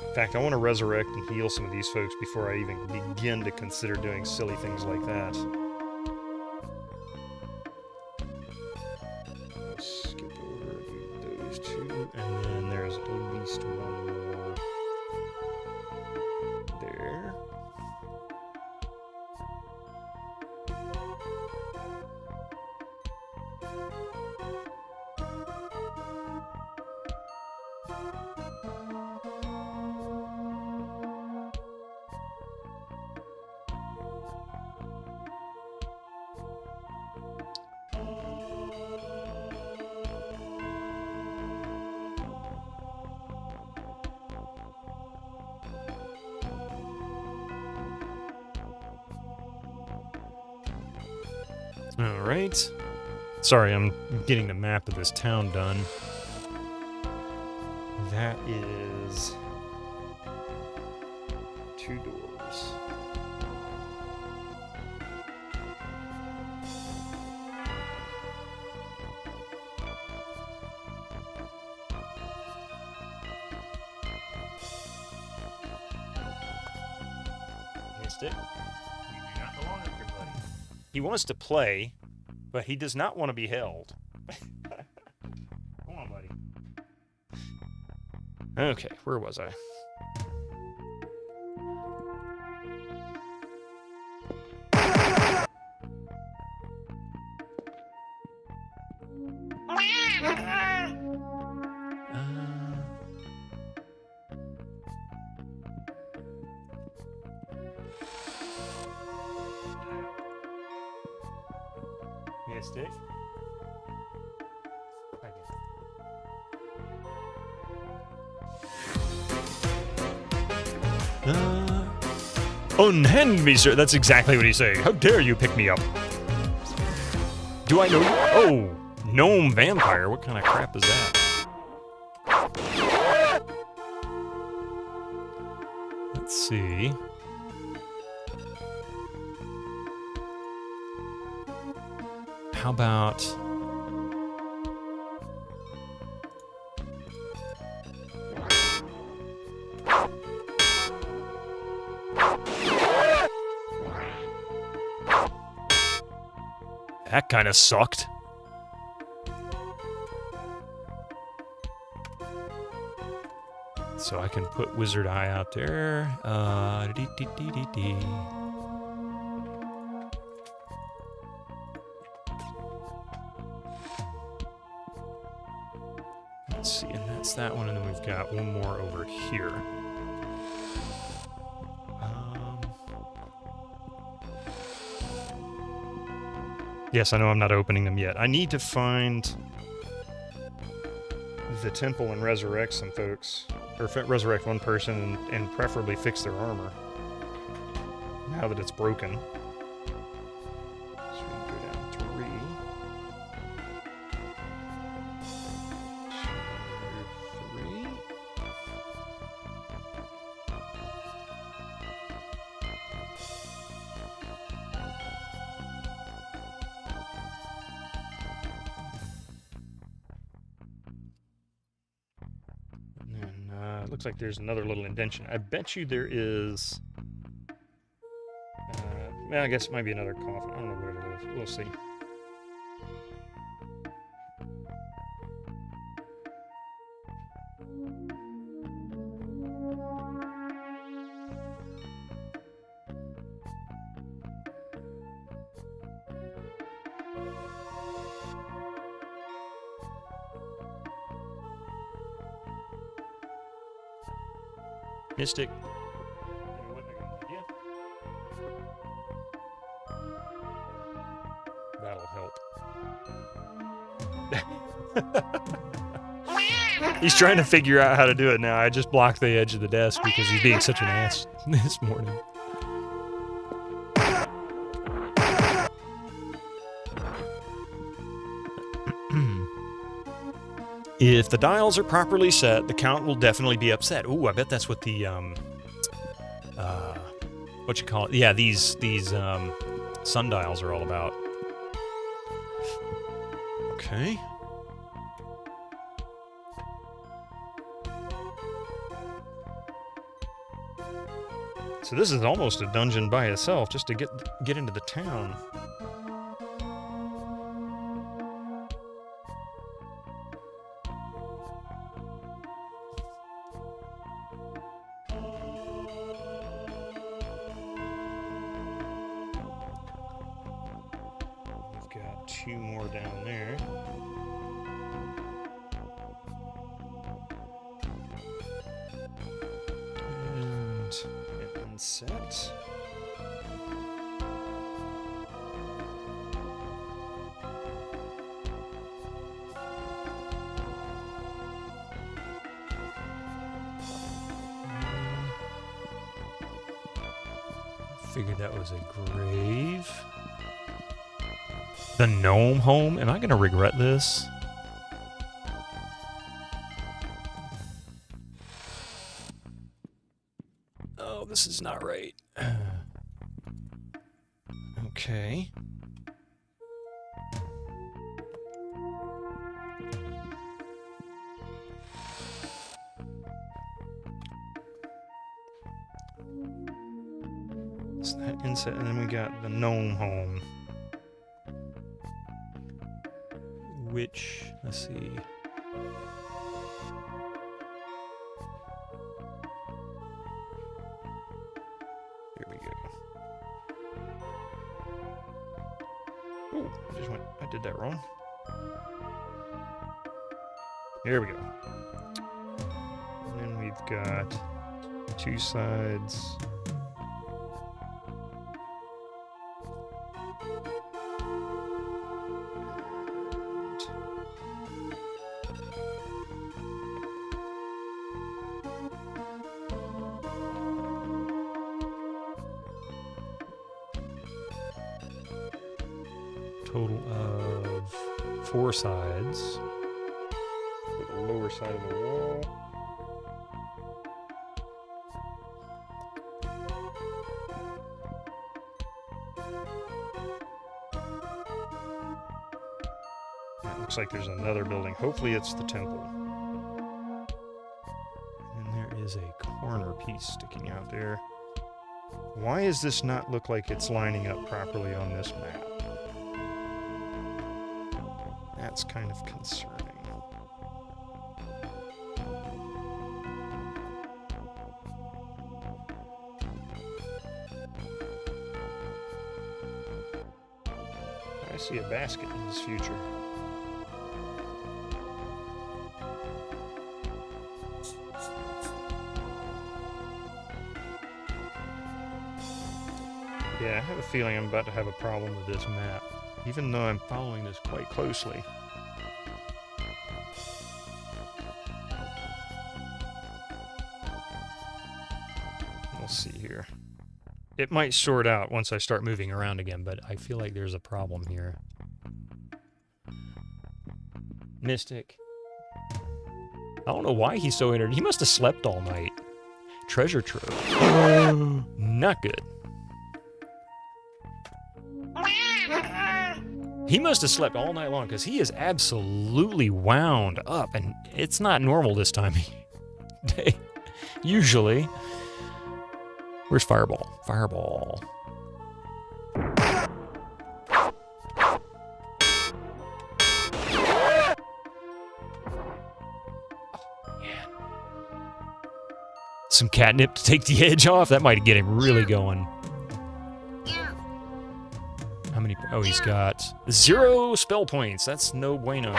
[SPEAKER 1] In fact, I want to resurrect and heal some of these folks before I even begin to consider doing silly things like that. Skip over those 2, and then there's at least 1 more there. Alright. Sorry, I'm getting the map of this town done. That is 2 doors. Missed it. You do not belong up here, buddy. He wants to play, but he does not want to be held. Come on, buddy. Okay, where was I? Mystic. Unhand me, sir. That's exactly what he's saying. How dare you pick me up? Do I know you? Oh, gnome vampire. What kind of crap is that? Let's see. How about... That kind of sucked. So I can put Wizard Eye out there. Let's see, and that's that one, and then we've got one more over here. Yes, I know I'm not opening them yet. I need to find the temple and resurrect some folks. Or resurrect one person and preferably fix their armor. Now that it's broken. So we can go down 3. 3. Looks like there's another little indentation. I bet you there is... well, I guess it might be another coffin. I don't know where it is. We'll see. Mystic. That'll help. He's trying to figure out how to do it now. I just blocked the edge of the desk because he's being such an ass this morning. If the dials are properly set, the count will definitely be upset. Ooh, I bet that's what the, what you call it? Yeah, these sundials are all about. Okay. So this is almost a dungeon by itself, just to get into the town. Two more down there. And get one set. Figured that was a grave. The gnome home? Am I going to regret this? Oh, this is not right. Okay. So that inset, and then we got the gnome home. Which, let's see. Oh, I did that wrong. There we go. And then we've got 2 sides. Total of 4 sides. The lower side of the wall. It looks like there's another building. Hopefully it's the temple. And there is a corner piece sticking out there. Why does this not look like it's lining up properly on this map? That's kind of concerning. I see a basket in this future. Yeah, I have a feeling I'm about to have a problem with this map, even though I'm following this quite closely. We'll see here. It might sort out once I start moving around again, but I feel like there's a problem here. Mystic. I don't know why he's so entered. He must have slept all night. Treasure trove. Not good. He must have slept all night long because he is absolutely wound up, and it's not normal this time of day. Usually. Where's Fireball? Fireball. Some catnip to take the edge off. That might get him really going. How many? Oh, he's got 0 spell points. That's no bueno.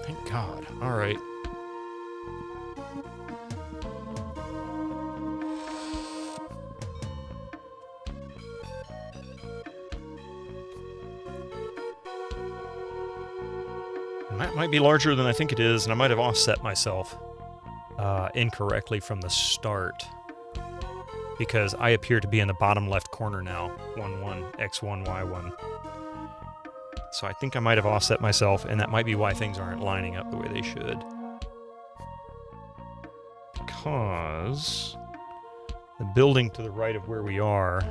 [SPEAKER 1] Thank God. All right. That might be larger than I think it is, and I might have offset myself incorrectly from the start, because I appear to be in the bottom left corner now. 1, 1, X1, Y1. So I think I might have offset myself, and that might be why things aren't lining up the way they should. Because the building to the right of where we are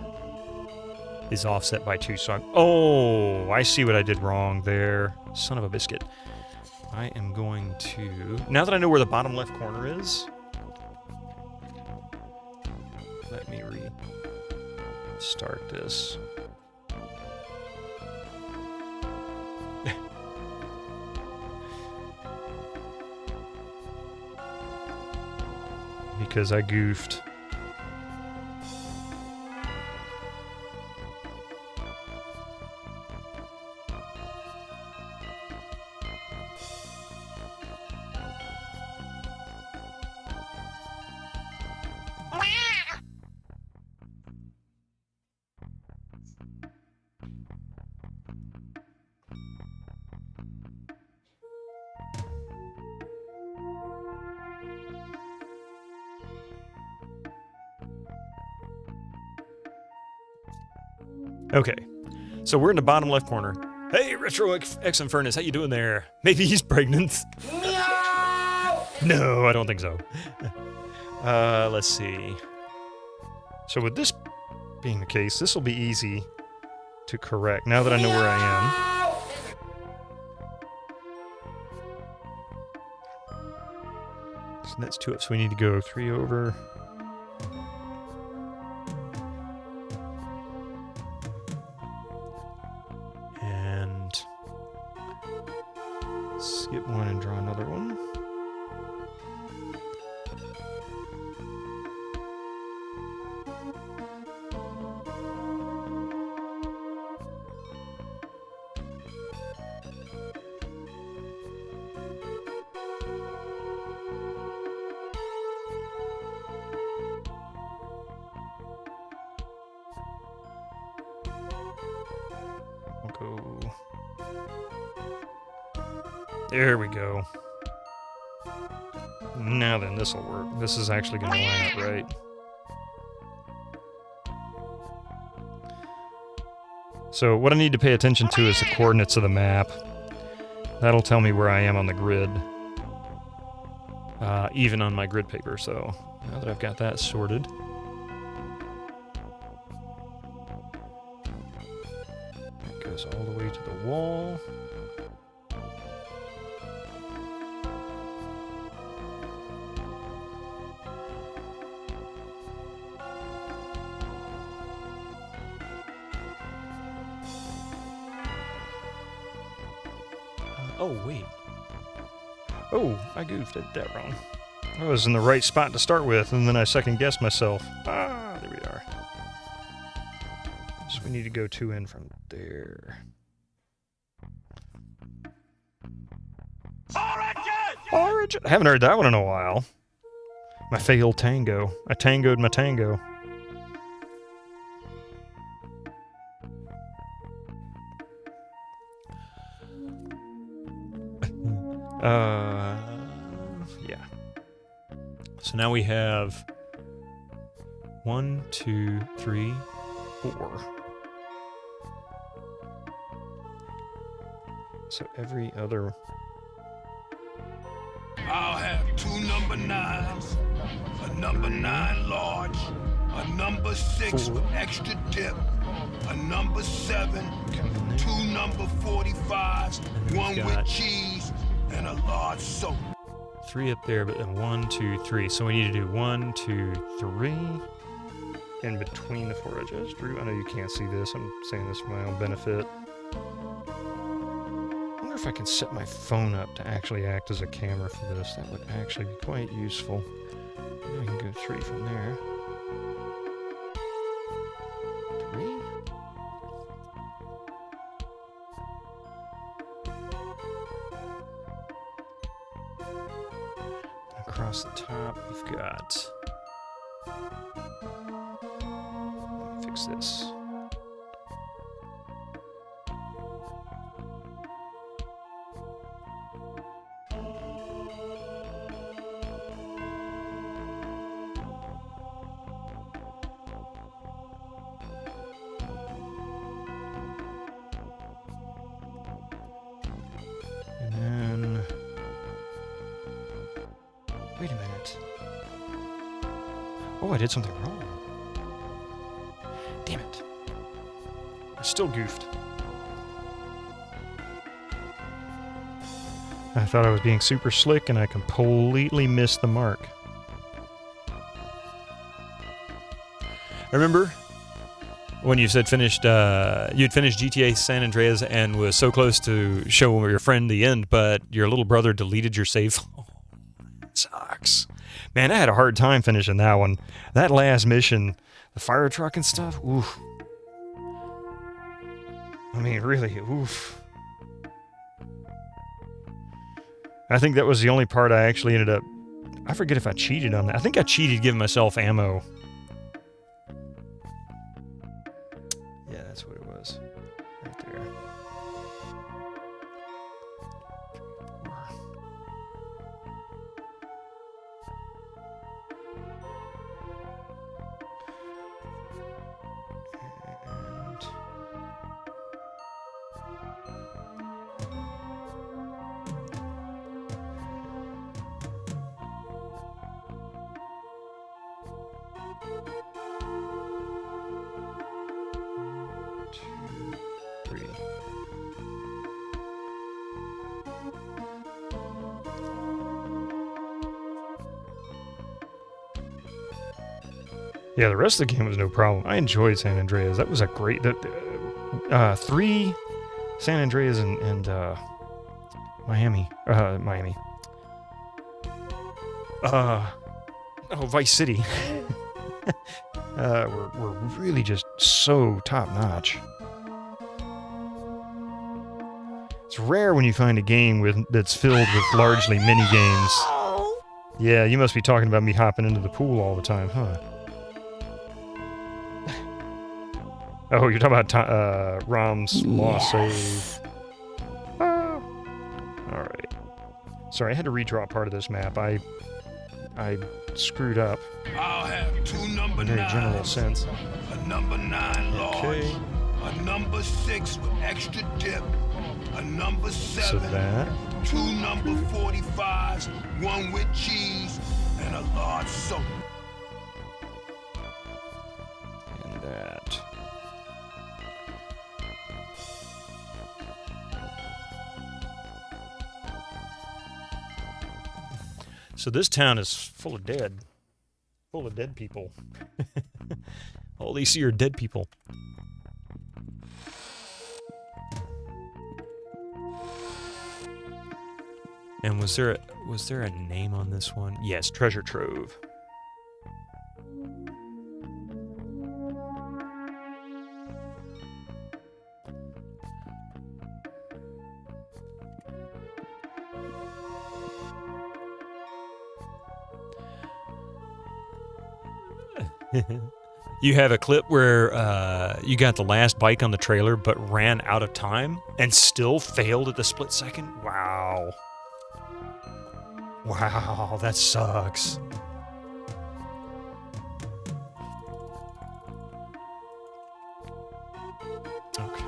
[SPEAKER 1] is offset by 2, so oh, I see what I did wrong there. Son of a biscuit. I am going to... Now that I know where the bottom left corner is, let me restart this. Because I goofed. Okay, so we're in the bottom left corner. Hey, Retro X Infernus, how you doing there? Maybe he's pregnant. Meow! No, I don't think so. Let's see. So with this being the case, this will be easy to correct now that I know where I am. So that's 2 up, so we need to go 3 over. Skip 1 and draw another one. There we go. Now then, this'll work. This is actually going to line up right. So what I need to pay attention to is the coordinates of the map. That'll tell me where I am on the grid. Even on my grid paper, so now that I've got that sorted. It goes all the way to the wall. Oh, wait. Oh, I goofed. I did that wrong. I was in the right spot to start with, and then I second-guessed myself. Ah, there we are. So we need to go 2 in from there. Origin! I haven't heard that one in a while. My failed tango. I tangoed my tango. Yeah. So now we have 1, 2, 3, 4. So every other...
[SPEAKER 2] I'll have 2 number 9s, a number 9 large, a number 6 with extra dip, a number 7, 2 number 45s, 1 with cheese, and a large soda.
[SPEAKER 1] 3 up there, but then 1, 2, 3. So we need to do 1, 2, 3 in between the 4 edges. Drew, I know you can't see this. I'm saying this for my own benefit. I wonder if I can set my phone up to actually act as a camera for this. That would actually be quite useful. Maybe I can go 3 from there. 3? Across the top, we've got... Let me fix this. And then... Wait a minute. Oh, I did something wrong. Damn it. I still goofed. I thought I was being super slick and I completely missed the mark. I remember when you said you'd finished GTA San Andreas and was so close to show your friend the end, but your little brother deleted your save. Sucks. Man, I had a hard time finishing that one. That last mission, the fire truck and stuff, oof. I mean, really, oof. I think that was the only part I actually ended up... I forget if I cheated on that. I think I cheated giving myself ammo. Yeah, that's what it was. Right there. 4. Yeah, the rest of the game was no problem. I enjoyed San Andreas. That was a great... 3 San Andreas and Miami. Vice City. Were really just so top-notch. It's rare when you find a game that's filled with largely mini-games. Yeah, you must be talking about me hopping into the pool all the time, huh? Oh, you're talking about Rom's lost save. Alright.
[SPEAKER 3] Sorry, I had to redraw part of this map. I screwed up.
[SPEAKER 2] I'll have 2 number
[SPEAKER 3] In a very general
[SPEAKER 2] 9s,
[SPEAKER 3] sense.
[SPEAKER 2] a number 9 large,
[SPEAKER 3] Okay.
[SPEAKER 2] a number 6 with extra dip, a number 7,
[SPEAKER 3] So that.
[SPEAKER 2] 2 number 45s, 1 with cheese, and a large soda.
[SPEAKER 3] And that. So this town is full of dead. Full of dead people. All these here are dead people. And was there a name on this one? Yes, Treasure Trove. You have a clip where you got the last bike on the trailer but ran out of time and still failed at the split second? Wow. Wow, that sucks. Okay.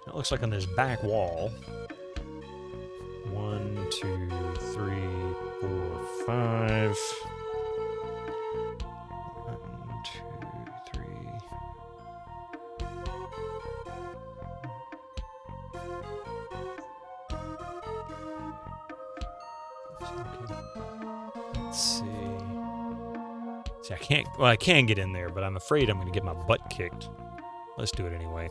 [SPEAKER 3] It looks like on this back wall. 1, 2, 3, 4, 5. 1, 2, 3. Let's see. See, I can't. Well, I can get in there, but I'm afraid I'm going to get my butt kicked. Let's do it anyway.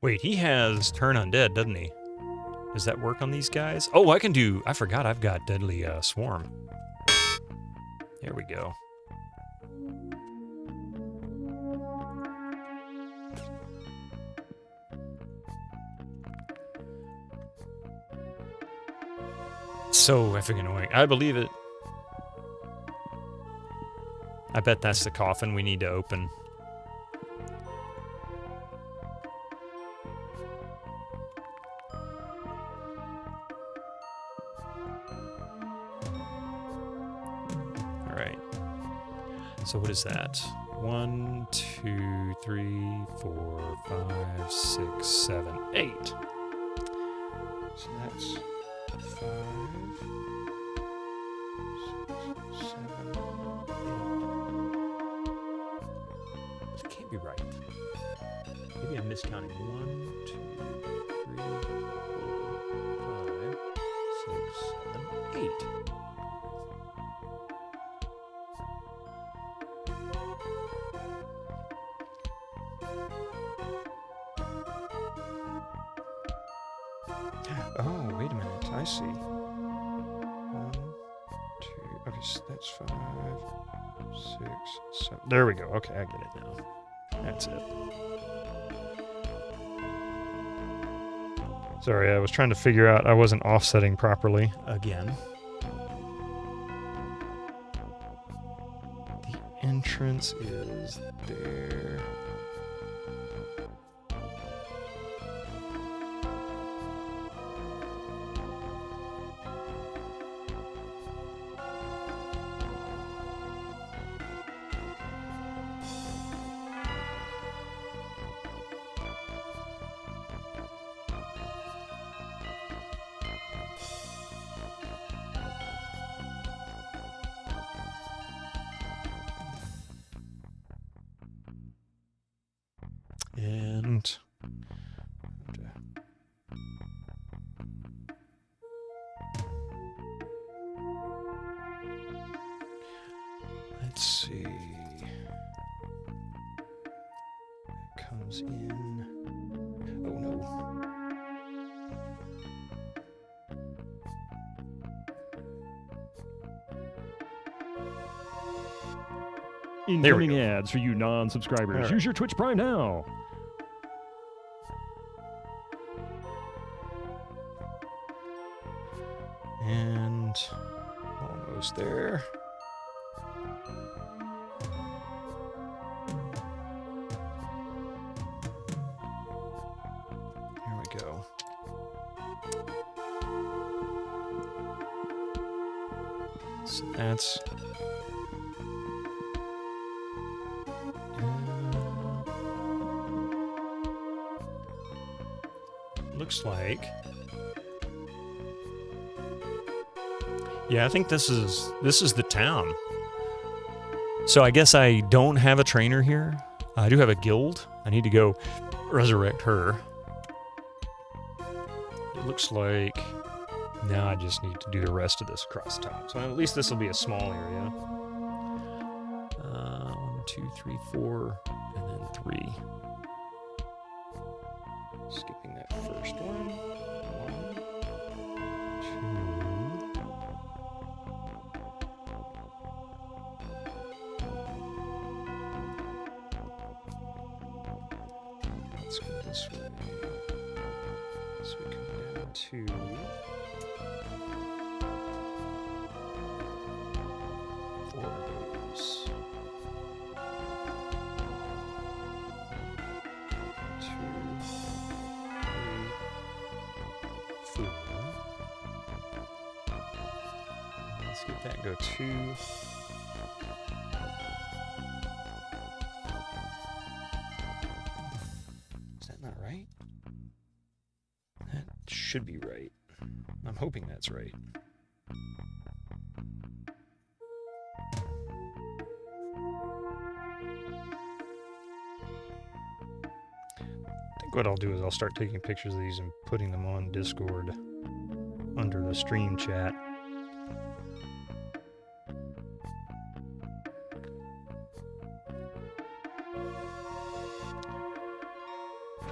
[SPEAKER 3] Wait, he has turn undead, doesn't he? Does that work on these guys? Oh, I can do... I forgot I've got Deadly Swarm. There we go. So effing annoying. I believe it. I bet that's the coffin we need to open. So what is that? 1, 2, 3, 4, 5, 6, 7, 8. So that's 5, 6, 7, 8. This can't be right. Maybe I'm miscounting. 1, 2, 3, 4, 5, 6, 7, 8. Oh, wait a minute. I see. 1, 2. Okay, so that's 5, 6, 7. There we go. Okay, I get it now. That's it. Sorry, I was trying to figure out I wasn't offsetting properly again. The entrance is there. Let's see. Comes in. Oh no.
[SPEAKER 11] Incoming ads for you non-subscribers.
[SPEAKER 3] Right.
[SPEAKER 11] Use your Twitch Prime now.
[SPEAKER 3] And almost there. Here we go. So that's looks like. Yeah, I think this is the town. So I guess I don't have a trainer here. I do have a guild. I need to go resurrect her. It looks like now I just need to do the rest of this across top. So at least this will be a small area. 1, 2, 3, 4, and then 3. Skipping that first one. 1, 2. Let's go this way. So we come down to 4 of those. 2, 3, 4. Let's get that. Go 2. Is that not right? That should be right. I'm hoping that's right. I think what I'll do is I'll start taking pictures of these and putting them on Discord under the stream chat.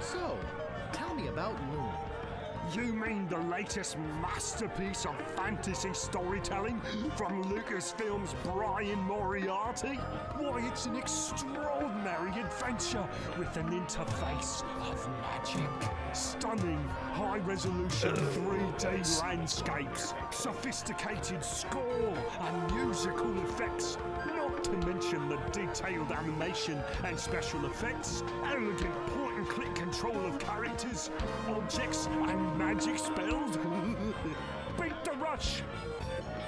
[SPEAKER 10] So, tell me about Moon.
[SPEAKER 12] You mean the latest masterpiece of fantasy storytelling from Lucasfilm's Brian Moriarty? Why, it's an extraordinary adventure with an interface of magic. Stunning, high-resolution 3D landscapes, sophisticated score and musical effects, not to mention the detailed animation and special effects, elegant point-and-click control of characters, objects and magic spells. Beat the rush!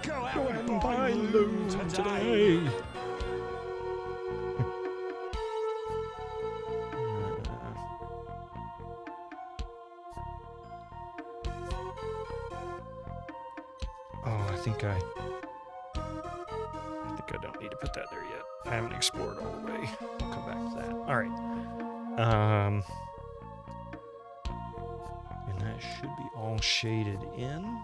[SPEAKER 12] Go out and buy Loom today!
[SPEAKER 3] Oh, I think I don't need to put that there yet. I haven't explored all the way. I'll come back to that. All right. And that should be all shaded in.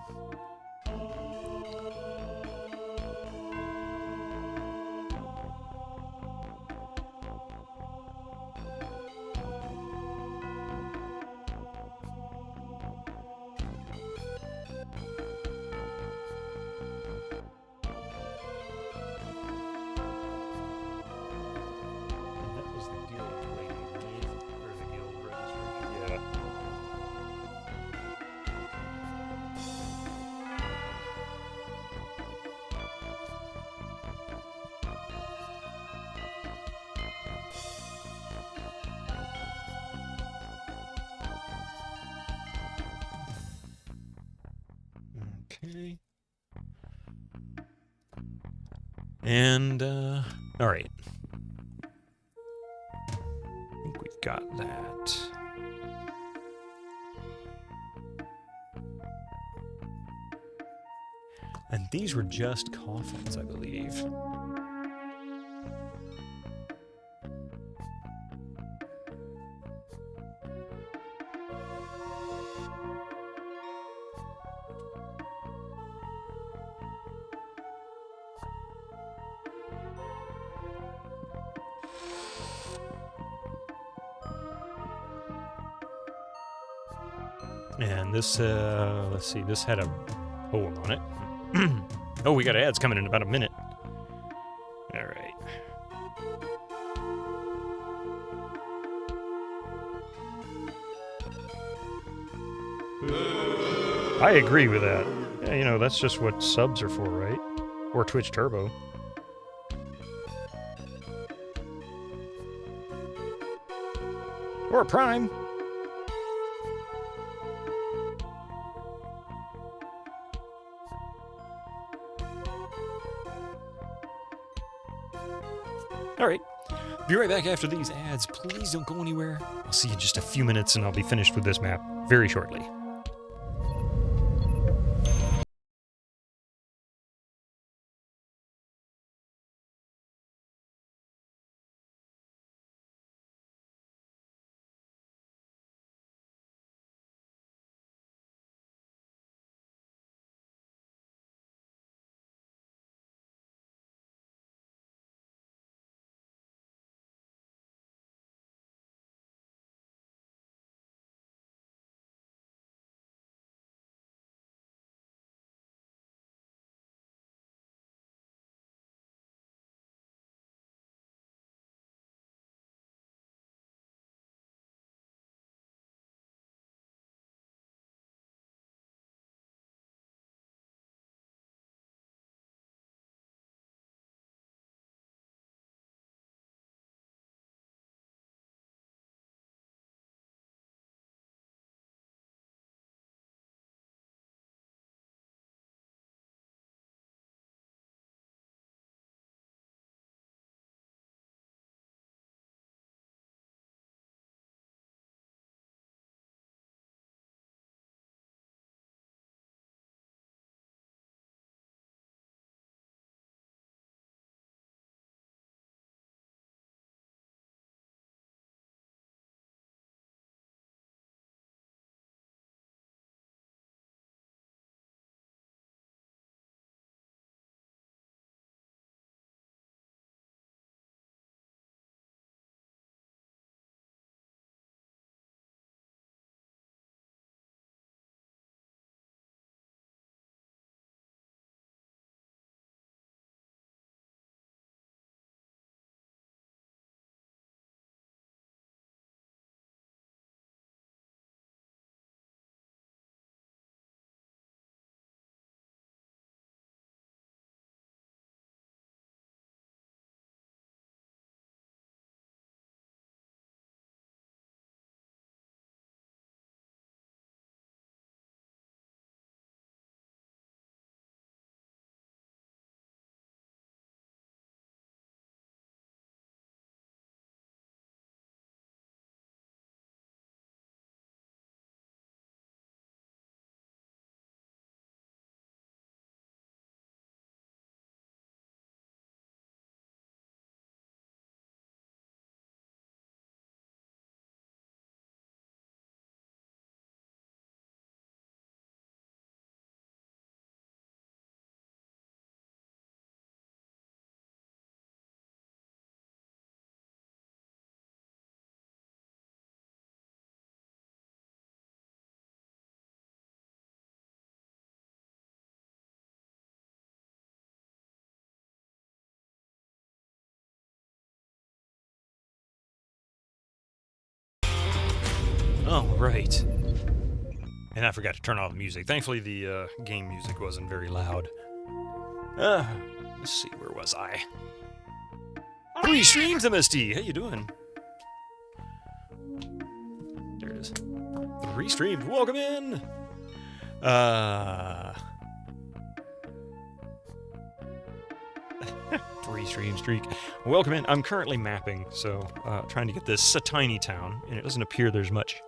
[SPEAKER 3] Okay. And, all right. I think we've got that. And these were just coffins, I believe. And this, let's see, this had a poem on it. Oh, we got ads coming in about a minute. All right. I agree with that. Yeah, you know, that's just what subs are for, right? Or Twitch Turbo. Or Prime. All right. Be right back after these ads. Please don't go anywhere. I'll see you in just a few minutes and I'll be finished with this map very shortly. All right. And I forgot to turn off the music. Thankfully, the game music wasn't very loud. Let's see, where was I? Free streams, MSD. How you doing? There it is. 3 streams. Welcome in. 3 stream streak. Welcome in. I'm currently mapping, so trying to get this a tiny town, and it doesn't appear there's much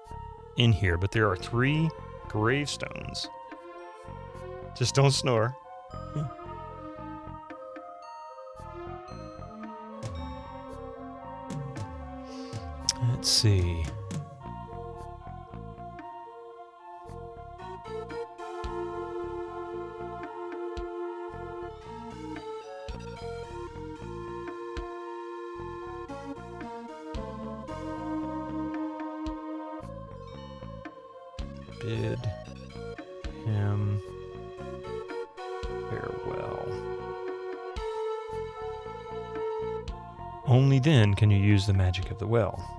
[SPEAKER 3] in here, but there are 3 gravestones. Just don't snore. Let's see. bid him farewell. Only then can you use the magic of the well.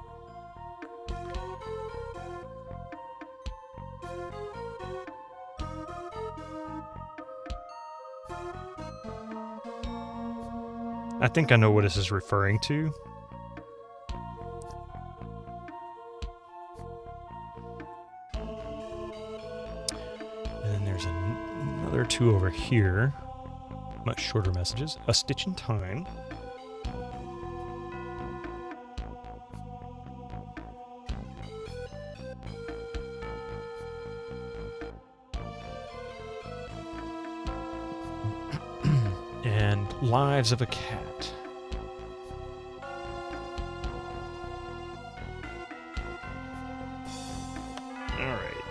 [SPEAKER 3] I think I know what this is referring to. And then there's another two over here. Much shorter messages. A stitch in time. And Lives of a Cat. All right.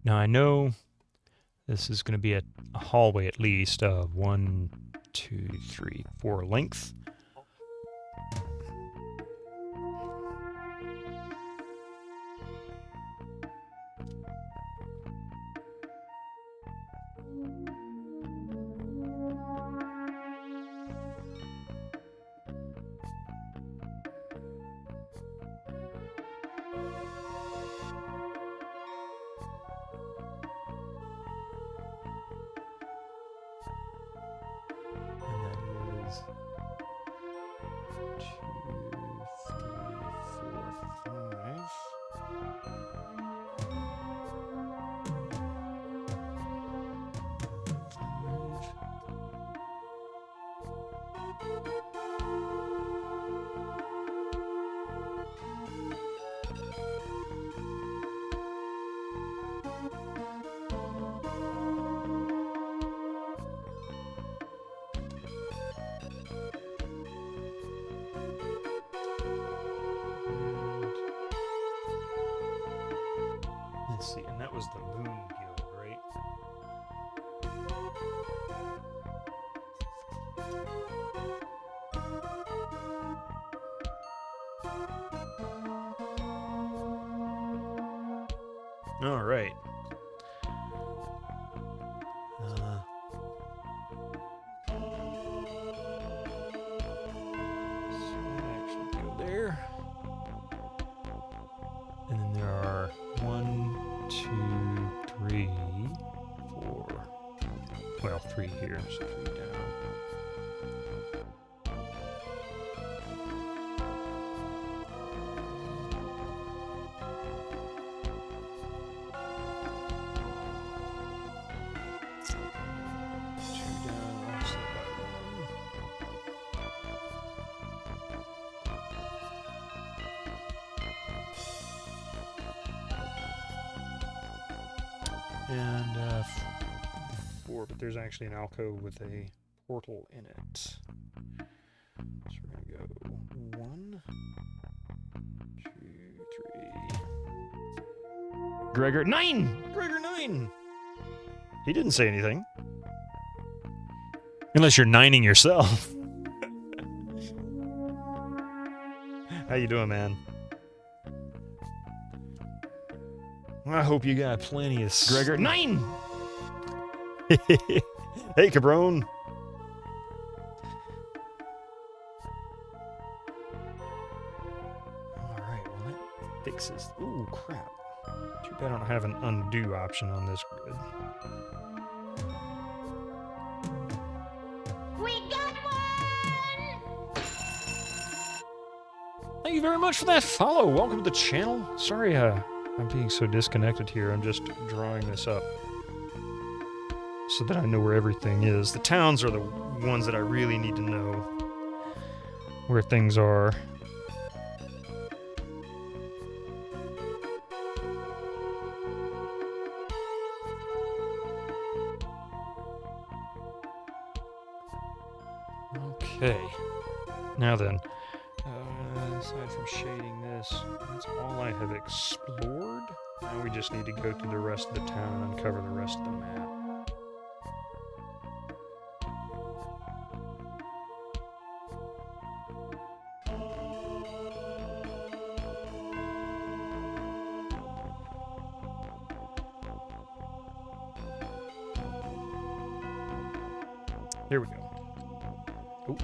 [SPEAKER 3] Now I know this is going to be a hallway at least of 1, 2, 3, 4 length. Let's see, and that was the Moon Guild, right? All right. So actually go there. And then there are 1, 2, 3, 4. Well, 3 here, so 3 down. And 4, but there's actually an alcove with a portal in it. So we're gonna go 1, 2, 3. Gregor 9! Gregor 9! He didn't say anything. Unless you're nining yourself. How you doing, man? I hope you got plenty of Gregor 9! Hey, Cabron. Alright, well that fixes... Ooh, crap. Too bad I don't have an undo option on this grid.
[SPEAKER 5] We got one!
[SPEAKER 3] Thank you very much for that follow. Welcome to the channel. Sorry, I'm being so disconnected here. I'm just drawing this up so that I know where everything is. The towns are the ones that I really need to know where things are. Okay. Now then, aside from shading this, that's all I have explored. Now we just need to go to the rest of the town and uncover the rest of the map. Here we go. Ooh.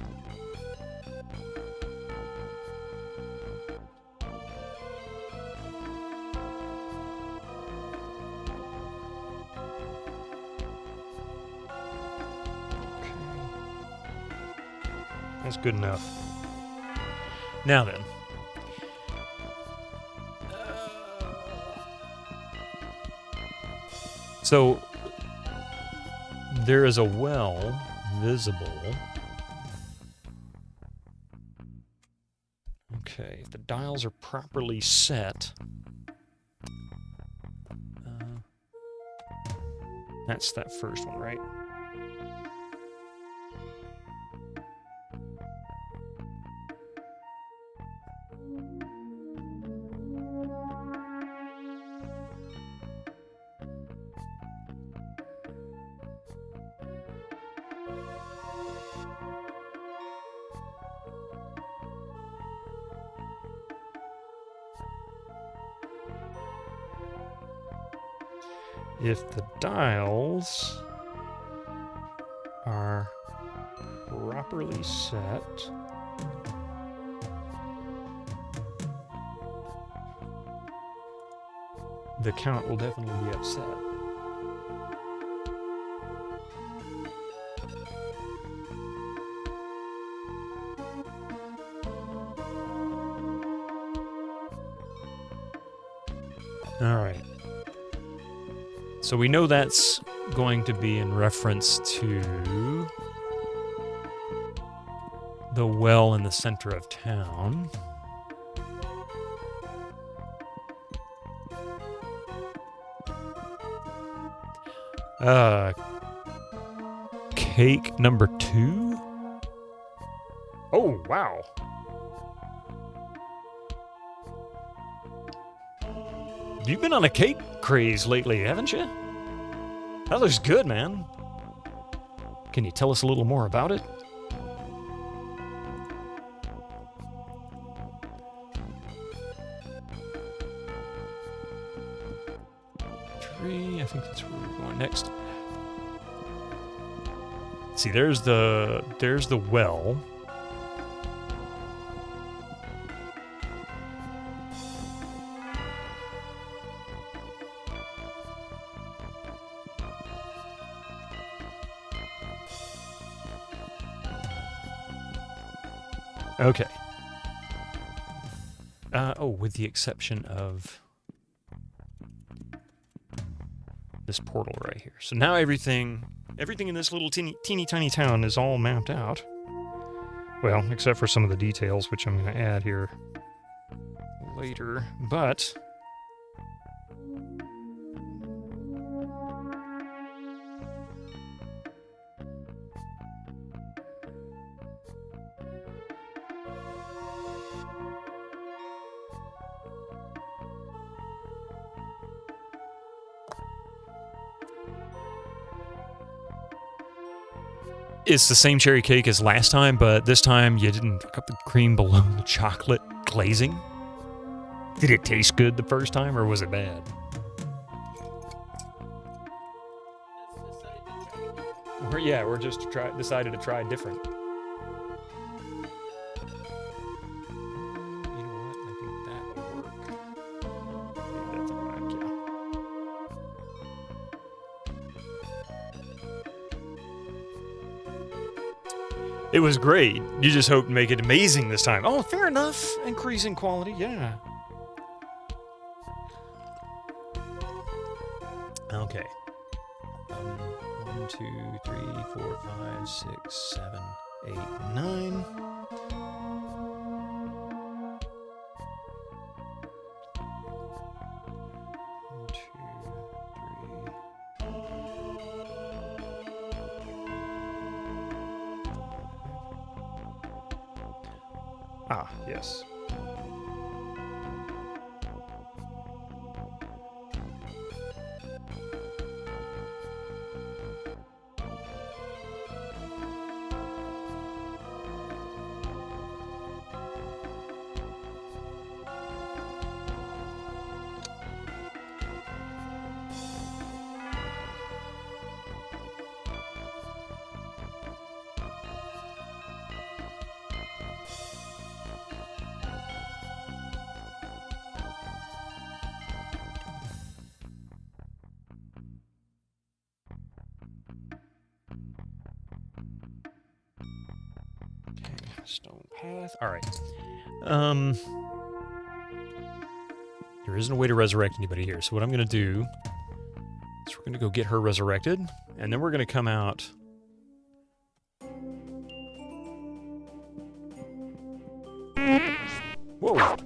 [SPEAKER 3] That's good enough. Now then. So, there is a well visible. Okay, if the dials are properly set. That's that first one, right? If the dials are properly set, the count will definitely be upset. All right. So we know that's going to be in reference to the well in the center of town. Cake number 2? Oh, wow. You've been on a cake craze lately, haven't you? That looks good, man. Can you tell us a little more about it? Tree, I think that's where we're going next. See, there's the well. Okay. With the exception of this portal right here. So now everything in this little teeny tiny town is all mapped out. Well, except for some of the details, which I'm going to add here later. But it's the same cherry cake as last time, but this time you didn't pick up the cream below the chocolate glazing. Did it taste good the first time, or was it bad? We're just decided to try different. You know what? I think that will work. Maybe that's black, yeah. It was great. You just hope to make it amazing this time. Oh, fair enough. Increasing quality, yeah. Okay. 1, 2, 3, 4, 5, 6, 7, 8, 9. Ah, yes. Stone path. All right. There isn't a way to resurrect anybody here. So what I'm going to do is we're going to go get her resurrected, and then we're going to come out. Whoa.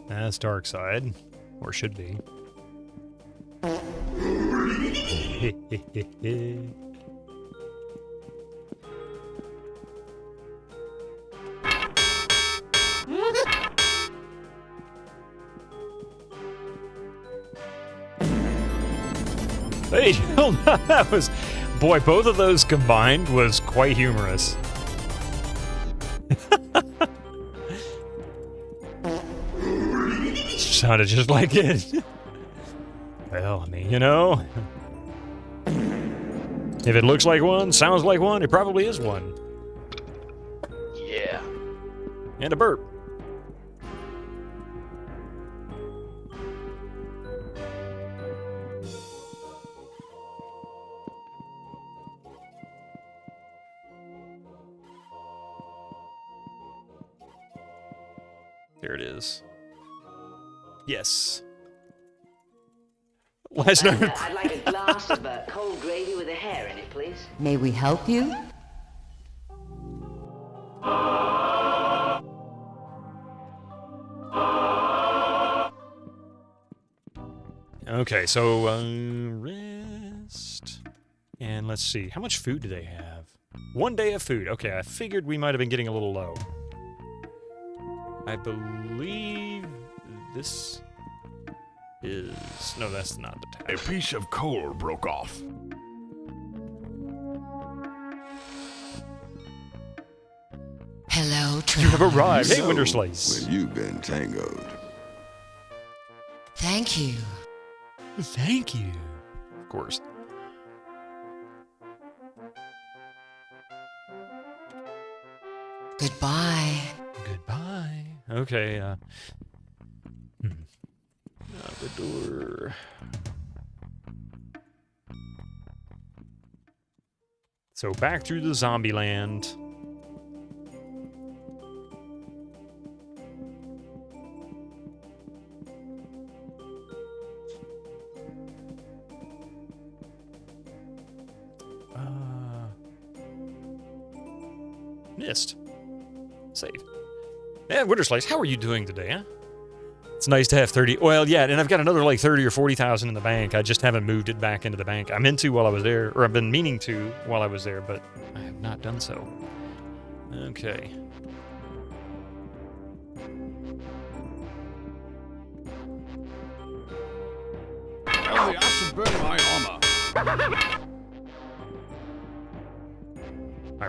[SPEAKER 3] That's Darkside, or should be. Hey, that was... Boy, both of those combined was quite humorous. Sounded just like it. Well, I mean, you know... If it looks like one, sounds like one, it probably is one.
[SPEAKER 13] Yeah.
[SPEAKER 3] And a burp. There it is. Yes. Last night.
[SPEAKER 14] I'd like a glass of cold gravy with a hair in it, please.
[SPEAKER 9] May we help you?
[SPEAKER 3] Okay, so rest. And let's see. How much food do they have? 1 day of food. Okay, I figured we might have been getting a little low. I believe this is... No, that's not the tab.
[SPEAKER 6] A piece of coal broke off.
[SPEAKER 14] Hello,
[SPEAKER 3] You have arrived. Hey, Winter Slice.
[SPEAKER 15] Where you been tangoed?
[SPEAKER 14] Thank you.
[SPEAKER 3] Thank you. Of course.
[SPEAKER 14] Goodbye.
[SPEAKER 3] Goodbye. Okay, Out the door. So back through the zombie land. Missed. Save. And Winter Slice, how are you doing today, huh? It's nice to have 30. Well, yeah, and I've got another like 30 or 40,000 in the bank. I just haven't moved it back into the bank. I meant to while I was there, or I've been meaning to while I was there, but I have not done so. Okay.
[SPEAKER 6] Well, the acid burned my armor.
[SPEAKER 3] My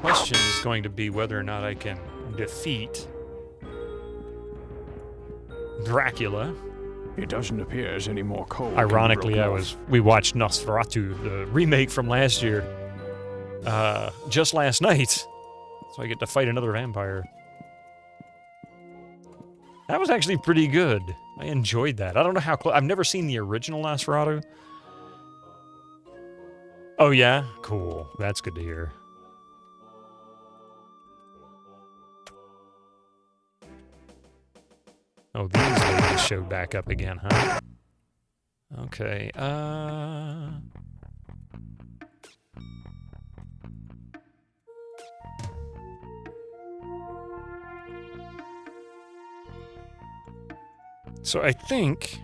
[SPEAKER 3] question is going to be whether or not I can defeat Dracula.
[SPEAKER 6] It doesn't appear as any more coal.
[SPEAKER 3] Ironically, we watched Nosferatu, the remake from last year, just last night, so I get to fight another vampire. That was actually pretty good. I enjoyed that. I don't know how close. I've never seen the original Nosferatu. Oh yeah, cool. That's good to hear. Oh, these ladies showed back up again, huh? Okay, So I think...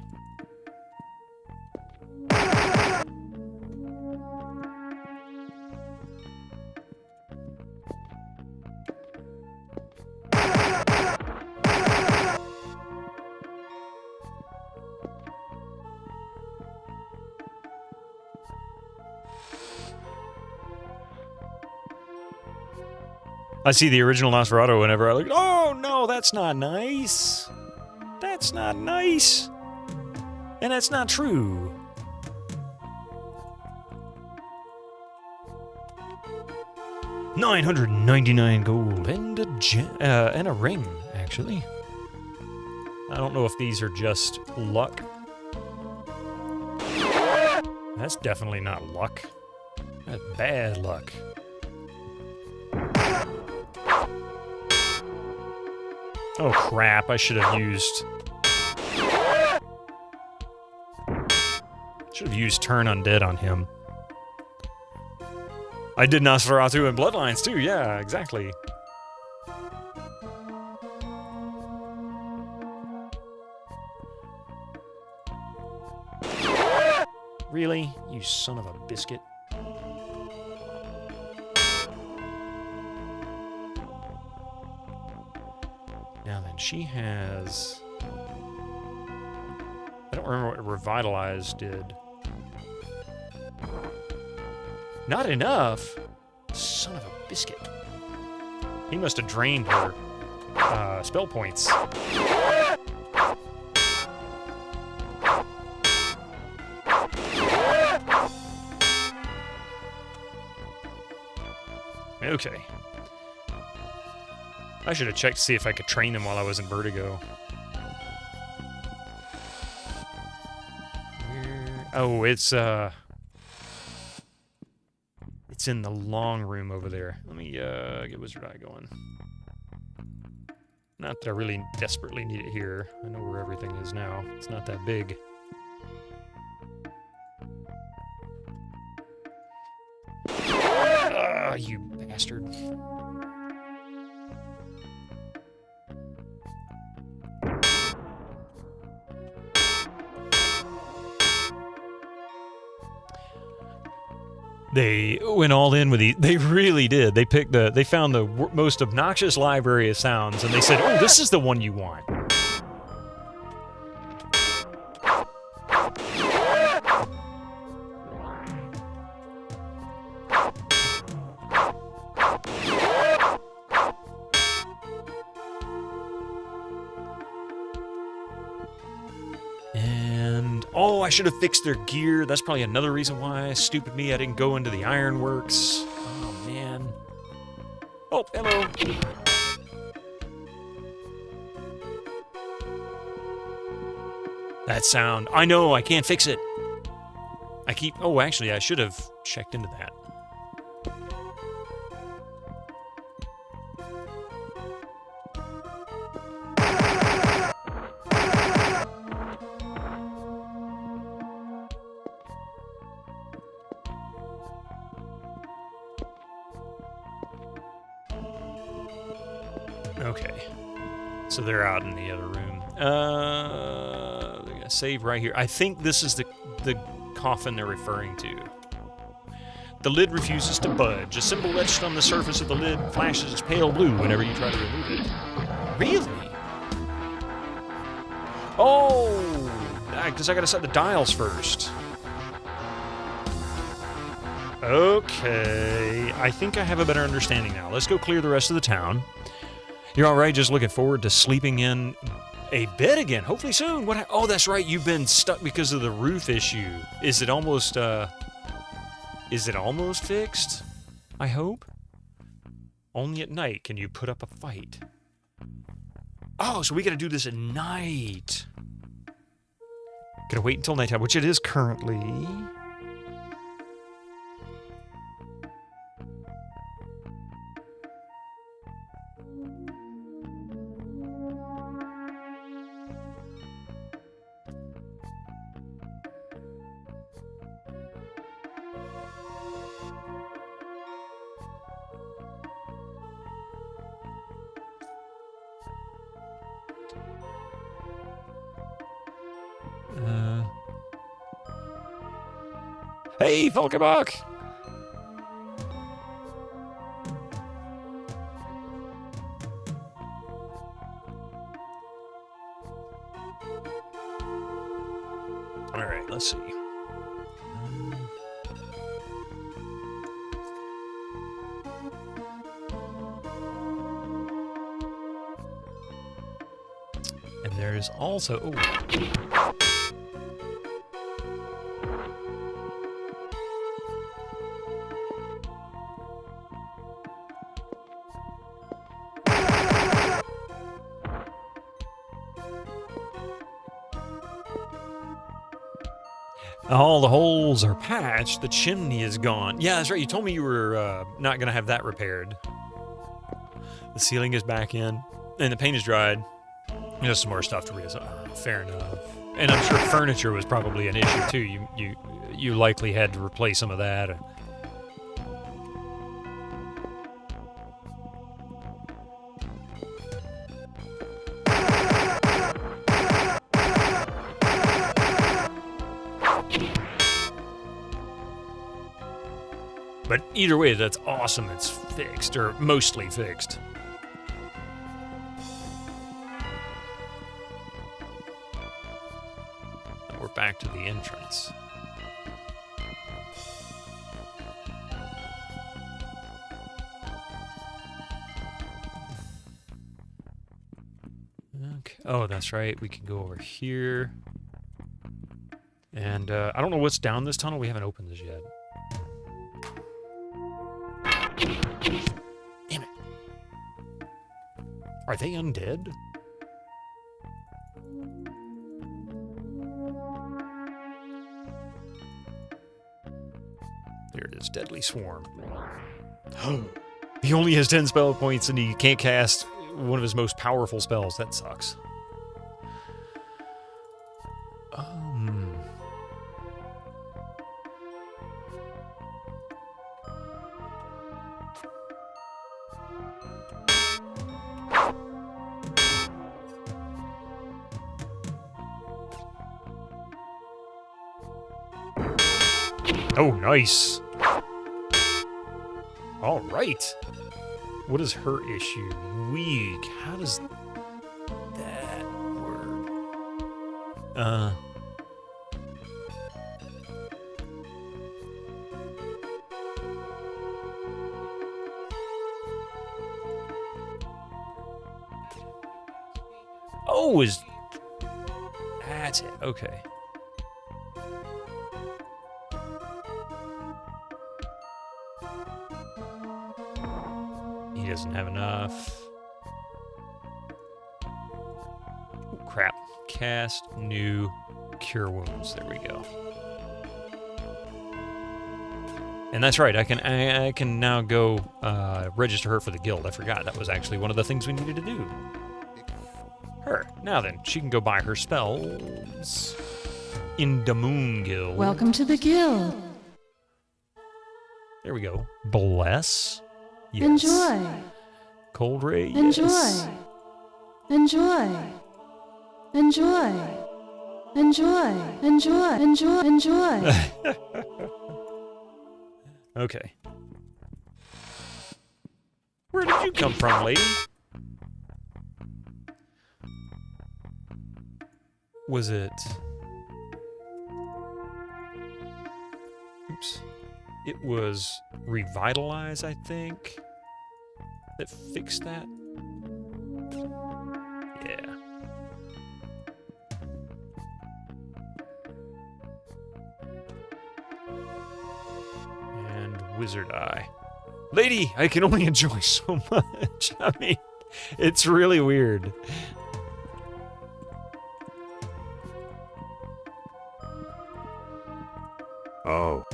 [SPEAKER 3] I see the original Nosferatu whenever I look, oh no, that's not nice. That's not nice. And that's not true. $999 gold and a ring, actually. I don't know if these are just luck. That's definitely not luck. That's bad luck. Oh crap, I should have used... Should have used Turn Undead on him. I did Nosferatu in Bloodlines too, yeah, exactly. Really? You son of a biscuit. Now then, she has... I don't remember what Revitalize did. Not enough? Son of a biscuit. He must have drained her spell points. Okay. I should have checked to see if I could train them while I was in Vertigo. Oh, it's in the long room over there. Let me get Wizard Eye going. Not that I really desperately need it here. I know where everything is now. It's not that big. You bastard. They went all in with these. They really did. They picked they found the most obnoxious library of sounds, and they said, "Oh, this is the one you want." Oh, I should have fixed their gear. That's probably another reason why, stupid me, I didn't go into the ironworks. Oh, man. Oh, hello. That sound. I know, I can't fix it. I keep... Oh, actually, I should have checked into that. Okay, so they're out in the other room. They're gonna save right here. I think this is the coffin they're referring to. The lid refuses to budge. A symbol etched on the surface of the lid flashes pale blue whenever you try to remove it. Really? Oh, because I gotta set the dials first. Okay, I think I have a better understanding now. Let's go clear the rest of the town. You're all right, just looking forward to sleeping in a bed again, hopefully soon. What? Oh, that's right, you've been stuck because of the roof issue. Is it almost fixed? I hope. Only at night can you put up a fight. Oh, so we gotta do this at night. Gotta wait until nighttime, which it is currently. Hey, Volkenbach! Alright, let's see. And there's also... Oh. All the holes are patched. The chimney is gone. Yeah, that's right. You told me you were not going to have that repaired. The ceiling is back in, and the paint is dried. Just some more stuff to read. Fair enough. And I'm sure furniture was probably an issue too. You likely had to replace some of that. But either way, that's awesome. It's fixed, or mostly fixed. And we're back to the entrance. Okay. Oh, that's right. We can go over here. And I don't know what's down this tunnel. We haven't opened this yet. Damn it. Are they undead? There it is, Deadly Swarm. He only has 10 spell points and he can't cast one of his most powerful spells. That sucks. Oh, nice. All right. What is her issue? Weak. How does that work? Oh, that's it. Okay. He doesn't have enough. Oh, crap. Cast new cure wounds. There we go. And that's right. I can now go register her for the guild. I forgot that was actually one of the things we needed to do. Her. Now then, she can go buy her spells in the Moon Guild.
[SPEAKER 8] Welcome to the guild.
[SPEAKER 3] There we go. Bless. Yes.
[SPEAKER 8] Enjoy.
[SPEAKER 3] Cold Ray.
[SPEAKER 8] Enjoy.
[SPEAKER 3] Yes.
[SPEAKER 8] Enjoy. Enjoy. Enjoy. Enjoy. Enjoy. Enjoy.
[SPEAKER 3] Okay. Where did you come from, lady? Was it... Oops. It was Revitalize, I think, that fixed that. Yeah. And Wizard Eye. Lady, I can only enjoy so much. I mean, it's really weird.
[SPEAKER 6] Oh.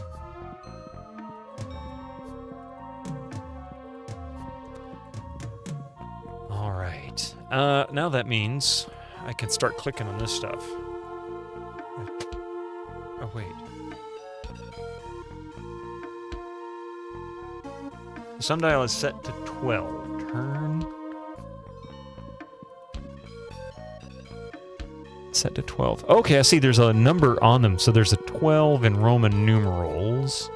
[SPEAKER 3] All right. Now that means I can start clicking on this stuff. Oh, wait. The sundial is set to 12. Turn. Set to 12. Okay, I see there's a number on them. So there's a 12 in Roman numerals.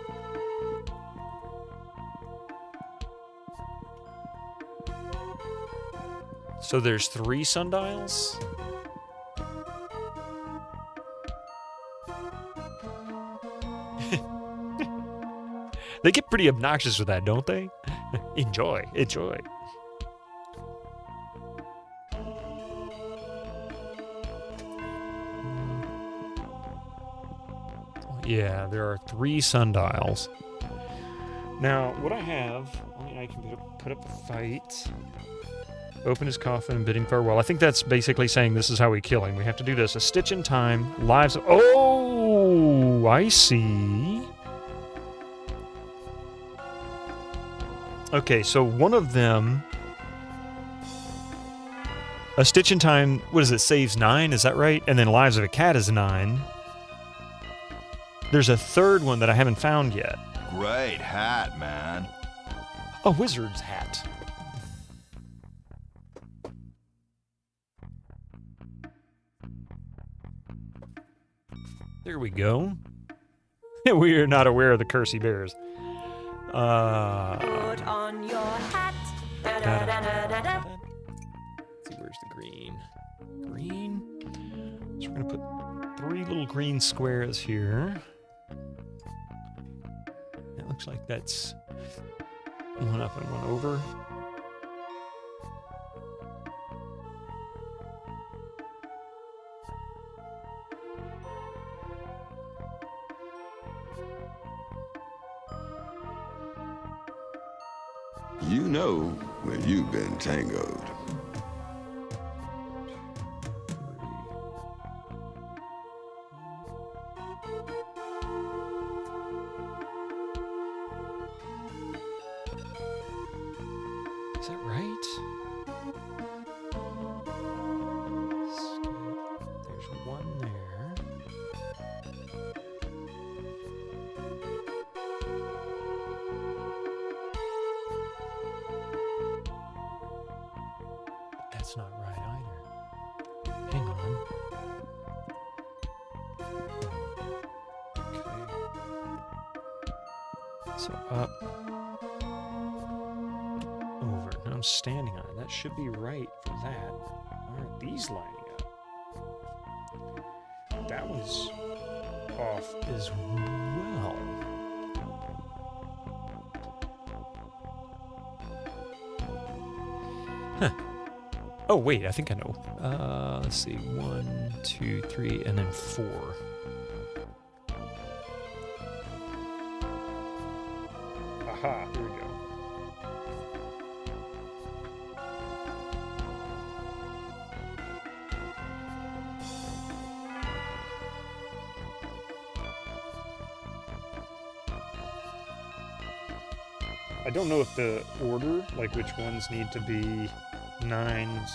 [SPEAKER 3] So there's 3 sundials? They get pretty obnoxious with that, don't they? Enjoy, enjoy. Yeah, there are 3 sundials. Now, what I have, I can put up a fight. Open his coffin and bid him farewell. I think that's basically saying this is how we kill him. We have to do this. A stitch in time, lives... Oh! Oh, I see. Okay, so one of them... A Stitch in Time, what is it, saves 9, is that right? And then Lives of a Cat is 9. There's a third one that I haven't found yet.
[SPEAKER 13] Great hat, man.
[SPEAKER 3] A wizard's hat. There we go. We are not aware of the Cursey Bears.
[SPEAKER 15] Put on your hat. Da-da-da-da-da-da.
[SPEAKER 3] Let's see, where's the green? Green. So we're going to put 3 little green squares here. It looks like that's one up and one over.
[SPEAKER 16] You know when you've been tangoed.
[SPEAKER 3] Is that right? There's one there. That's not right either. Hang on. Okay. So up. Over. Now I'm standing on it. That should be right for that. Why aren't these lining up? That one's off as well. Huh. Oh, wait, I think I know. Let's see. 1, 2, 3, and then 4. Aha, here we go. I don't know if the order, like which ones need to be 9s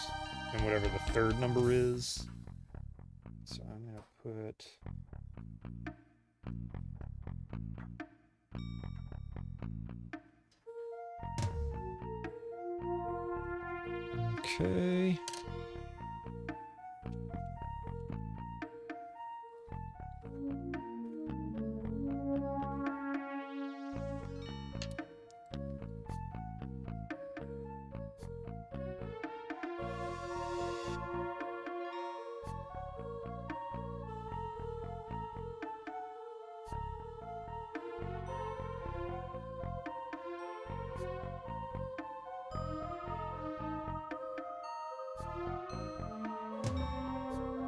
[SPEAKER 3] and whatever the third number is. So I'm going to put... Okay.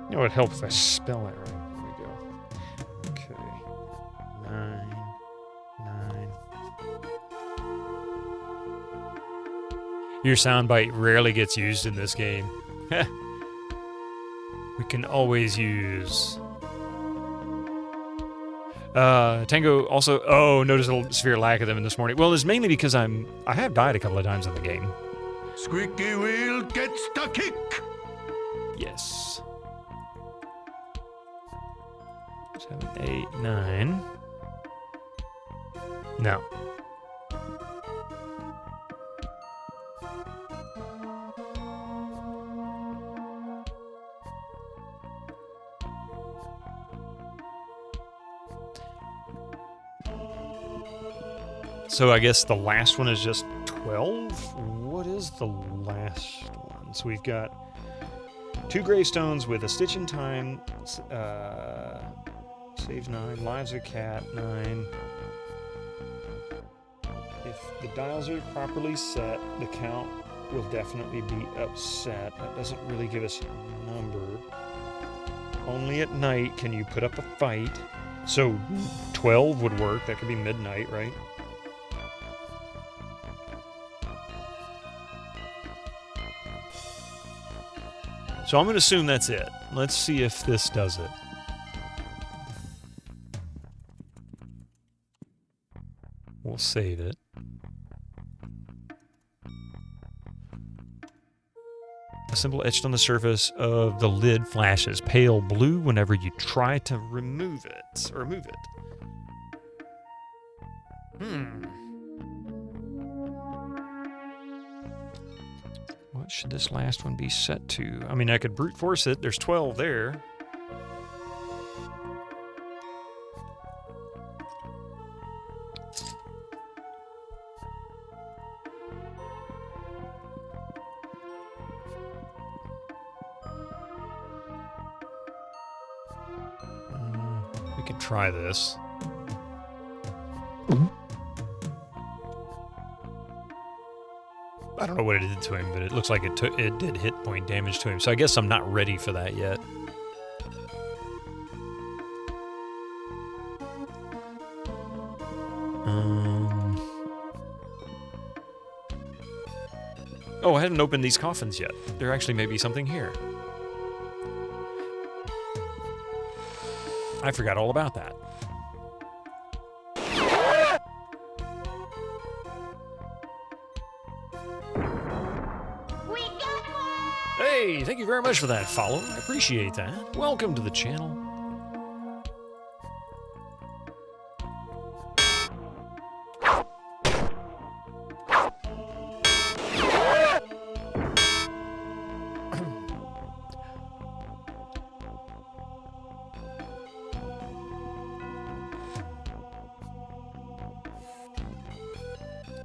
[SPEAKER 3] You know, it helps if I spell it right. There we go. Okay. 9, 9. Your soundbite rarely gets used in this game. We can always use... Tango also... Oh, notice a severe lack of them in this morning. Well, it's mainly because I have died a couple of times in the game.
[SPEAKER 2] Squeaky wheel gets the kick.
[SPEAKER 3] Yes. 7, 8, 9. No. So I guess the last one is just 12? What is the last one? So we've got 2 gravestones with a Stitch in Time, saves 9, Lives of a Cat, 9. If the dials are properly set, the count will definitely be upset. That doesn't really give us a number. Only at night can you put up a fight. So 12 would work. That could be midnight, right? So I'm going to assume that's it. Let's see if this does it. We'll save it. A symbol etched on the surface of the lid flashes pale blue whenever you try to remove it. Or move it. What should this last one be set to? I mean, I could brute force it. There's 12 there. We could try this. I don't know what it did to him, but it looks like it did hit point damage to him. So I guess I'm not ready for that yet. Oh, I haven't opened these coffins yet. There actually may be something here. I forgot all about that. Hey, thank you very much for that follow. I appreciate that. Welcome to the channel.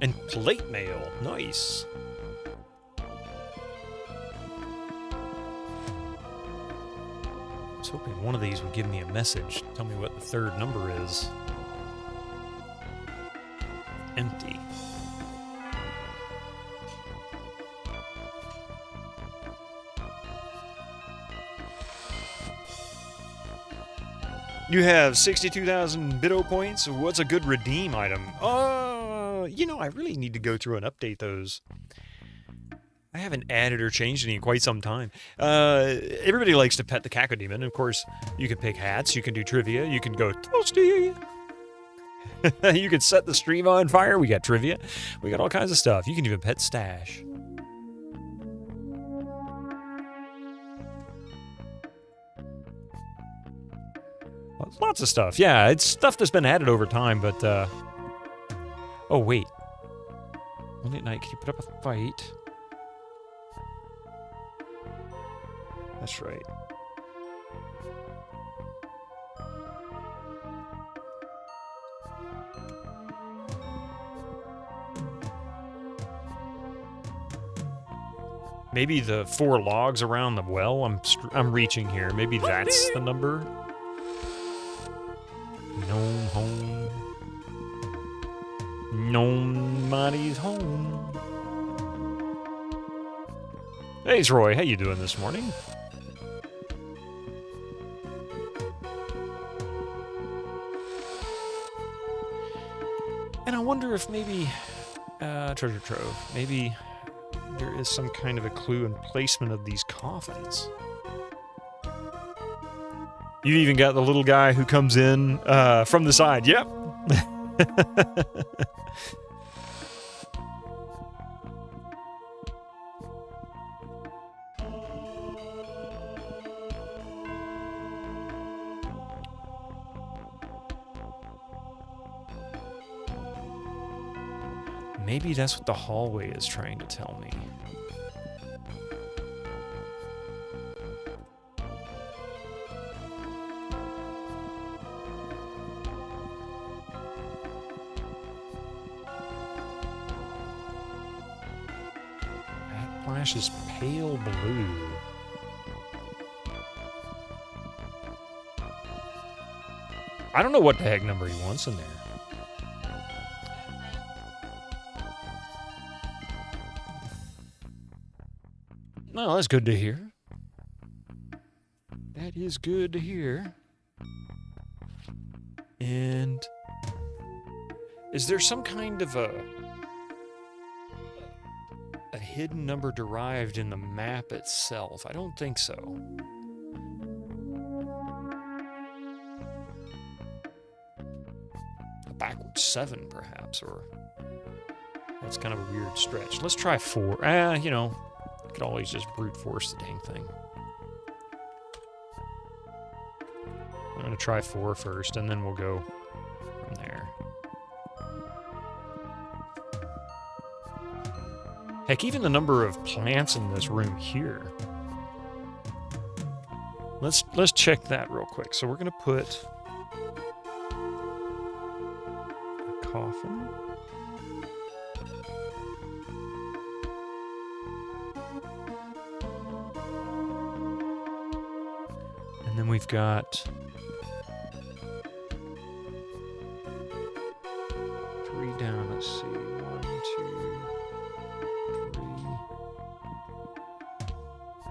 [SPEAKER 3] And plate mail. Nice. I was hoping one of these would give me a message. Tell me what the third number is. Empty. You have 62,000 Bito points. What's a good redeem item? You know, I really need to go through and update those. I haven't added or changed any in quite some time. Everybody likes to pet the Cacodemon. Of course, you can pick hats, you can do trivia, you can go toasty. You can set the stream on fire. We got trivia. We got all kinds of stuff. You can even pet Stash. Lots of stuff. Yeah, it's stuff that's been added over time, but... Oh, wait. Only at night can you put up a fight? That's right. Maybe the 4 logs around the well. I'm reaching here. Maybe that's the number. Gnome home. Nobody's home. Hey, Troy, how you doing this morning? And I wonder if maybe treasure trove. Maybe there is some kind of a clue in placement of these coffins. You even got the little guy who comes in from the side. Yep. Maybe that's what the hallway is trying to tell me. That flash is pale blue. I don't know what the heck number he wants in there. Well, that's good to hear. That is good to hear. And is there some kind of a hidden number derived in the map itself? I don't think so.
[SPEAKER 1] backwards 7, perhaps, or that's kind of a weird stretch. Let's try 4. You know, I could always just brute force the dang thing. I'm going to try 4 first, and then we'll go from there. Heck, even the number of plants in this room here. Let's check that real quick. So we're going to put a coffin. And then we've got 3 down. Let's see. 1, 2, 3.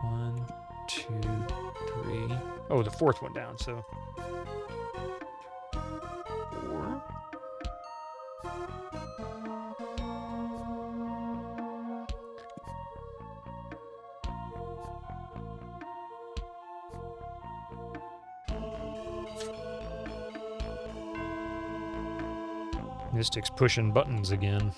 [SPEAKER 1] 1, 2, 3. Oh, the 4th one down, so 4. Mystic's pushing buttons again.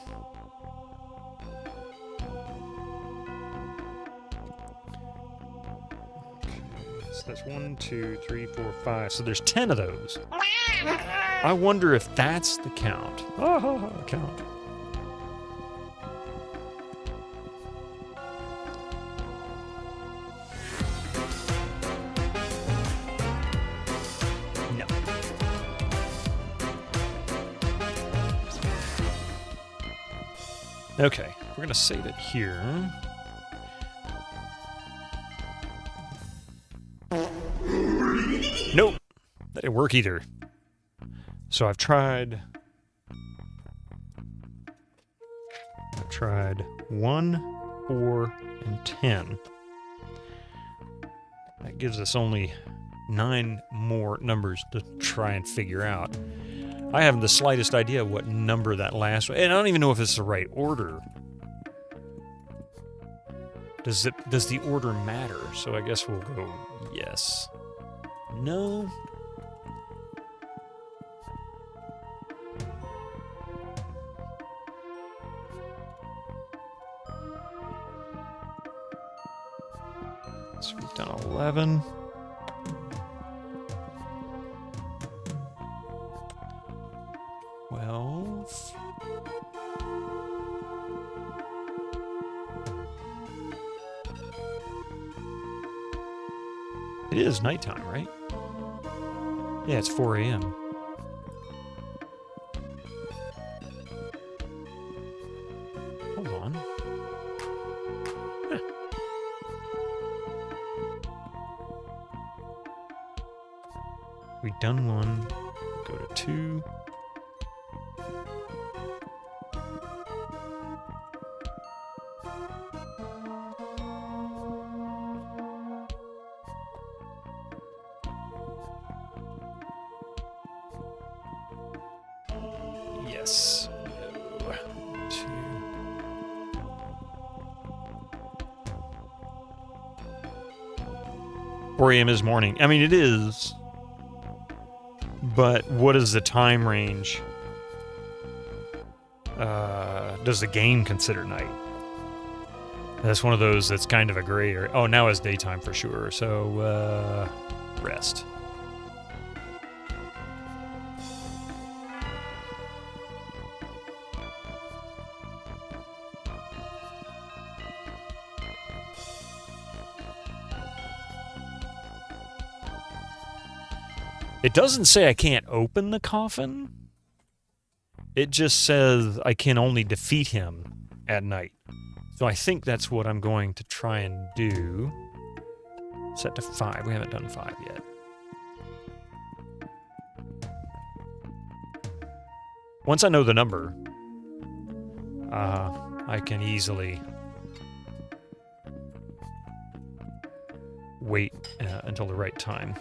[SPEAKER 1] That's 1, 2, 3, 4, 5. So there's 10 of those. I wonder if that's the count. Oh, count. No. Okay, we're going to save it here. Nope, that didn't work either. So I've tried 1, 4, and 10. That gives us only 9 more numbers to try and figure out. I haven't the slightest idea what number that last one, and I don't even know if it's the right order. Does the order matter? So I guess we'll go yes. No. So we've done 11. It is nighttime, right? Yeah, it's 4 a.m. Hold on. Huh. We've done 1. Go to 2. Yes. No. 2. "4 a.m. is morning." I mean, it is. But what is the time range? Does the game consider night? That's one of those that's kind of a gray area. Oh, now it's daytime for sure. So, rest. It doesn't say I can't open the coffin. It just says I can only defeat him at night. So I think that's what I'm going to try and do. Set to 5. We haven't done 5 yet. Once I know the number, I can easily wait until the right time.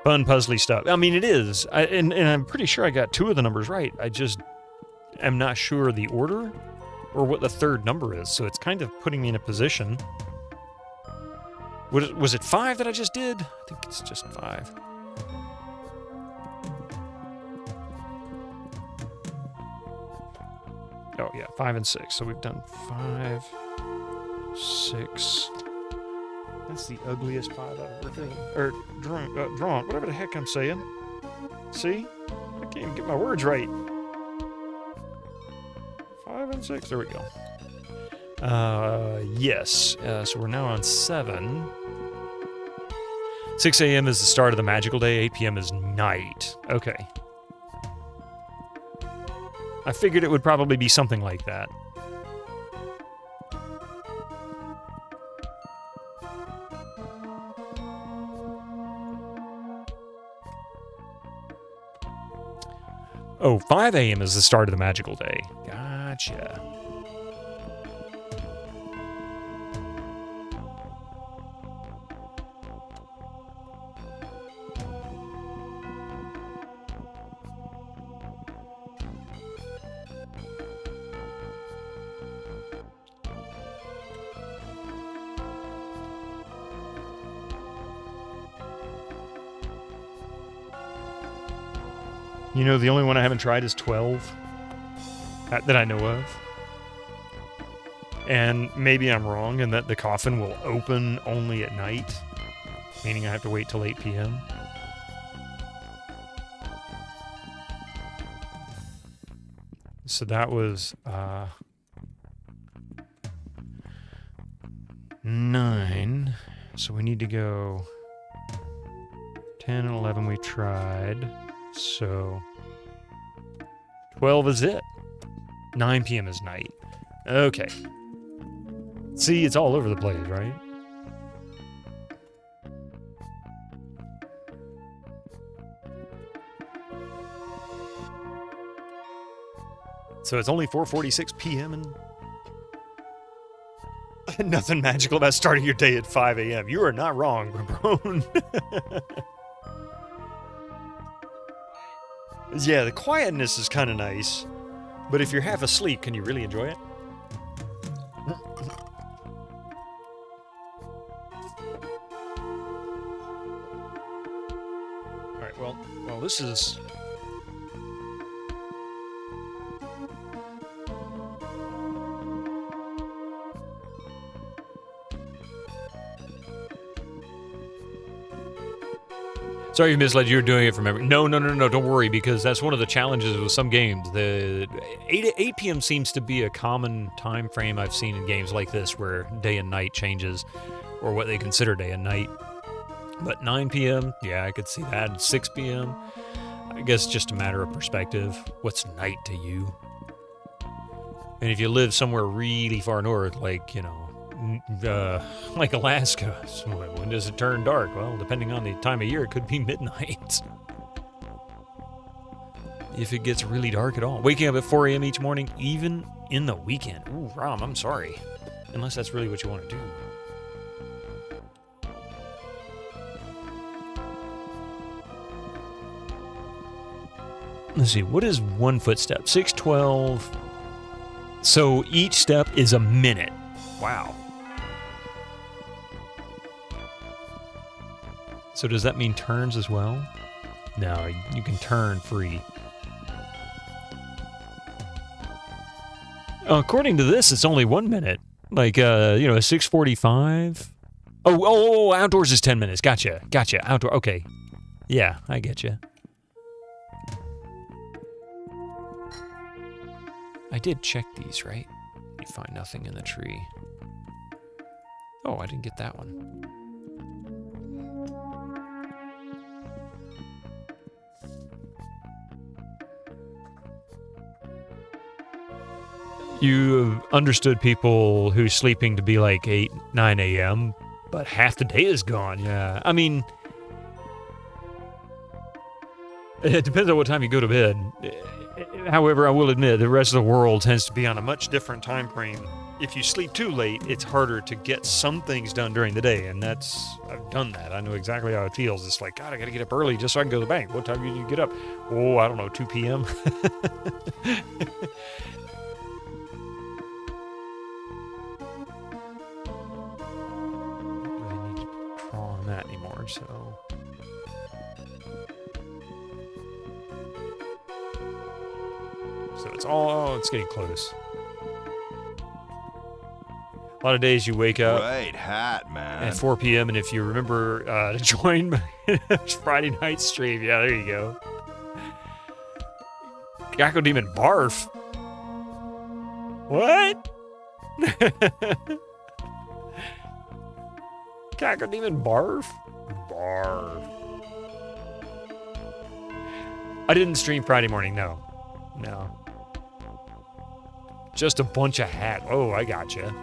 [SPEAKER 1] Fun, puzzly stuff. I mean, it is. And I'm pretty sure I got 2 of the numbers right. I just am not sure the order or what the third number is. So it's kind of putting me in a position. Was it 5 that I just did? I think it's just 5.
[SPEAKER 3] Oh, yeah, 5 and 6. So we've done 5, 6. That's the ugliest 5 I've ever seen. Or drawn. Whatever the heck I'm saying. See? I can't even get my words right. 5 and 6. There we go. Yes. So we're now on 7. 6 a.m. is the start of the magical day. 8 p.m. is night. Okay. I figured it would probably be something like that. Oh, 5 a.m. is the start of the magical day. Gotcha. You know, the only one I haven't tried is 12. That I know of. And maybe I'm wrong in that the coffin will open only at night, meaning I have to wait till 8 p.m. So that was 9. So we need to go 10 and 11 we tried. So 12 is it. 9 p.m. is night. Okay. See, it's all over the place, right? So it's only 4:46 p.m. and nothing magical about starting your day at 5 a.m. You are not wrong, Brone. Yeah, the quietness is kind of nice, but if you're half asleep, can you really enjoy it? All right, well, this is... Sorry you misled. You're doing it from memory. No, don't worry, because that's one of the challenges with some games. The 8 p.m. seems to be a common time frame I've seen in games like this where day and night changes, or what they consider day and night. But 9 p.m., yeah, I could see that. 6 p.m., I guess just a matter of perspective. What's night to you? And if you live somewhere really far north, like, you know, like Alaska, when does it turn dark? Well, depending on the time of year, it could be midnight. If it gets really dark at all. Waking up at 4 a.m. each morning, even in the weekend. Ooh, Rom, I'm sorry. Unless that's really what you want to do. Let's see, what is one footstep? 612. So each step is a minute. Wow. So does that mean turns as well? No, you can turn free. According to this, it's only 1 minute. Like, 6:45. Oh, outdoors is 10 minutes. Gotcha. Outdoor, okay. Yeah, I get you. I did check these, right? You find nothing in the tree. Oh, I didn't get that one. You understood people who's sleeping to be like 8, 9 a.m., but half the day is gone, yeah. I mean, it depends on what time you go to bed. However, I will admit, the rest of the world tends to be on a much different time frame. If you sleep too late, it's harder to get some things done during the day, and I've done that. I know exactly how it feels. It's like, God, I gotta get up early just so I can go to the bank. What time do you get up? Oh, I don't know, 2 p.m.? That anymore, so it's getting close. A lot of days you wake up
[SPEAKER 13] Great hat, man.
[SPEAKER 3] at 4 p.m. and if you remember to join my Friday night stream, yeah, there you go. Cacodemon barf. What? Cacodemon barf? Barf. I didn't stream Friday morning, no. No. Just a bunch of hat. Oh, I gotcha.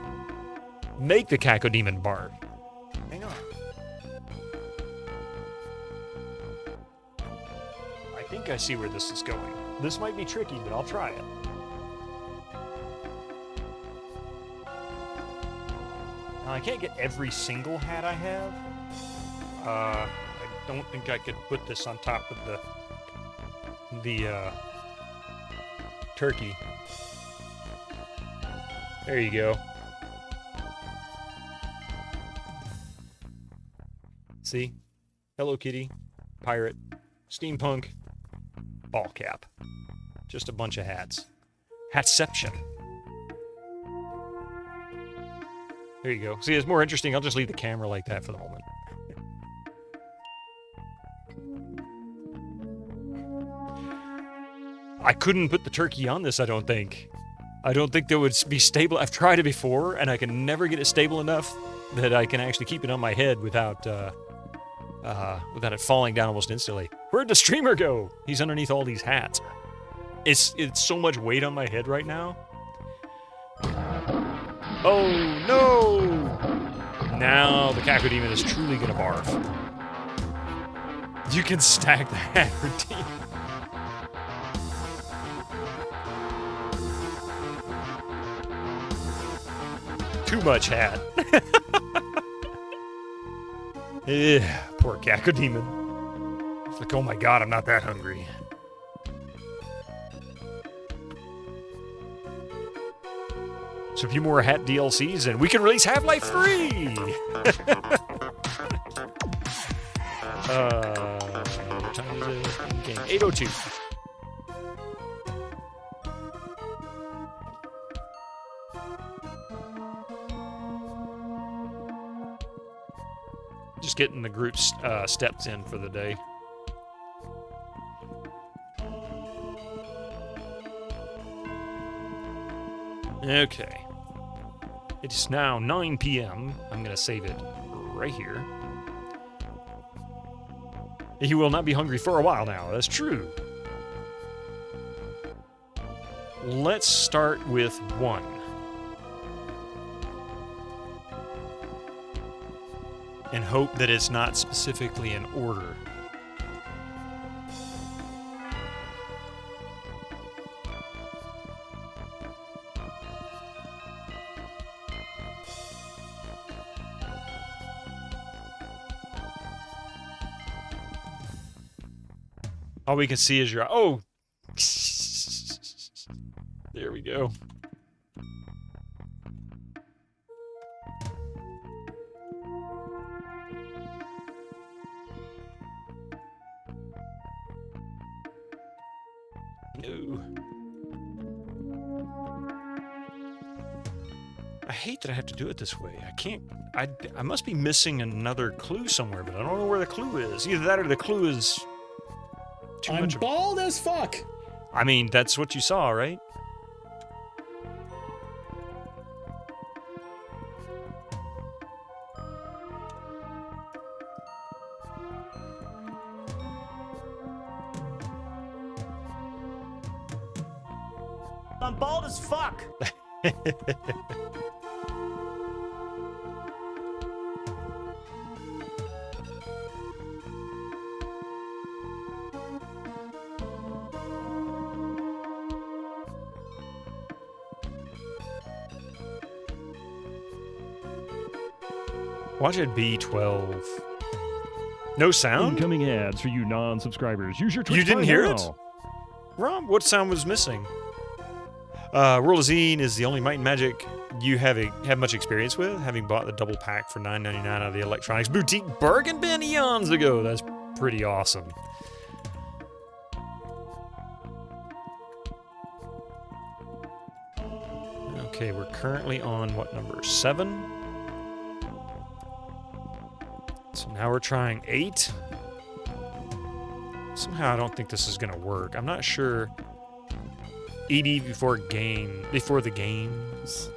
[SPEAKER 3] Make the Cacodemon barf. Hang on. I think I see where this is going. This might be tricky, but I'll try it. Now, I can't get every single hat I have. I don't think I could put this on top of the turkey. There you go. See? Hello Kitty, pirate, steampunk, ball cap. Just a bunch of hats. Hatception. There you go. See, it's more interesting. I'll just leave the camera like that for the moment. I couldn't put the turkey on this, I don't think. I don't think that would be stable. I've tried it before, and I can never get it stable enough that I can actually keep it on my head without it falling down almost instantly. Where'd the streamer go? He's underneath all these hats. It's so much weight on my head right now. Oh, no! Now the Cacodemon is truly gonna barf. You can stack the hat routine. Too much hat. Yeah, poor Cacodemon. It's like, oh my god, I'm not that hungry. So a few more hat DLCs and we can release Half-Life 3! What time is it? Game 8:02. Just getting the group's steps in for the day. Okay. It's now 9 p.m. I'm going to save it right here. He will not be hungry for a while now. That's true. Let's start with 1. And hope that it's not specifically in order. All we can see is your... Oh! There we go. No. I hate that I have to do it this way. I can't... I must be missing another clue somewhere, but I don't know where the clue is. Either that or the clue is...
[SPEAKER 17] I'm bald as fuck.
[SPEAKER 3] I mean, that's what you saw, right?
[SPEAKER 17] I'm bald as fuck.
[SPEAKER 3] Watch it be 12. No sound?
[SPEAKER 11] Incoming ads for you non-subscribers. Use your Twitch
[SPEAKER 3] You didn't hear
[SPEAKER 11] now.
[SPEAKER 3] it? Rob, what sound was missing? World of Xeen is the only Might and Magic you have much experience with, having bought the double pack for $9.99 out of the Electronics Boutique bargain bin eons ago. That's pretty awesome. Okay, we're currently on what number? 7? So now we're trying 8. Somehow I don't think this is gonna work. I'm not sure. ED before the games.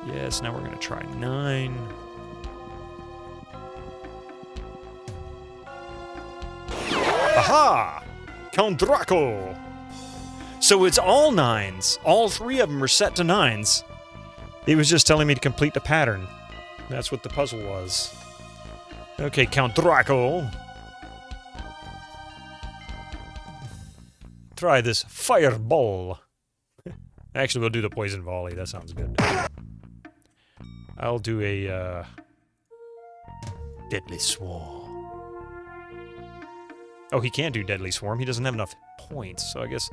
[SPEAKER 3] Yes, now we're gonna try 9. Aha! Count Draco! So it's all 9s. All 3 of them are set to 9s. He was just telling me to complete the pattern. That's what the puzzle was. Okay, Count Draco. Try this fireball. Actually, we'll do the poison volley. That sounds good. I'll do a deadly swarm. Oh, he can't do deadly swarm. He doesn't have enough points, so I guess.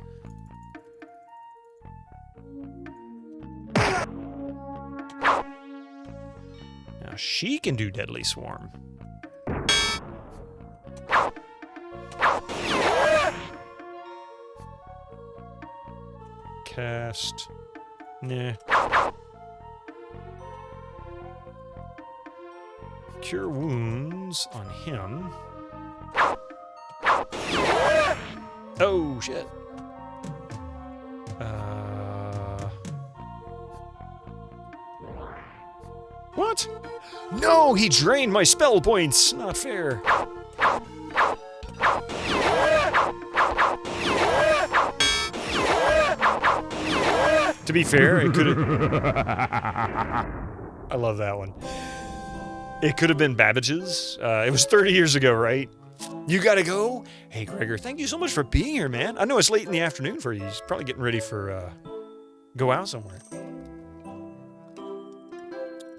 [SPEAKER 3] Now she can do deadly swarm. Cast. Nah. Cure wounds on him. Oh, shit. What? No, he drained my spell points. Not fair. To be fair, it could have... I love that one. It could have been Babbage's. It was 30 years ago, right? You gotta go? Hey, Gregor, thank you so much for being here, man. I know it's late in the afternoon for you. He's probably getting ready for, go out somewhere.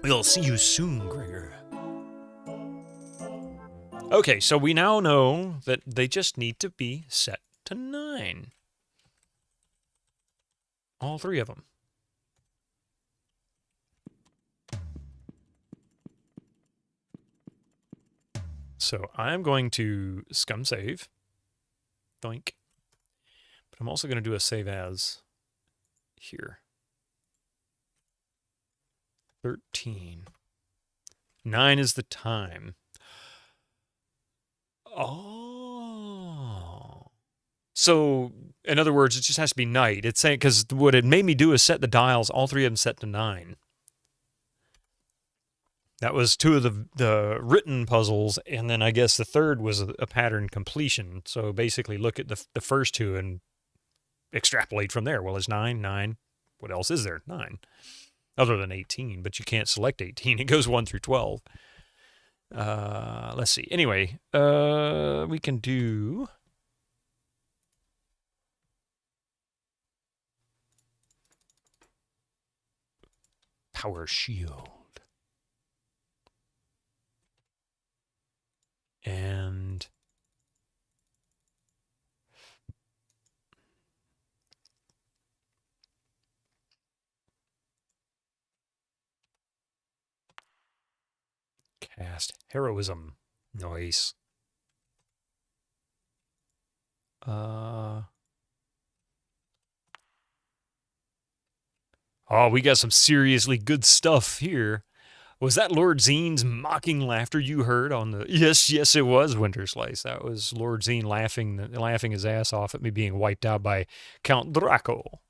[SPEAKER 3] We'll see you soon, Gregor. Okay, so we now know that they just need to be set to 9. All 3 of them. So I'm going to scum save. Doink. But I'm also going to do a save as here. 13. 9 is the time. Oh. So, in other words, it just has to be night. It's saying, because what it made me do is set the dials, all 3 of them set to 9. That was 2 of the written puzzles, and then I guess the third was a pattern completion. So basically look at the first 2 and extrapolate from there. Well, it's 9, 9. What else is there? 9. Other than 18, but you can't select 18. It goes 1 through 12. Let's see. Anyway, we can do... Power Shield. And... Cast Heroism. Nice. Oh, we got some seriously good stuff here. Was that Lord Xeen's mocking laughter you heard on the... Yes, yes, it was, Winter Slice. That was Lord Xeen laughing his ass off at me being wiped out by Count Draco.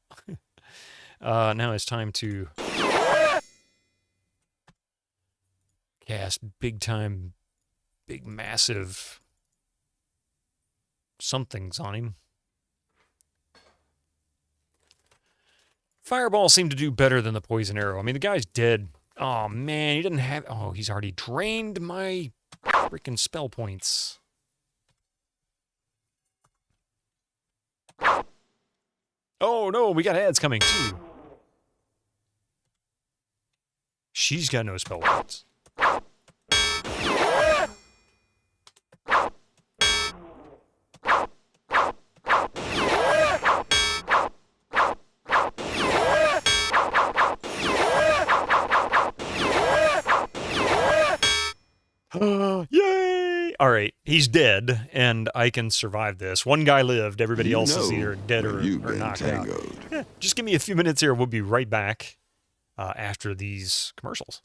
[SPEAKER 3] Now it's time to... cast big massive somethings on him. Fireball seemed to do better than the poison arrow. I mean, the guy's dead. Oh, man, he doesn't have... Oh, he's already drained my freaking spell points. Oh, no, we got ads coming, too. She's got no spell points. Yay! All right. he's dead, and I can survive this. One guy lived. Everybody
[SPEAKER 16] You
[SPEAKER 3] else is
[SPEAKER 16] know
[SPEAKER 3] either dead
[SPEAKER 16] where
[SPEAKER 3] or
[SPEAKER 16] you've been
[SPEAKER 3] knocked out.
[SPEAKER 16] tangoed.
[SPEAKER 3] Yeah, just give me a few minutes here. We'll be right back after these commercials.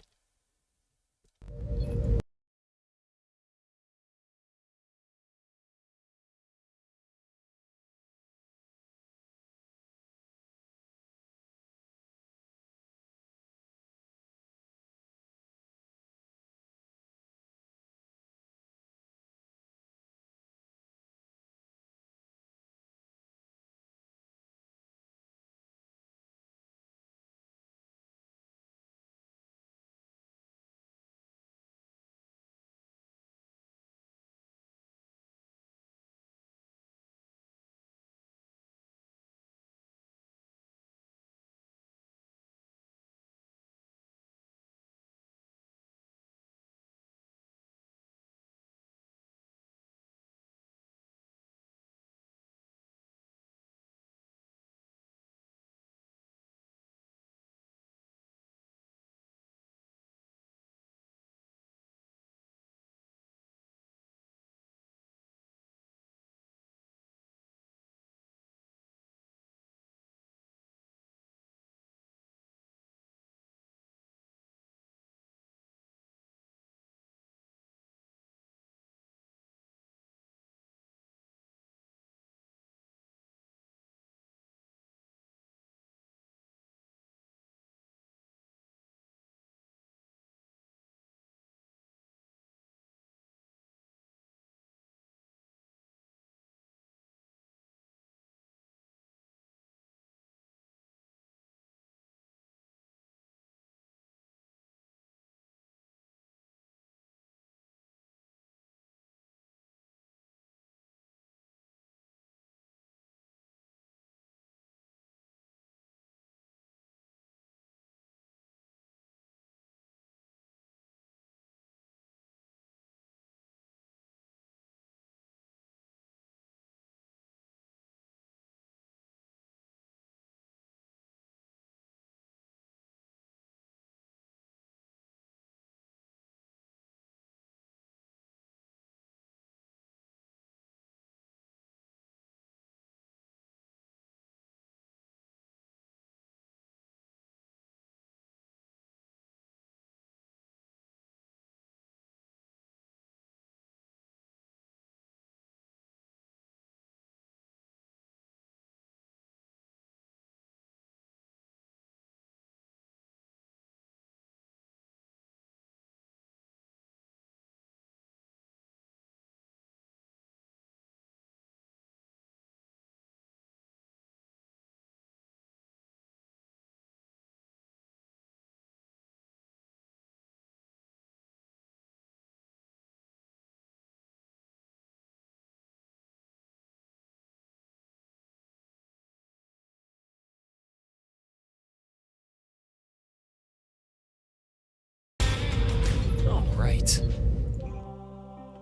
[SPEAKER 3] All right.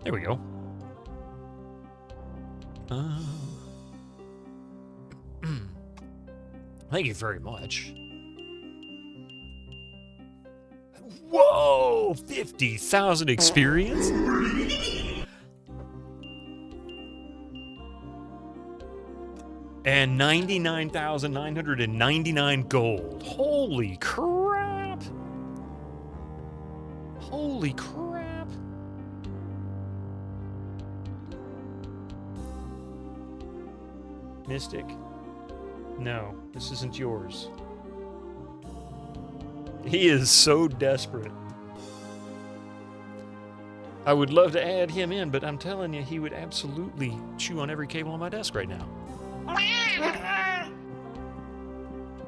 [SPEAKER 3] There we go. Thank you very much. Whoa! 50,000 experience? And 99,999 gold. Holy crap! Holy crap! Mystic. No, this isn't yours. He is so desperate. I would love to add him in, but I'm telling you, he would absolutely chew on every cable on my desk right now.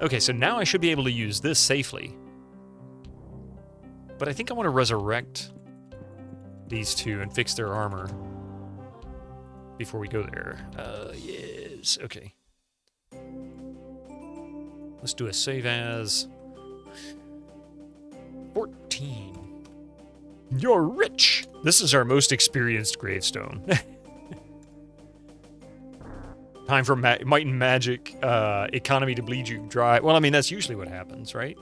[SPEAKER 3] Okay, so now I should be able to use this safely. But I think I want to resurrect these two and fix their armor before we go there. Yes, okay. Let's do a save as 14. You're rich! This is our most experienced gravestone. Time for might and magic economy to bleed you dry. Well, I mean, that's usually what happens, right?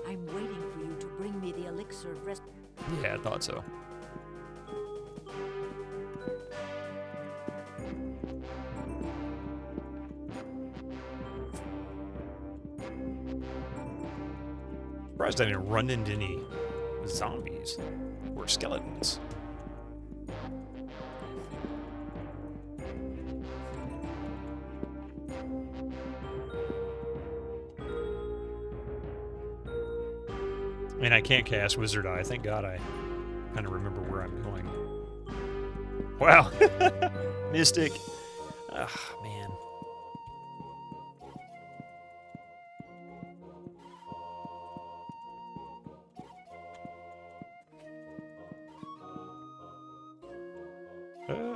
[SPEAKER 9] I'm waiting for you to bring me the elixir of rest.
[SPEAKER 3] Yeah,
[SPEAKER 1] so. Surprised I didn't run into any zombies or skeletons. I mean, I can't cast Wizard Eye. Thank God I kind of remember where I'm going. Wow. Mystic. Ah, man.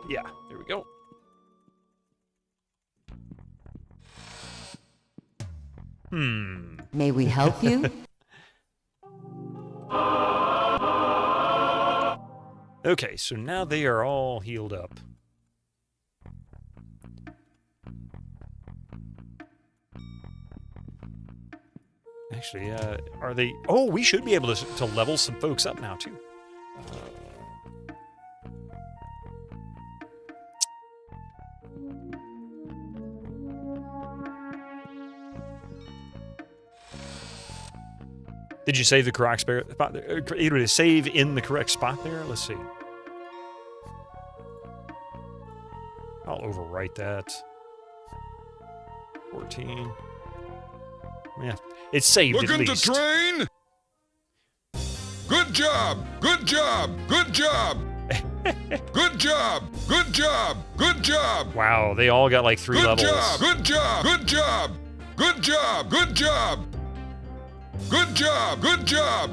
[SPEAKER 1] Yeah, there we go.
[SPEAKER 18] May we help you?
[SPEAKER 1] Okay, so now they are all healed up. Actually, are they... Oh, we should be able to level some folks up now, too. Did you save the correct spot there? Either save in the correct spot there? Let's see. I'll overwrite that. 14. Yeah, it's saved at
[SPEAKER 19] Looking
[SPEAKER 1] least.
[SPEAKER 19] to train? Good job! Good job! Good job! Good job! Good job! Good job!
[SPEAKER 1] Wow, they all got like 3 levels.
[SPEAKER 19] Good job! Good job! Good job! Good job! Good job! Good job!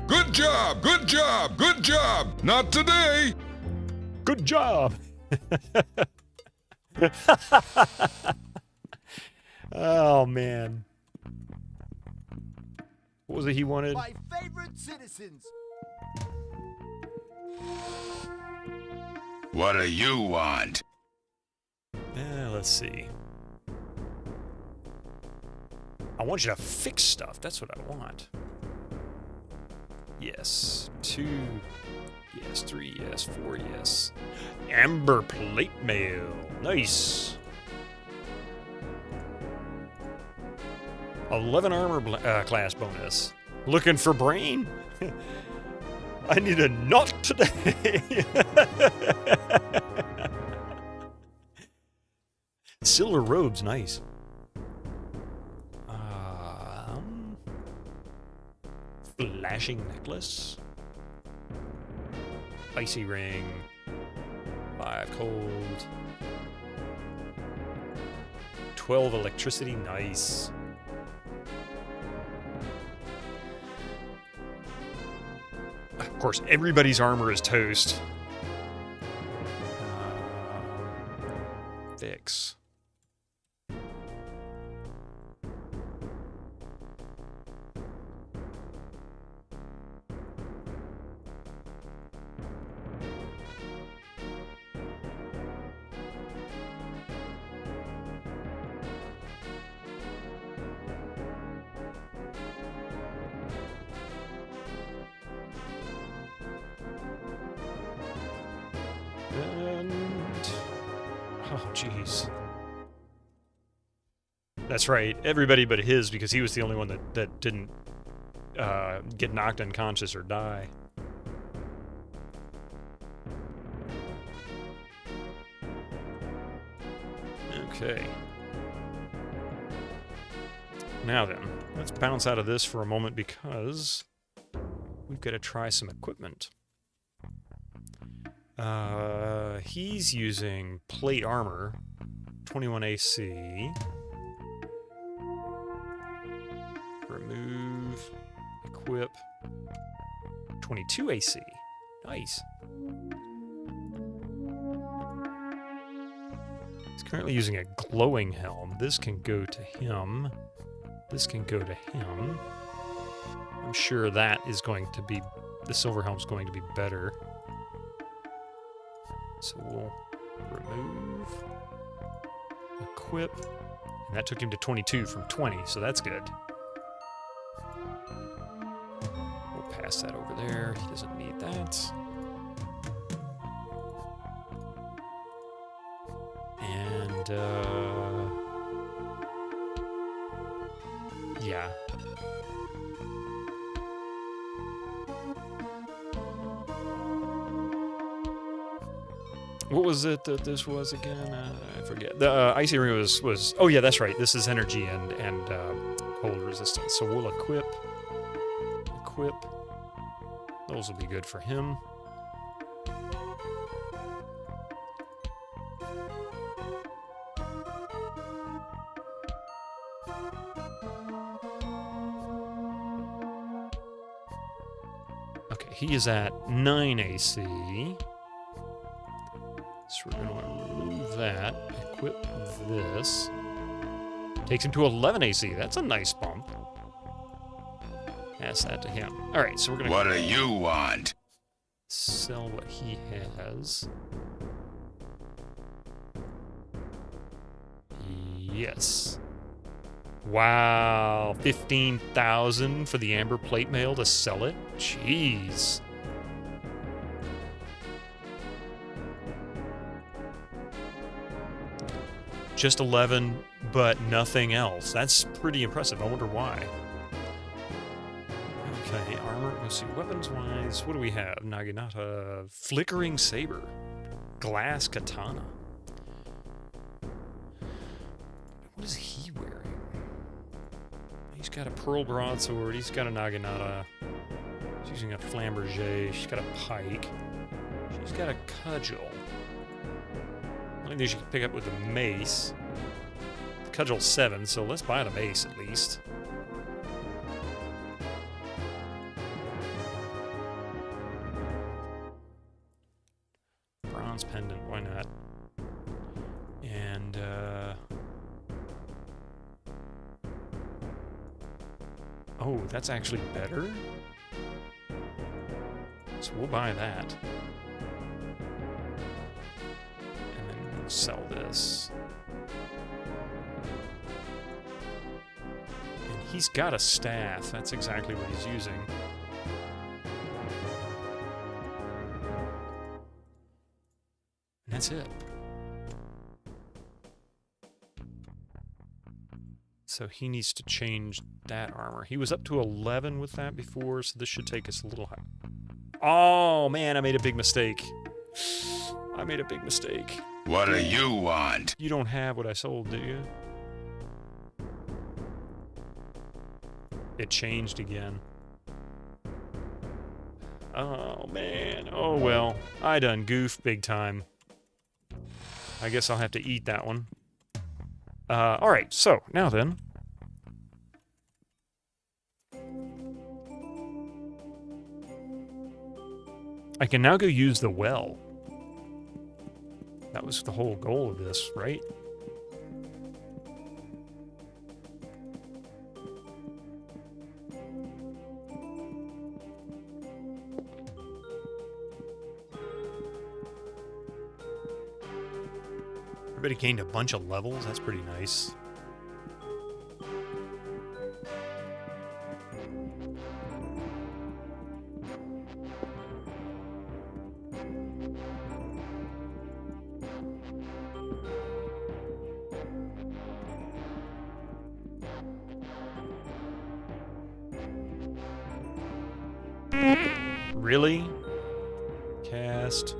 [SPEAKER 19] Good job! Good job! Good job! Not today!
[SPEAKER 1] Good job! Oh, man. What was it he wanted?
[SPEAKER 10] My favorite citizens.
[SPEAKER 19] What do you want?
[SPEAKER 1] Let's see. I want you to fix stuff. That's what I want. Yes. 2. Yes. 3. Yes. 4. Yes. Amber plate mail. Nice. 11 armor class bonus. Looking for brain? I need a knot today. Silver robes, nice. Flashing necklace. Icy ring. 5 cold. 12 electricity, nice. Of course, everybody's armor is toast. Fix. Oh, jeez. That's right. Everybody but his, because he was the only one that didn't get knocked unconscious or die. Okay. Now then, let's bounce out of this for a moment because we've got to try some equipment. He's using plate armor, 21 AC. Remove, equip, 22 AC. Nice. He's currently using a glowing helm. This can go to him. This can go to him. I'm sure that is going to be, the silver helm's going to be better. So we'll remove, equip, and that took him to 22 from 20, so that's good. We'll cast that over there. He doesn't need that. And, yeah. What was it that this was again? I forget. The Icy Ring was... Oh, yeah, that's right. This is energy and cold resistance. So we'll equip. Those will be good for him. Okay, he is at 9 AC. So we're going to remove that, equip this. Takes him to 11 AC. That's a nice bump. Pass that to him. All right, so we're going to...
[SPEAKER 19] What do you want?
[SPEAKER 1] Sell what he has. Yes. Wow, 15,000 for the amber plate mail to sell it? Jeez. Just 11, but nothing else. That's pretty impressive. I wonder why. Okay, armor. Let's see. Weapons-wise, what do we have? Naginata. Flickering Saber. Glass Katana. What is he wearing? He's got a Pearl Broadsword. He's got a Naginata. He's using a Flamberger. She's got a Pike. She's got a Cudgel. Only thing she can pick up with the mace. The Cudgel's 7, so let's buy the mace at least. Bronze pendant, why not? And, oh, that's actually better? So we'll buy that. Sell this. And he's got a staff. That's exactly what he's using. And that's it. So he needs to change that armor. He was up to 11 with that before, so this should take us a little higher. Oh, man, I made a big mistake. I made a big mistake.
[SPEAKER 19] What do you want?
[SPEAKER 1] You don't have what I sold, do you? It changed again. Oh, man. Oh, well. I done goofed big time. I guess I'll have to eat that one. Alright, so, now then. I can now go use the well. That was the whole goal of this, right? Everybody gained a bunch of levels. That's pretty nice. Really? Cast.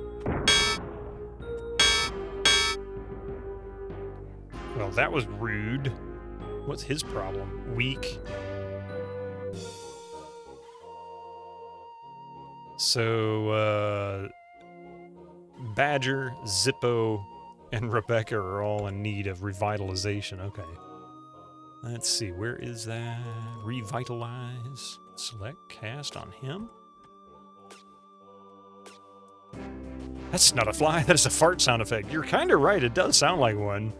[SPEAKER 1] Well, that was rude. What's his problem? Weak. So, Badger, Zippo, and Rebecca are all in need of revitalization. Okay. Let's see, where is that? Revitalize. Select cast on him. That's not a fly, that is a fart sound effect. You're kind of right, it does sound like one.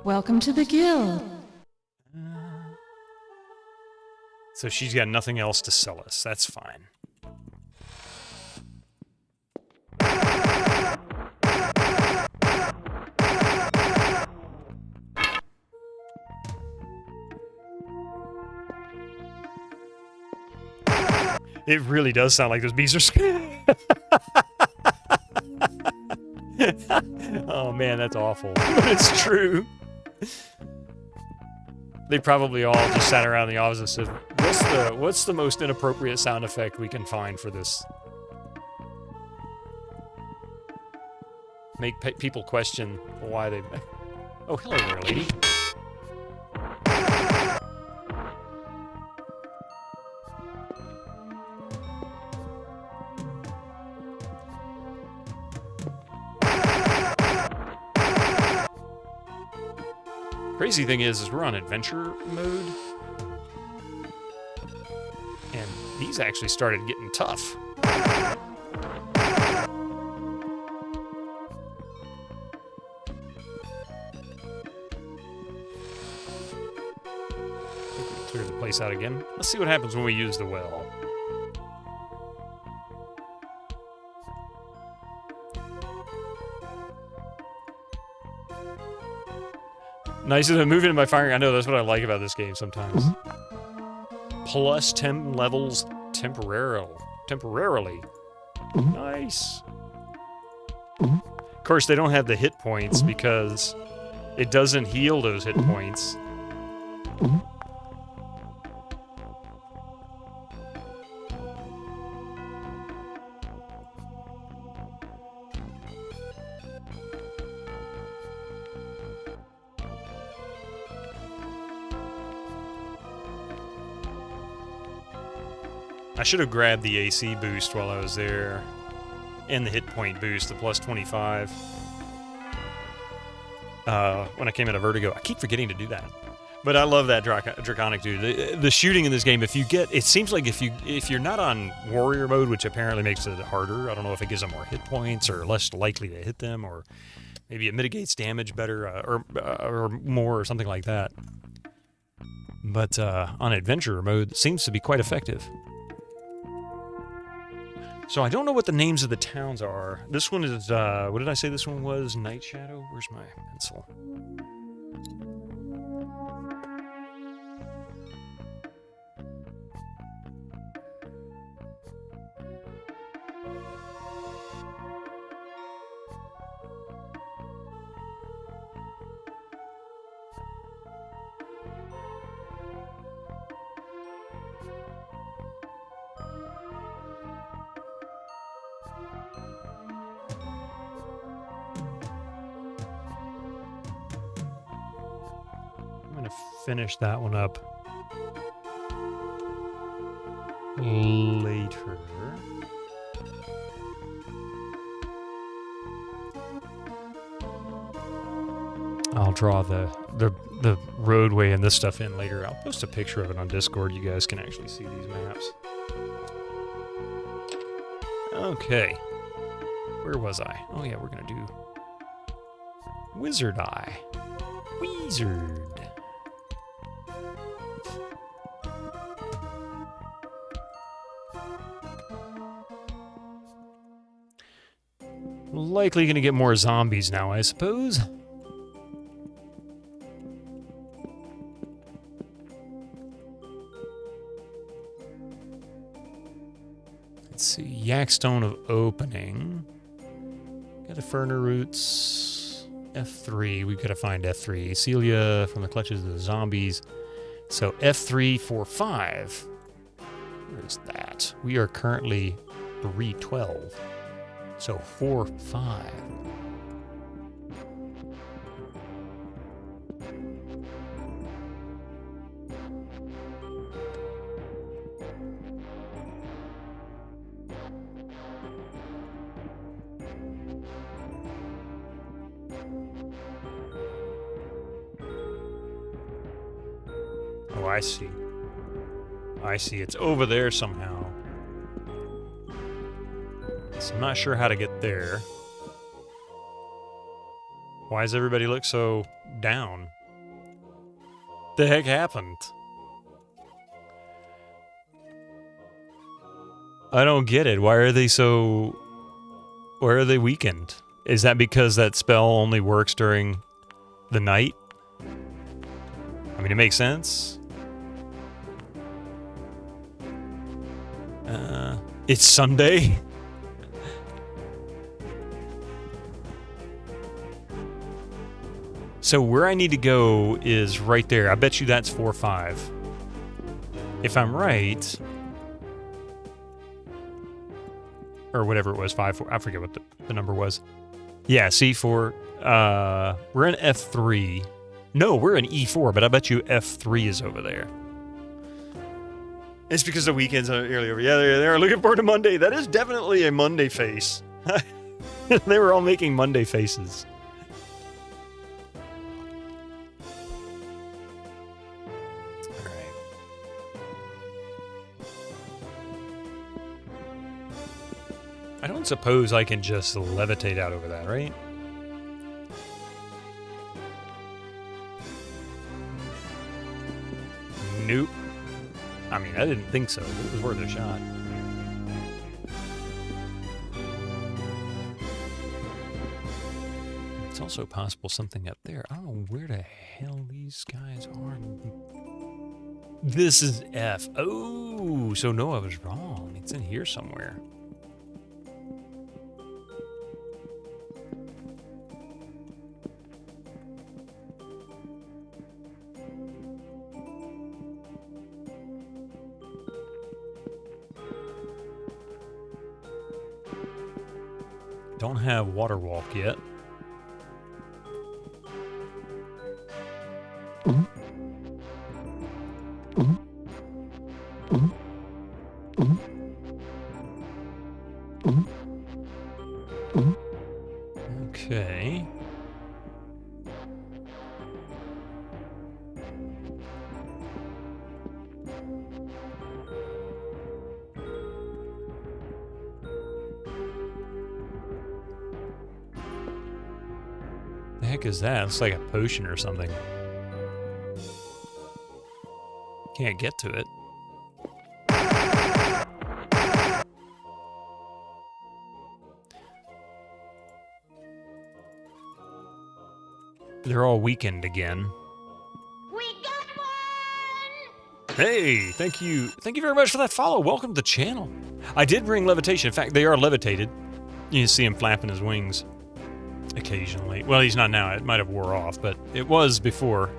[SPEAKER 8] Welcome to the guild.
[SPEAKER 3] So she's got nothing else to sell us. That's fine. It really does sound like those bees are screaming. Oh man, that's awful. But it's true. They probably all just sat around the office and said, what's the most inappropriate sound effect we can find for this? Make people question why they... Oh, hello there, lady. Crazy thing is we're on adventure mode, and these actually started getting tough. Clear the place out again. Let's see what happens when we use the well. Nice of moving in by firing. I know, that's what I like about this game sometimes. Plus 10 levels temporarily. Nice. Of course, they don't have the hit points because it doesn't heal those hit points. I should have grabbed the AC boost while I was there, and the hit point boost, the plus 25. When I came out of Vertigo, I keep forgetting to do that. But I love that Draconic dude. The shooting in this game, if you get, it seems like if you're not on warrior mode, which apparently makes it harder. I don't know if it gives them more hit points or less likely to hit them, or maybe it mitigates damage better or more or something like that. But on adventure mode, it seems to be quite effective. So I don't know what the names of the towns are. This one is, what did I say this one was? Night Shadow? Where's my pencil? Finish that one up later. I'll draw the roadway and this stuff in later. I'll post a picture of it on Discord. You guys can actually see these maps. Okay. Where was I? Oh yeah, we're gonna do Wizard Eye. Wizard. Likely going to get more zombies now, I suppose. Let's see. Yakstone of Opening. Got a Ferner Roots. F3. We've got to find F3. Celia from the clutches of the zombies. So F3, 4, 5. Where is that? We are currently 312. So 4, 5. Oh, I see. I see. It's over there somehow. So I'm not sure how to get there. Why does everybody look so down? The heck happened? I don't get it. Why are they weakened? Is that because that spell only works during the night? I mean, it makes sense. It's Sunday. So where I need to go is right there. I bet you that's 4-5. If I'm right, or whatever it was, 5-4. I forget what the number was. Yeah, C4. We're in F3. No, we're in E4, but I bet you F3 is over there. It's because the weekend's early over. Yeah, they're looking forward to Monday. That is definitely a Monday face. They were all making Monday faces. I don't suppose I can just levitate out over that, right? Nope. I mean, I didn't think so, but it was worth a shot. It's also possible something up there. I don't know where the hell these guys are. This is F. Oh, so no, I was wrong. It's in here somewhere. Don't have water walk yet. Okay. The heck is that? It's like a potion or something. Can't get to it. They're all weakened again.
[SPEAKER 5] We got one!
[SPEAKER 3] Hey, thank you. Thank you very much for that follow. Welcome to the channel. I did bring levitation. In fact, they are levitated. You can see him flapping his wings occasionally. Well, he's not now. It might have wore off, but it was before.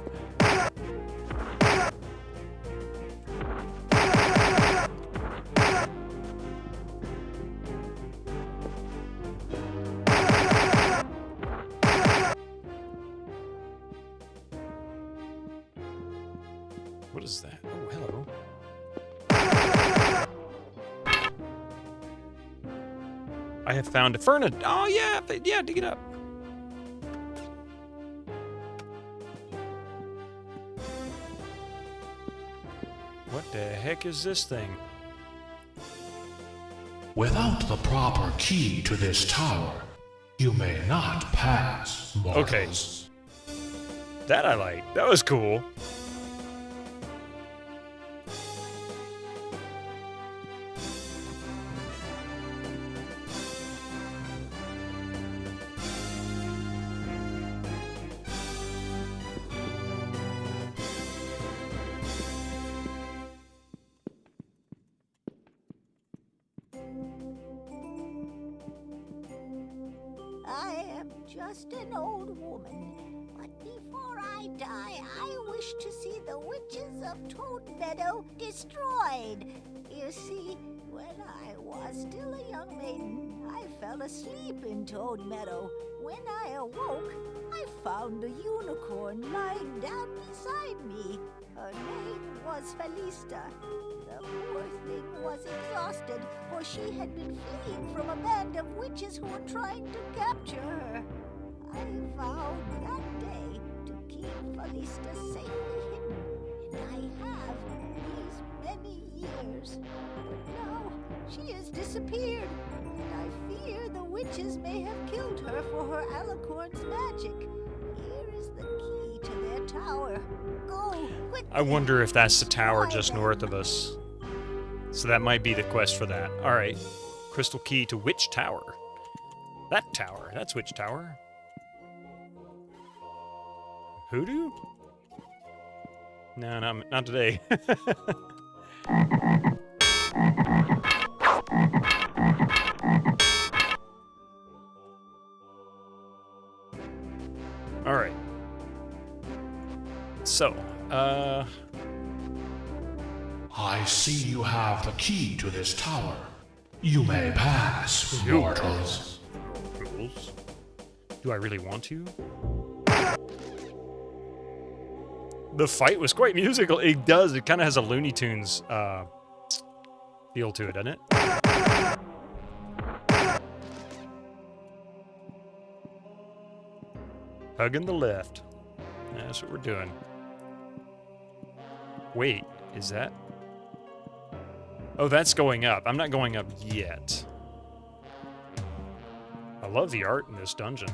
[SPEAKER 3] What is that? Oh, hello. I have found a furnace. Oh, yeah. Yeah, dig it up. What the heck is this thing?
[SPEAKER 18] Without the proper key to this tower, you may not pass, mortals.
[SPEAKER 3] Okay. That I like. That was cool.
[SPEAKER 20] I am just an old woman, but before I die, I wish to see the witches of Toad Meadow destroyed. You see, when I was still a young maiden, I fell asleep in Toad Meadow. When I awoke, I found a unicorn lying down beside me. Her name was Felista. The poor thing was exhausted, for she had been fleeing from a band of witches who were trying to capture her. I vowed that day to keep Felista safely hidden, and I have these many years. But now she has disappeared, and I fear the witches may have killed her for her alicorn's magic. tower. Go, quick.
[SPEAKER 1] I wonder if that's the tower just north of us. So that might be the quest for that. All right. Crystal key to which tower? That tower. That's which tower? Hoodoo? No, not today. All right. So,
[SPEAKER 18] I see you have the key to this tower. You may pass, mortals.
[SPEAKER 1] Do I really want to? The fight was quite musical. It does. It kind of has a Looney Tunes feel to it, doesn't it? Hugging the left. That's what we're doing. Wait, is that? Oh, that's going up. I'm not going up yet. I love the art in this dungeon.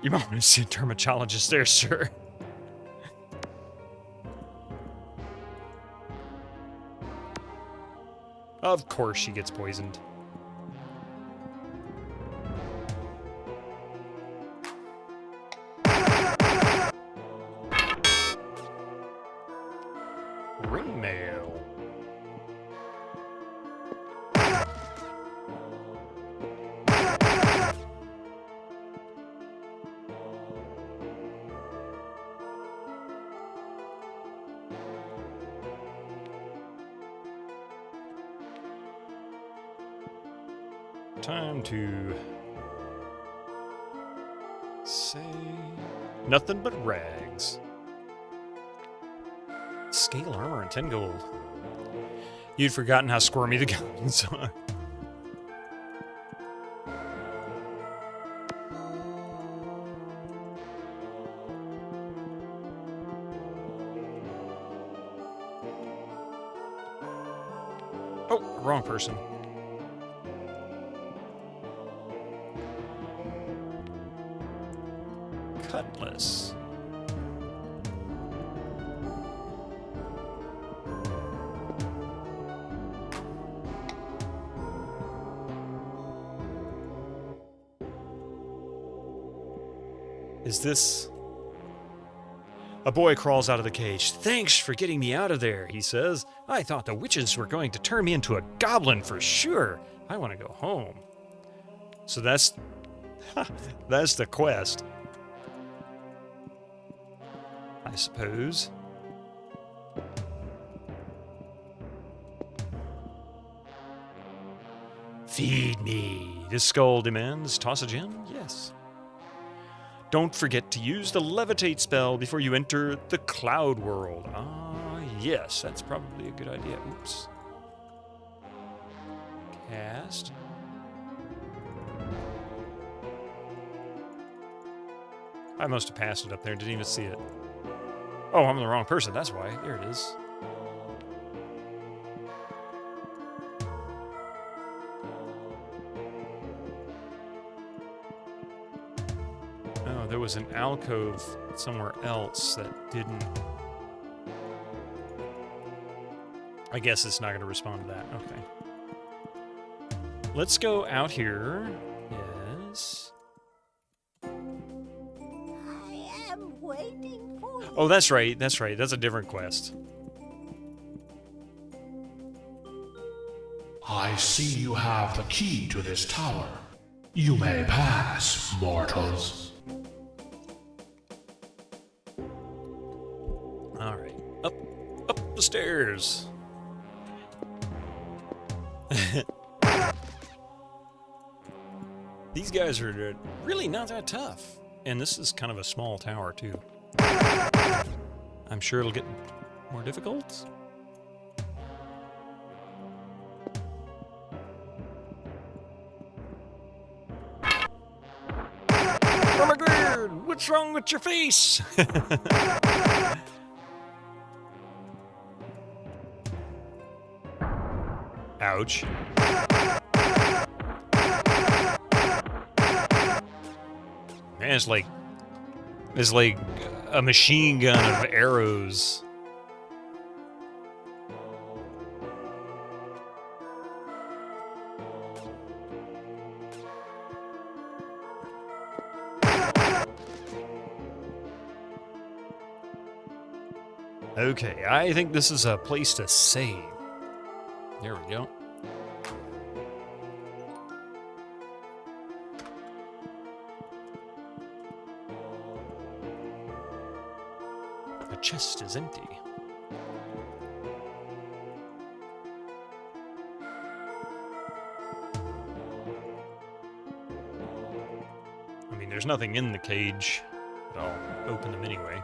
[SPEAKER 1] You might want to see a dermatologist there, sir. Of course she gets poisoned. Ring mail. Time to say nothing but rags. Scale armor and 10 gold. You'd forgotten how squirmy the guns are. Oh, wrong person. Cutlass. Is this... A boy crawls out of the cage. Thanks for getting me out of there, he says. I thought the witches were going to turn me into a goblin for sure. I want to go home. So that's... that's the quest. I suppose. Feed me, the skull demands. Toss a gem? Yes. Don't forget to use the levitate spell before you enter the cloud world. Ah, yes, that's probably a good idea. Oops. Cast. I must have passed it up there, didn't even see it. Oh, I'm the wrong person, that's why. There it is. Oh, there was an alcove somewhere else that didn't... I guess it's not going to respond to that. Okay. Let's go out here. Yes.
[SPEAKER 20] Waiting for you.
[SPEAKER 1] Oh, that's right. That's right. That's a different quest.
[SPEAKER 18] I see you have the key to this tower. You may pass, mortals.
[SPEAKER 1] All right. Up the stairs. These guys are really not that tough. And this is kind of a small tower, too. I'm sure it'll get more difficult. Oh my god! What's wrong with your face? Ouch. Man, it's like It's like a machine gun of arrows. Okay, I think this is a place to save. There we go. The chest is empty. I mean, there's nothing in the cage, but I'll open them anyway.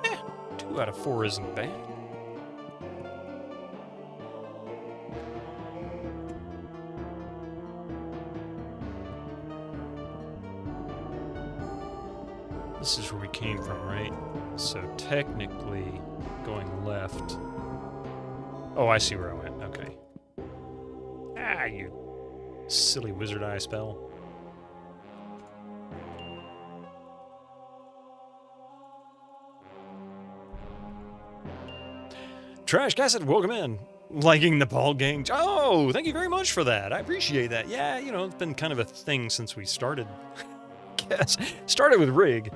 [SPEAKER 1] Eh, 2 out of 4 isn't bad. This is where we came from, right? So technically, going left. Oh, I see where I went. Okay. Ah, you silly wizard eye spell. Trash Cassett, welcome in. Liking the ball gang. Oh, thank you very much for that. I appreciate that. Yeah, you know, it's been kind of a thing since we started. Guess. Started with Rig.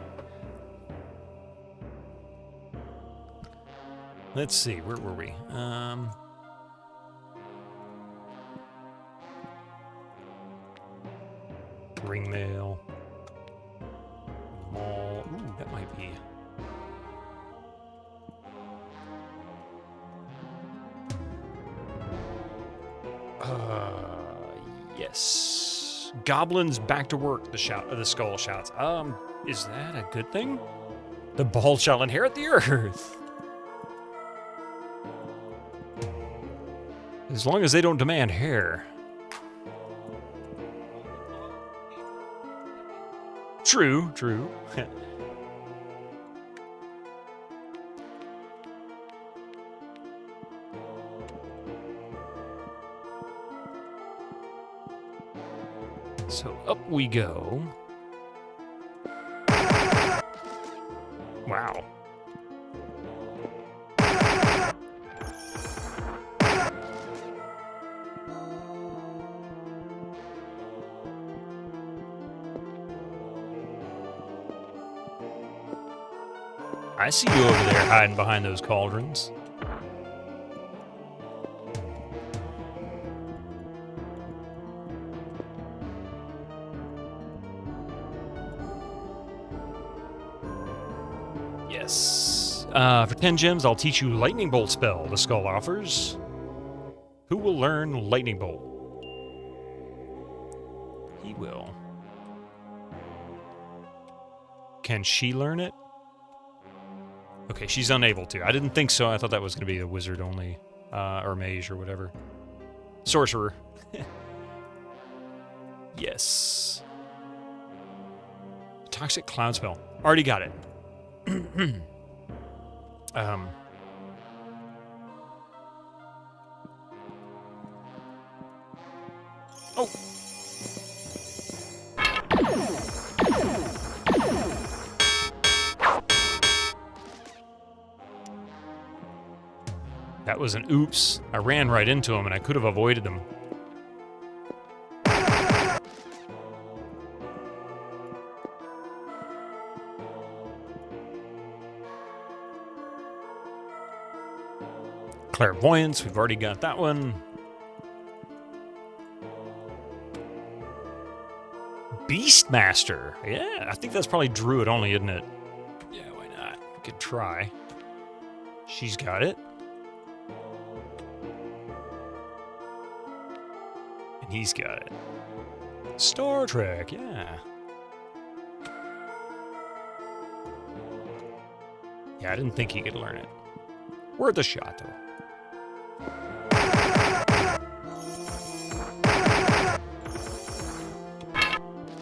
[SPEAKER 1] Let's see, where were we? Ring mail. Mall. Ooh, that might be. Yes. Goblins back to work, the skull shouts. Is that a good thing? The bald shall inherit the earth. As long as they don't demand hair. True, true. So up we go. Wow. I see you over there hiding behind those cauldrons. Yes. For 10 gems, I'll teach you Lightning Bolt spell, the skull offers. Who will learn Lightning Bolt? He will. Can she learn it? Okay, she's unable to. I didn't think so. I thought that was going to be a wizard only. Or mage or whatever. Sorcerer. Yes. Toxic Cloud spell. Already got it. Oh. That was an oops. I ran right into him and I could have avoided them. Clairvoyance, we've already got that one. Beastmaster. Yeah, I think that's probably Druid only, isn't it? Yeah, why not? Good try. She's got it. And he's got it. Star Trek, yeah. Yeah, I didn't think he could learn it. Worth a shot, though.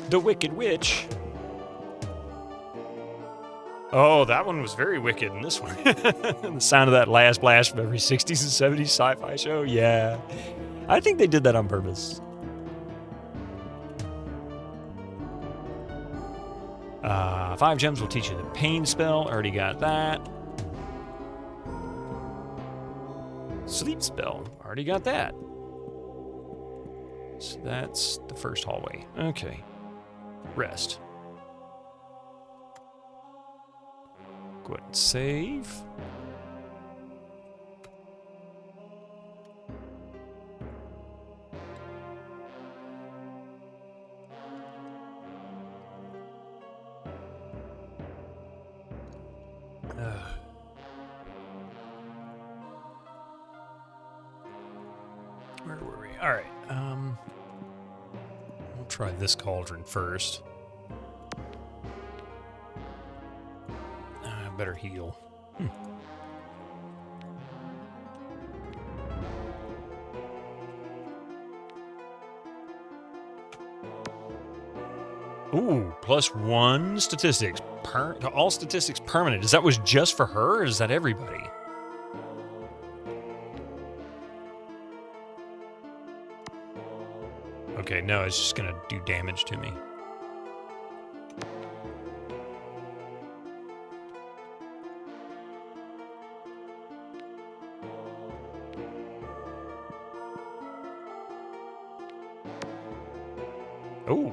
[SPEAKER 1] The Wicked Witch.
[SPEAKER 3] Oh, that one was very wicked in this one. The sound of that last blast from every 60s and 70s sci-fi show. Yeah. I think they did that on purpose. 5 gems will teach you the pain spell. Already got that. Sleep spell. Already got that. So that's the first hallway. Okay. Rest. Go ahead and save. Where were we? All right. We'll try this cauldron first. Better heal. Ooh, +1 statistics. All statistics permanent. Is that was just for her, or is that everybody? Okay, no, it's just gonna do damage to me. Oh.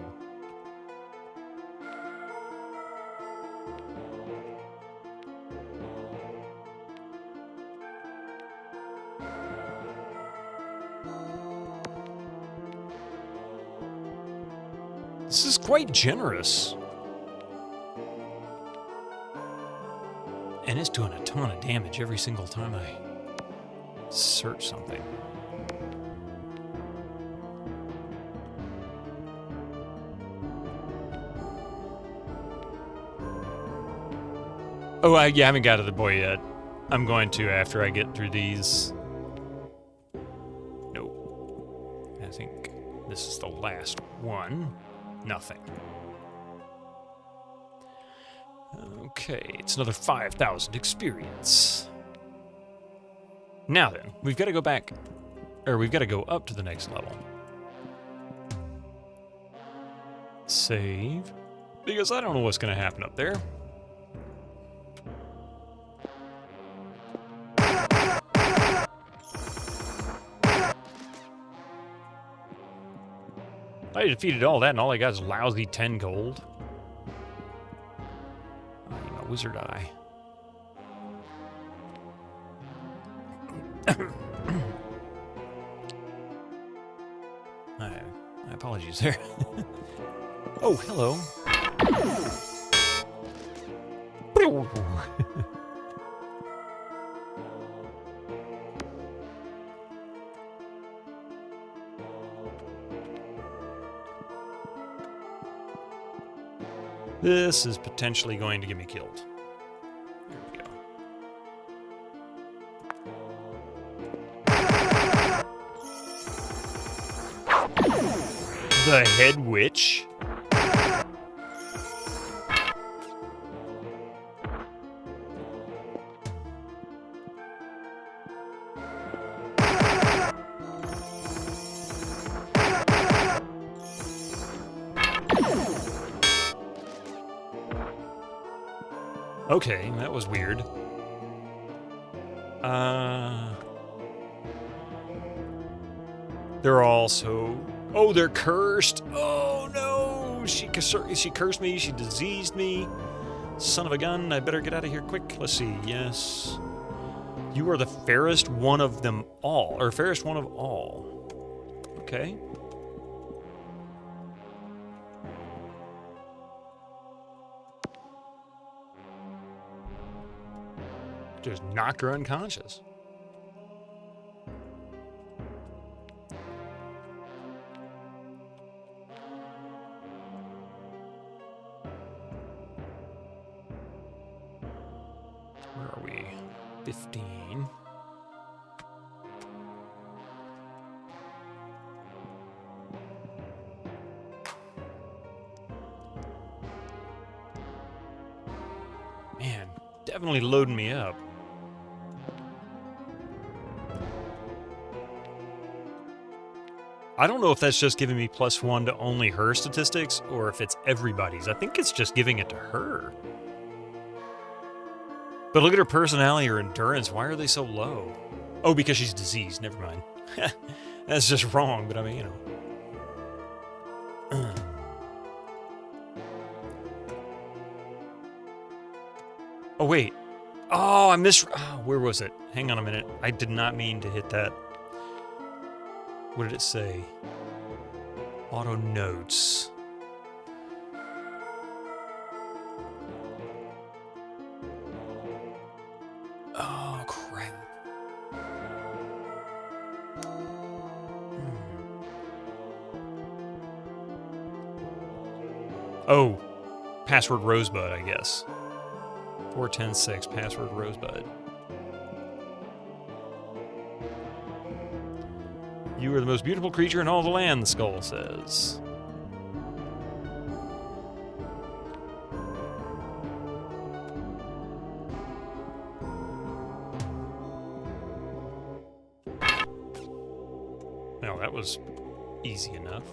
[SPEAKER 3] This is quite generous. And it's doing a ton of damage every single time I search something. Oh, I haven't got to the boy yet. I'm going to after I get through these. Nope. I think this is the last one. Nothing. Okay, it's another 5,000 experience. Now then, we've got to go back, or we've got to go up to the next level. Save. Because I don't know what's going to happen up there. I defeated all that, and all I got is lousy 10 gold. I need my wizard eye. My apologies there. Oh, hello. This is potentially going to get me killed. There we go. The head witch? Okay, that was weird. They're also... Oh, they're cursed! Oh, no! She cursed me, she diseased me. Son of a gun, I better get out of here quick. Let's see, yes. You are the fairest one of them all. Or fairest one of all. Okay. Just knocked her unconscious. Where are we? 15. Man, definitely loading me up. I don't know if that's just giving me +1 to only her statistics, or if it's everybody's. I think it's just giving it to her. But look at her personality or endurance. Why are they so low? Oh, because she's diseased. Never mind. That's just wrong, but I mean, you know. Oh, wait. Oh, I missed... Oh, where was it? Hang on a minute. I did not mean to hit that. What did it say? Auto notes. Oh, crap. Oh, password Rosebud, I guess. 4106, password Rosebud. You are the most beautiful creature in all the land, the skull says. Now, that was easy enough.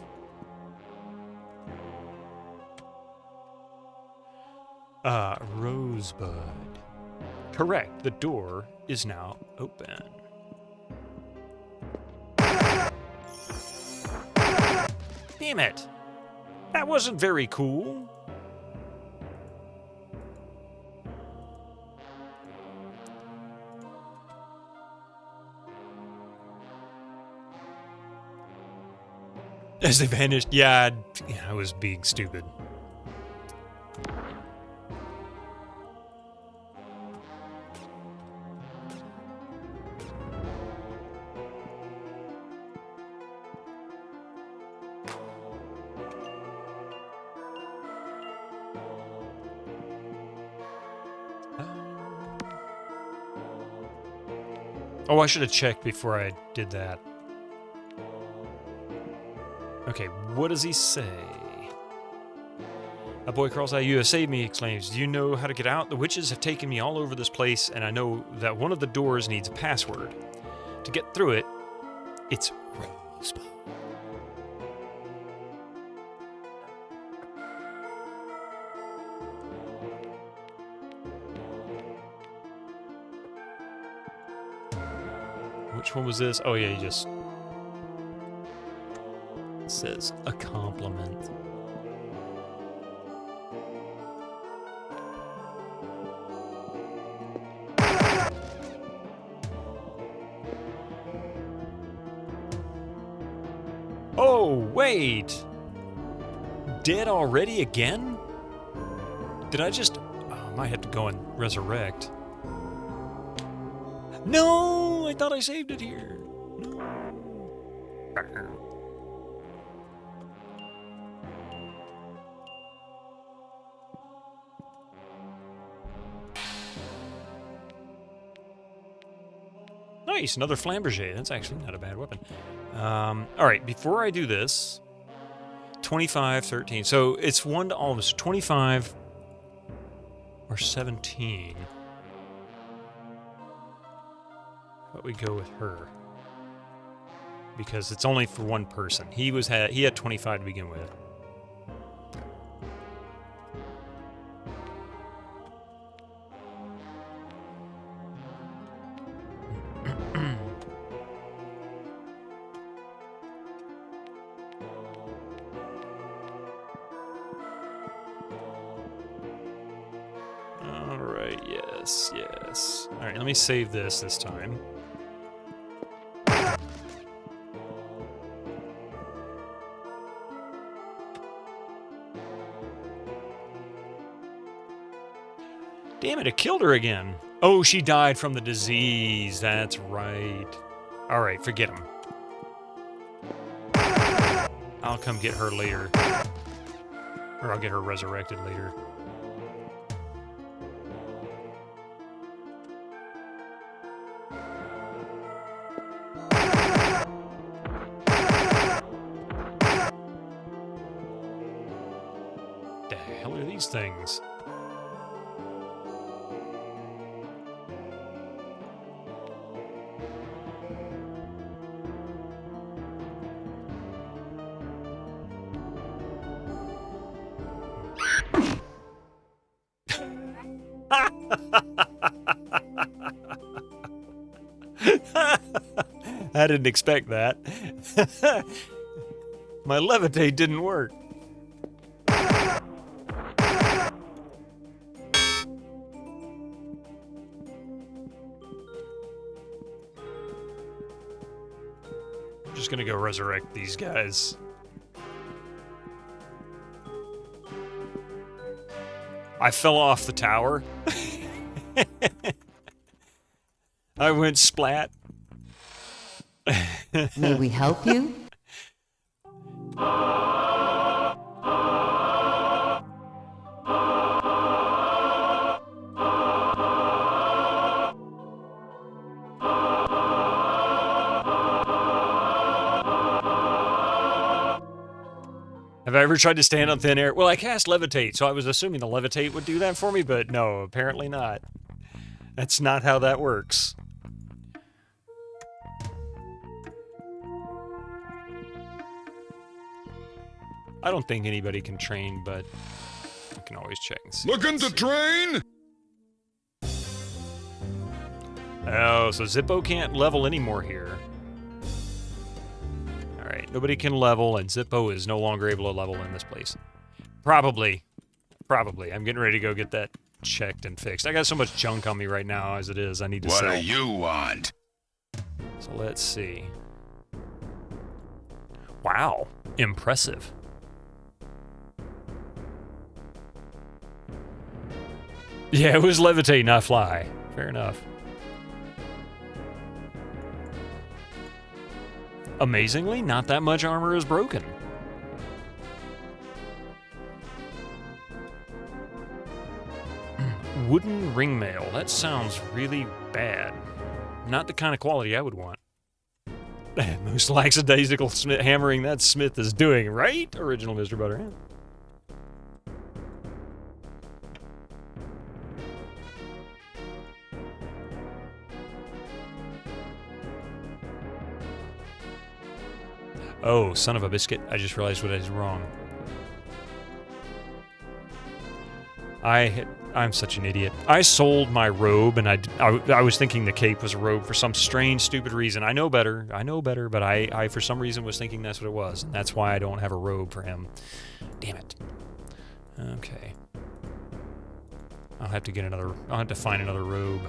[SPEAKER 3] Rosebud. Correct, the door is now open. Damn it! That wasn't very cool. As they vanished, yeah, I was being stupid. Oh, I should have checked before I did that. Okay, what does he say? A boy crawls out. You have saved me, he exclaims. Do you know how to get out? The witches have taken me all over this place, and I know that one of the doors needs a password. To get through it, it's Rosebud. Which one was this? Oh yeah, he just says a compliment. Oh, wait! Dead already again? Did I just... Oh, I might have to go and resurrect. No! I thought I saved it here. No. Nice, another Flamberger. That's actually not a bad weapon. Alright, before I do this, 25, 13. So it's 1 to all of us. 25 or 17. But we go with her. Because it's only for one person. He had 25 to begin with. Alright, yes, yes. Alright, let me save this time. Damn it, it killed her again. Oh, she died from the disease. That's right. Alright, forget him. I'll come get her later. Or I'll get her resurrected later. The hell are these things?
[SPEAKER 1] I didn't expect that. My levitate didn't work. I'm just gonna go resurrect these guys. I fell off the tower. I went splat.
[SPEAKER 9] May we help you?
[SPEAKER 1] Have I ever tried to stand on thin air? Well, I cast levitate, so I was assuming the levitate would do that for me, but no, apparently not. That's not how that works. I don't think anybody can train, but I can always check and see.
[SPEAKER 19] Looking to train?
[SPEAKER 1] Oh, so Zippo can't level anymore here. Alright, nobody can level, and Zippo is no longer able to level in this place. Probably. Probably. I'm getting ready to go get that checked and fixed. I got so much junk on me right now as it is. I need to sell.
[SPEAKER 19] What do you want?
[SPEAKER 1] So let's see. Wow. Impressive. Yeah, it was levitate, not fly. Fair enough. Amazingly, not that much armor is broken. Wooden ring mail. That sounds really bad. Not the kind of quality I would want. Most lackadaisical hammering that Smith is doing, right? Original Mr. Butterhead. Oh, son of a biscuit. I just realized what I did wrong. I'm such an idiot. I sold my robe, and I was thinking the cape was a robe for some strange, stupid reason. I know better, but I for some reason was thinking that's what it was, and that's why I don't have a robe for him. Damn it. Okay. I'll have to find another robe.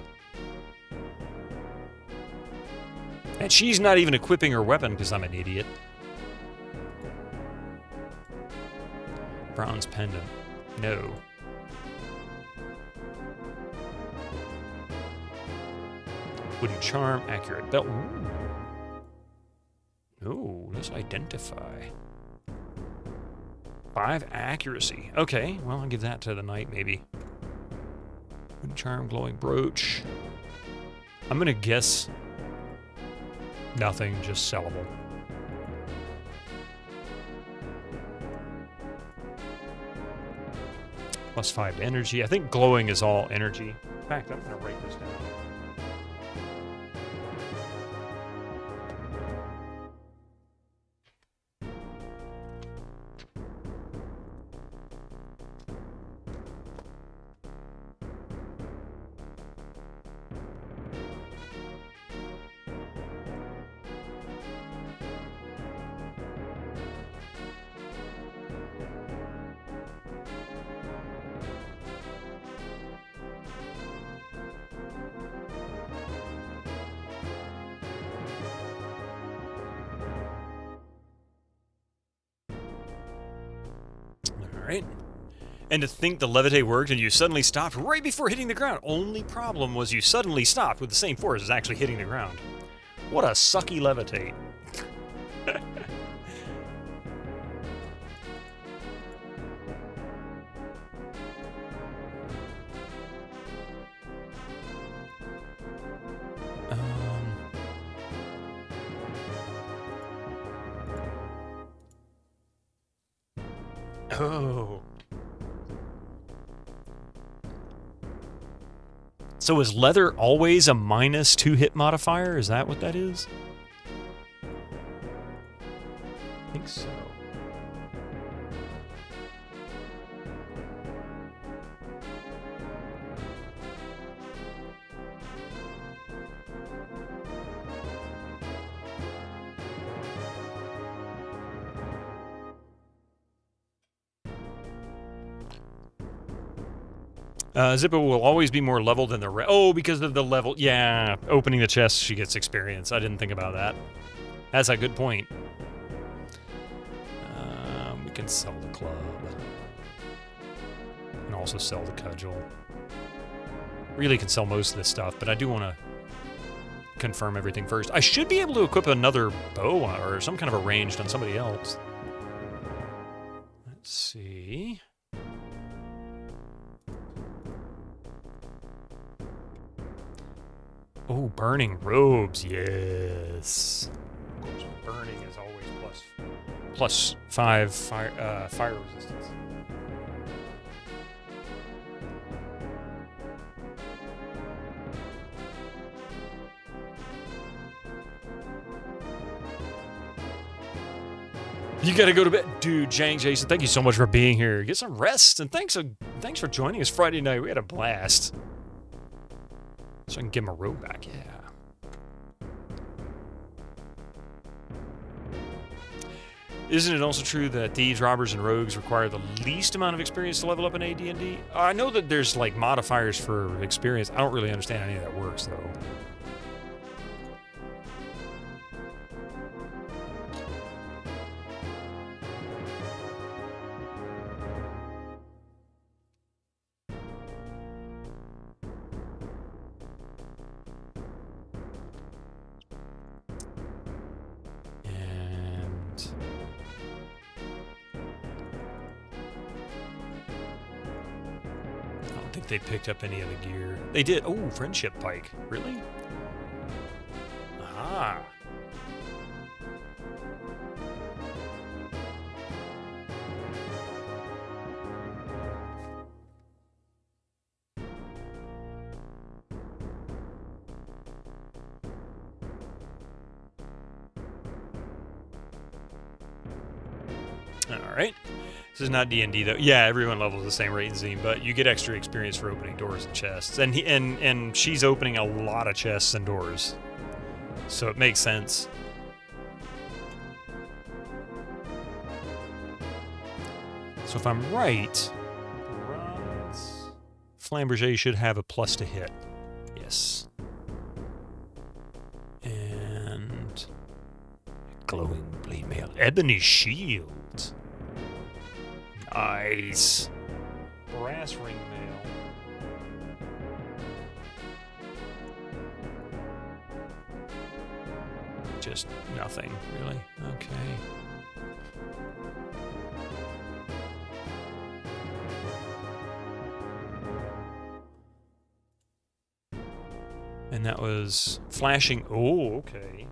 [SPEAKER 1] And she's not even equipping her weapon because I'm an idiot. Bronze pendant. No. Wooden charm, accurate belt. Ooh, let's identify. 5 accuracy. Okay, well, I'll give that to the knight, maybe. Wooden charm, glowing brooch. I'm gonna guess nothing, just sellable. +5 to energy. I think glowing is all energy. In fact, I'm gonna write this down. Alright. And to think the levitate worked and you suddenly stopped right before hitting the ground. Only problem was you suddenly stopped with the same force as actually hitting the ground. What a sucky levitate. Oh. So is leather always a -2 hit modifier? Is that what that is? I think so.
[SPEAKER 3] Zippo will always be more level than the rest. Oh, because of the level. Yeah, opening the chest, she gets experience. I didn't think about that. That's a good point. We can sell the club. And also sell the cudgel. Really can sell most of this stuff, but I do want to confirm everything first. I should be able to equip another bow or some kind of a ranged on somebody else. Let's see. Oh, burning robes, yes. Of course, burning is always plus 5 fire resistance. You gotta go to bed. Dude, Jason, thank you so much for being here. Get some rest, and thanks for joining us Friday night. We had a blast. So I can give him a robe back, yeah. Isn't it also true that thieves, robbers, and rogues require the least amount of experience to level up in AD&D? I know that there's, like, modifiers for experience. I don't really understand how any of that works, though. They picked up any of the gear. They did. Oh, friendship pike. Really? Aha. All right. This is not D&D though. Yeah, everyone levels the same rate in Xeen, but you get extra experience for opening doors and chests. And she's opening a lot of chests and doors, so it makes sense. So if I'm right, Flamberger should have a plus to hit. Yes. And glowing blade mail, ebony shield. Nice. Brass ring mail. Just nothing, really. Okay. And that was flashing. Oh, okay.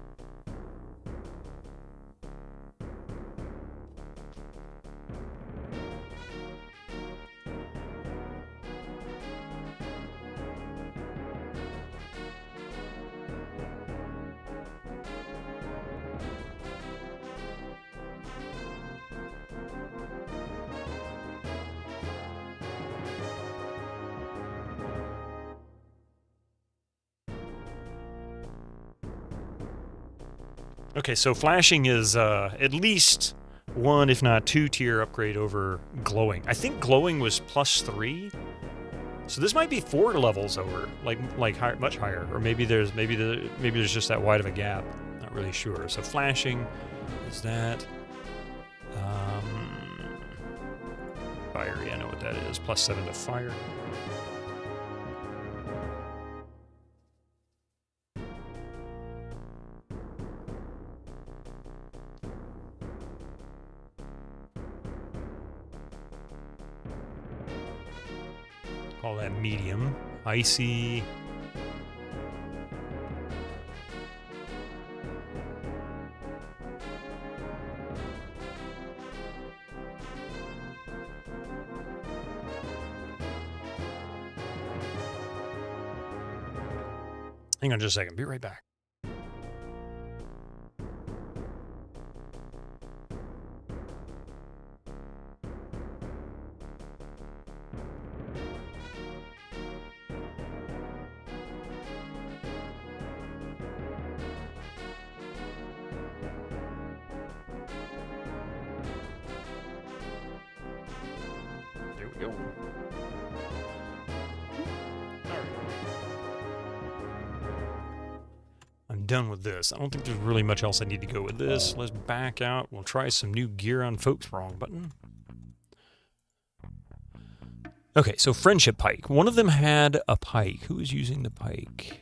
[SPEAKER 3] Okay, so flashing is at least 1, if not 2 tier upgrade over glowing. I think glowing was +3, so this might be 4 levels over, like higher, much higher, or maybe there's just that wide of a gap. Not really sure. So flashing is that. Fiery, I know what that is. +7 to fire. Call that medium. Icy. Hang on just a second. Be right back. done with this. I don't think there's really much else I need to go with this. Let's back out. We'll try some new gear on folks. Wrong button. Okay, so friendship pike. One of them had a pike. Who was using the pike?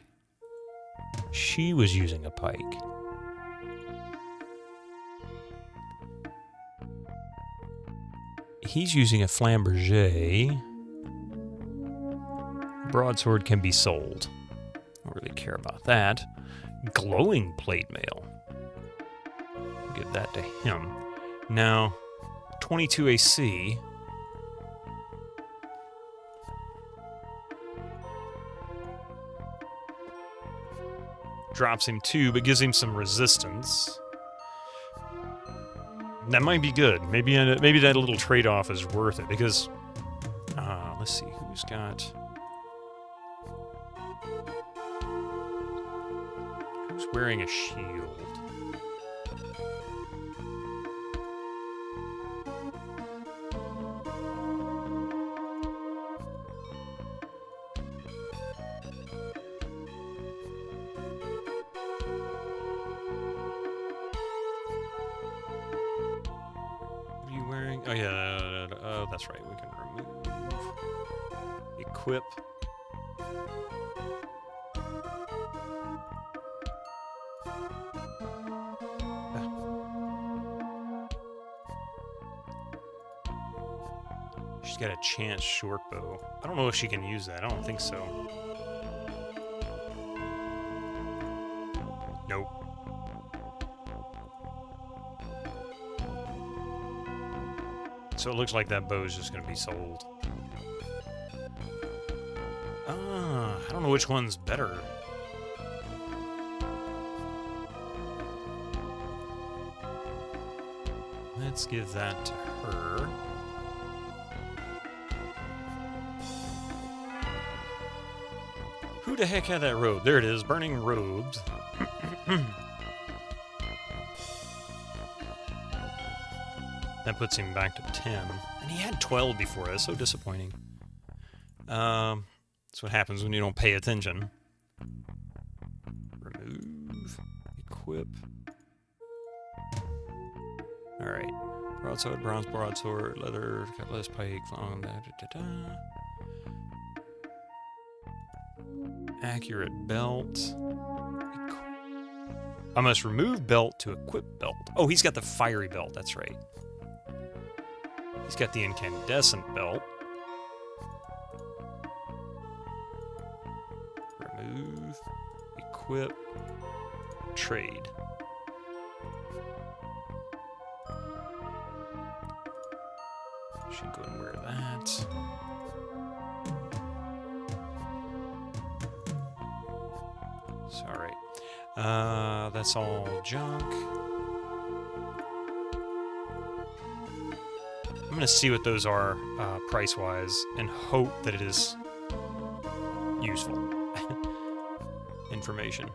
[SPEAKER 3] She was using a pike. He's using a flamberger. Broadsword can be sold. Don't really care about that. Glowing plate mail. Give that to him. Now, 22 AC. Drops him 2, but gives him some resistance. That might be good. Maybe that little trade-off is worth it, because... let's see, who's got... Who's wearing a shield? Oh yeah, that's right. We can remove, equip. She's got a chance short bow. I don't know if she can use that. I don't think so. Nope. So it looks like that bow is just going to be sold. I don't know which one's better. Let's give that to her. Who the heck had that robe? There it is, burning robes. That puts him back to 10. And he had 12 before. That's so disappointing. That's what happens when you don't pay attention. Remove. Equip. Alright. Broadsword, bronze broadsword, leather, cutlass, pike, long, Accurate belt. I must remove belt to equip belt. Oh, he's got the fiery belt. That's right. He's got the incandescent belt. Remove, equip, trade. Should go and wear that. Sorry. That's all junk. I'm going to see what those are price-wise and hope that it is useful information.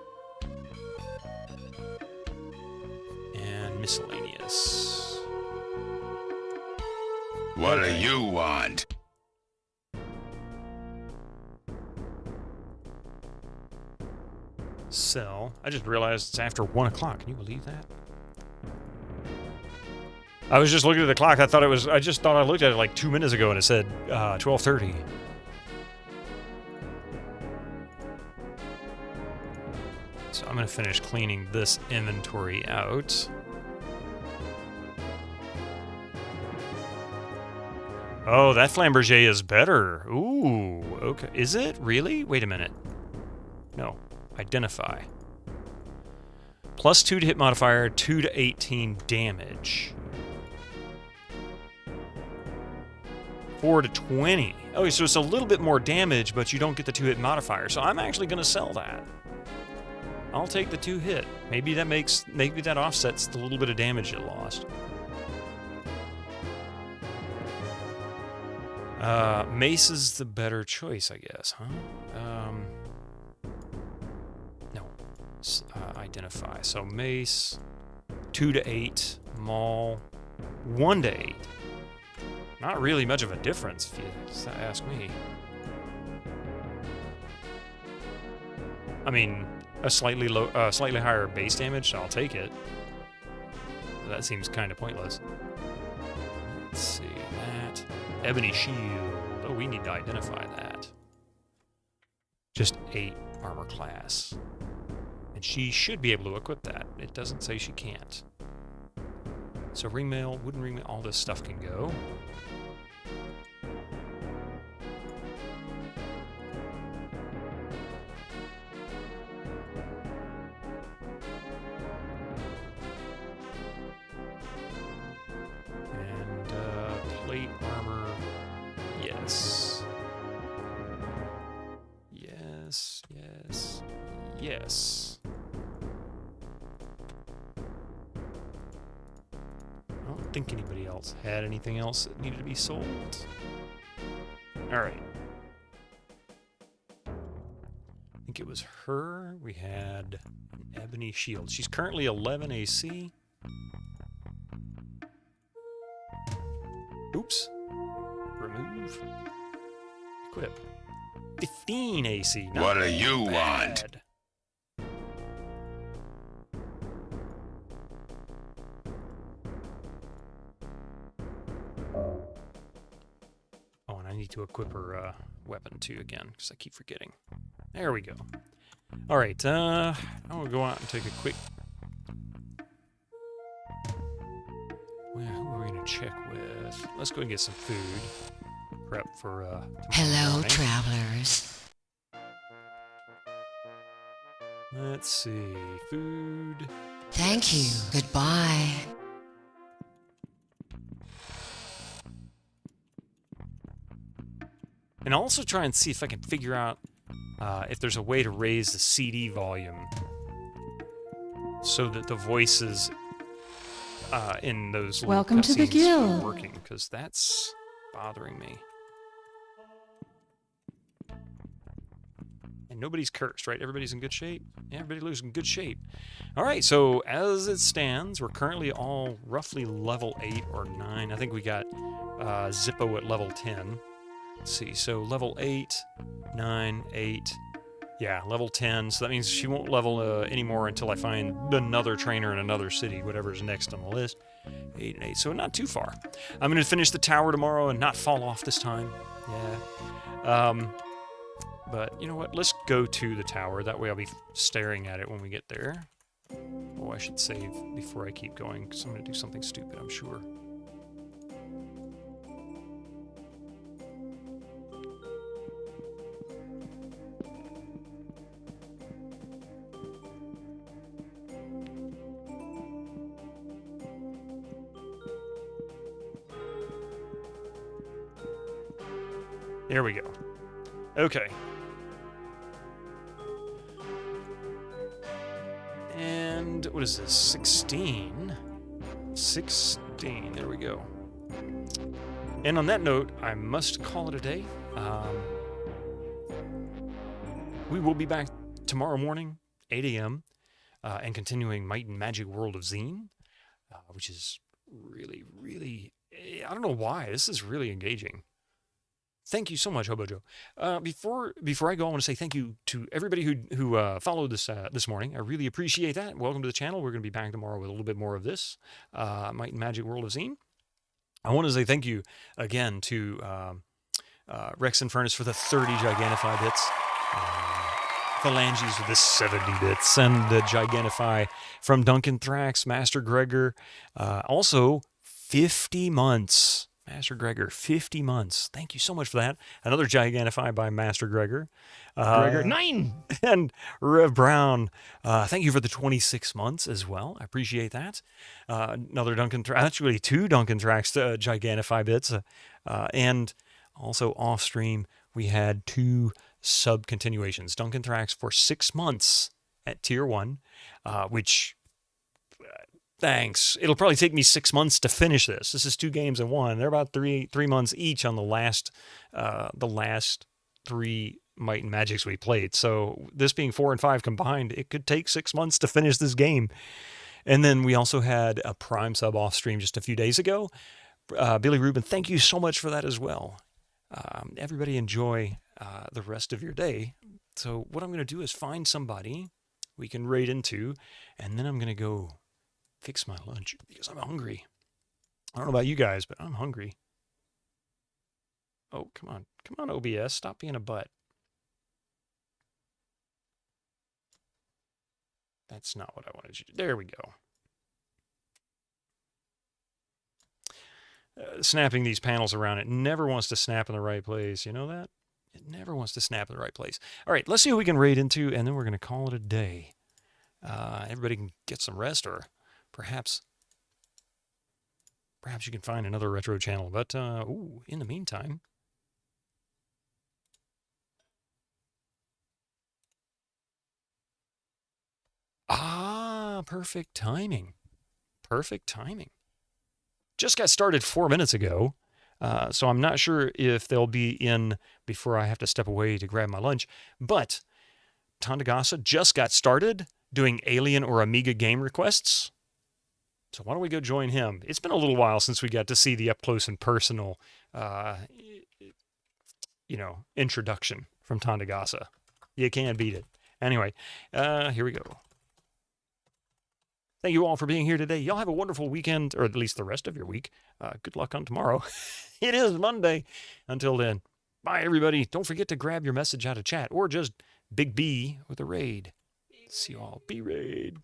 [SPEAKER 3] And miscellaneous.
[SPEAKER 19] What do you want?
[SPEAKER 3] Sell. I just realized it's after 1 o'clock. Can you believe that? I was just looking at the clock. I just thought I looked at it like 2 minutes ago and it said 12:30. So I'm going to finish cleaning this inventory out. Oh, that flamberger is better. Ooh, okay. Is it? Really? Wait a minute. No. Identify. +2 to hit modifier, 2 to 18 damage. 4 to 20. Okay, so it's a little bit more damage, but you don't get the 2-hit modifier. So I'm actually going to sell that. I'll take the 2-hit. Maybe that offsets the little bit of damage it lost. Mace is the better choice, I guess, huh? No. Identify. So mace, 2 to 8, maul, 1 to 8. Not really much of a difference, if you ask me. I mean, a slightly higher base damage, I'll take it. That seems kind of pointless. Let's see that ebony shield. Oh, we need to identify that. Just 8 armor class, and she should be able to equip that. It doesn't say she can't. So ringmail, wooden ringmail, all this stuff can go. Plate armor, yes. Yes, yes, yes. I don't think anybody else had anything else that needed to be sold. Alright. I think it was her. We had an ebony shield. She's currently 11 AC. Oops. Remove. Equip. 15 AC. Not
[SPEAKER 2] What do you
[SPEAKER 3] bad. Oh, and I need to equip her weapon too again, because I keep forgetting. There we go. Alright, I'm going to go out and take a quick... Well, who are we going to check with? Let's go and get some food. Prep for
[SPEAKER 21] Hello,
[SPEAKER 3] morning.
[SPEAKER 21] travelers.
[SPEAKER 3] Let's see. Food.
[SPEAKER 21] Thank you. Goodbye.
[SPEAKER 3] And I'll also try and see if I can figure out if there's a way to raise the CD volume so that the voices in those little
[SPEAKER 8] Welcome to the
[SPEAKER 3] cutscenes
[SPEAKER 8] guild.
[SPEAKER 3] are working, because that's bothering me. And nobody's cursed, right? Everybody's in good shape? Yeah, everybody looks in good shape. All right, so as it stands, we're currently all roughly level 8 or 9. I think we got Zippo at level 10. Let's see, so level 8, 9, 8, yeah, level 10. So that means she won't level anymore until I find another trainer in another city, whatever's next on the list. 8 and 8, so not too far. I'm going to finish the tower tomorrow and not fall off this time. Yeah. But you know what? Let's go to the tower. That way I'll be staring at it when we get there. Oh, I should save before I keep going, because I'm going to do something stupid, I'm sure. There we go. Okay. And what is this? 16? 16. There we go. And on that note, I must call it a day. We will be back tomorrow morning, 8 a.m., and continuing Might and Magic World of Xeen, which is really, really... I don't know why. This is really engaging. Thank you so much, Hobo Joe. Before I go, I want to say thank you to everybody who followed this morning. I really appreciate that. Welcome to the channel. We're going to be back tomorrow with a little bit more of this Might and Magic World of Xeen. I want to say thank you again to Rex and Furnace for the 30 Gigantify bits, Phalanges with the 70 bits, and the Gigantify from Duncan Thrax, Master Gregor. Also, 50 months. Master Gregor, 50 months. Thank you so much for that. Another Gigantify by Master Gregor.
[SPEAKER 11] Gregor 9!
[SPEAKER 3] And Rev Brown, thank you for the 26 months as well. I appreciate that. Another Duncan Thrax, actually 2 Duncan Thrax Gigantify bits. And also off stream, we had 2 sub-continuations. Duncan Thrax for 6 months at Tier 1, which... Thanks. It'll probably take me 6 months to finish this. This is 2 games in 1. They're about three months each on the last 3 Might and Magics we played. So this being 4 and 5 combined, it could take 6 months to finish this game. And then we also had a Prime sub off stream just a few days ago. Billy Rubin, thank you so much for that as well. Everybody enjoy the rest of your day. So what I'm going to do is find somebody
[SPEAKER 1] we can raid into, and then I'm going to go fix my lunch because I'm hungry. I don't know about you guys, but I'm hungry. Oh, come on. Come on, OBS. Stop being a butt. That's not what I wanted you to do. There we go. Snapping these panels around, it never wants to snap in the right place. You know that? It never wants to snap in the right place. All right, let's see who we can raid into, and then we're going to call it a day. Everybody can get some rest, or perhaps you can find another retro channel. But in the meantime, perfect timing. Perfect timing. Just got started 4 minutes ago, so I'm not sure if they'll be in before I have to step away to grab my lunch. But Tandagasa just got started doing Alien or Amiga game requests. So why don't we go join him? It's been a little while since we got to see the up close and personal, introduction from Tandagasa. You can't beat it. Anyway, here we go. Thank you all for being here today. Y'all have a wonderful weekend, or at least the rest of your week. Good luck on tomorrow. It is Monday. Until then, bye, everybody. Don't forget to grab your message out of chat, or just Big B with a raid. See you all. B-raid.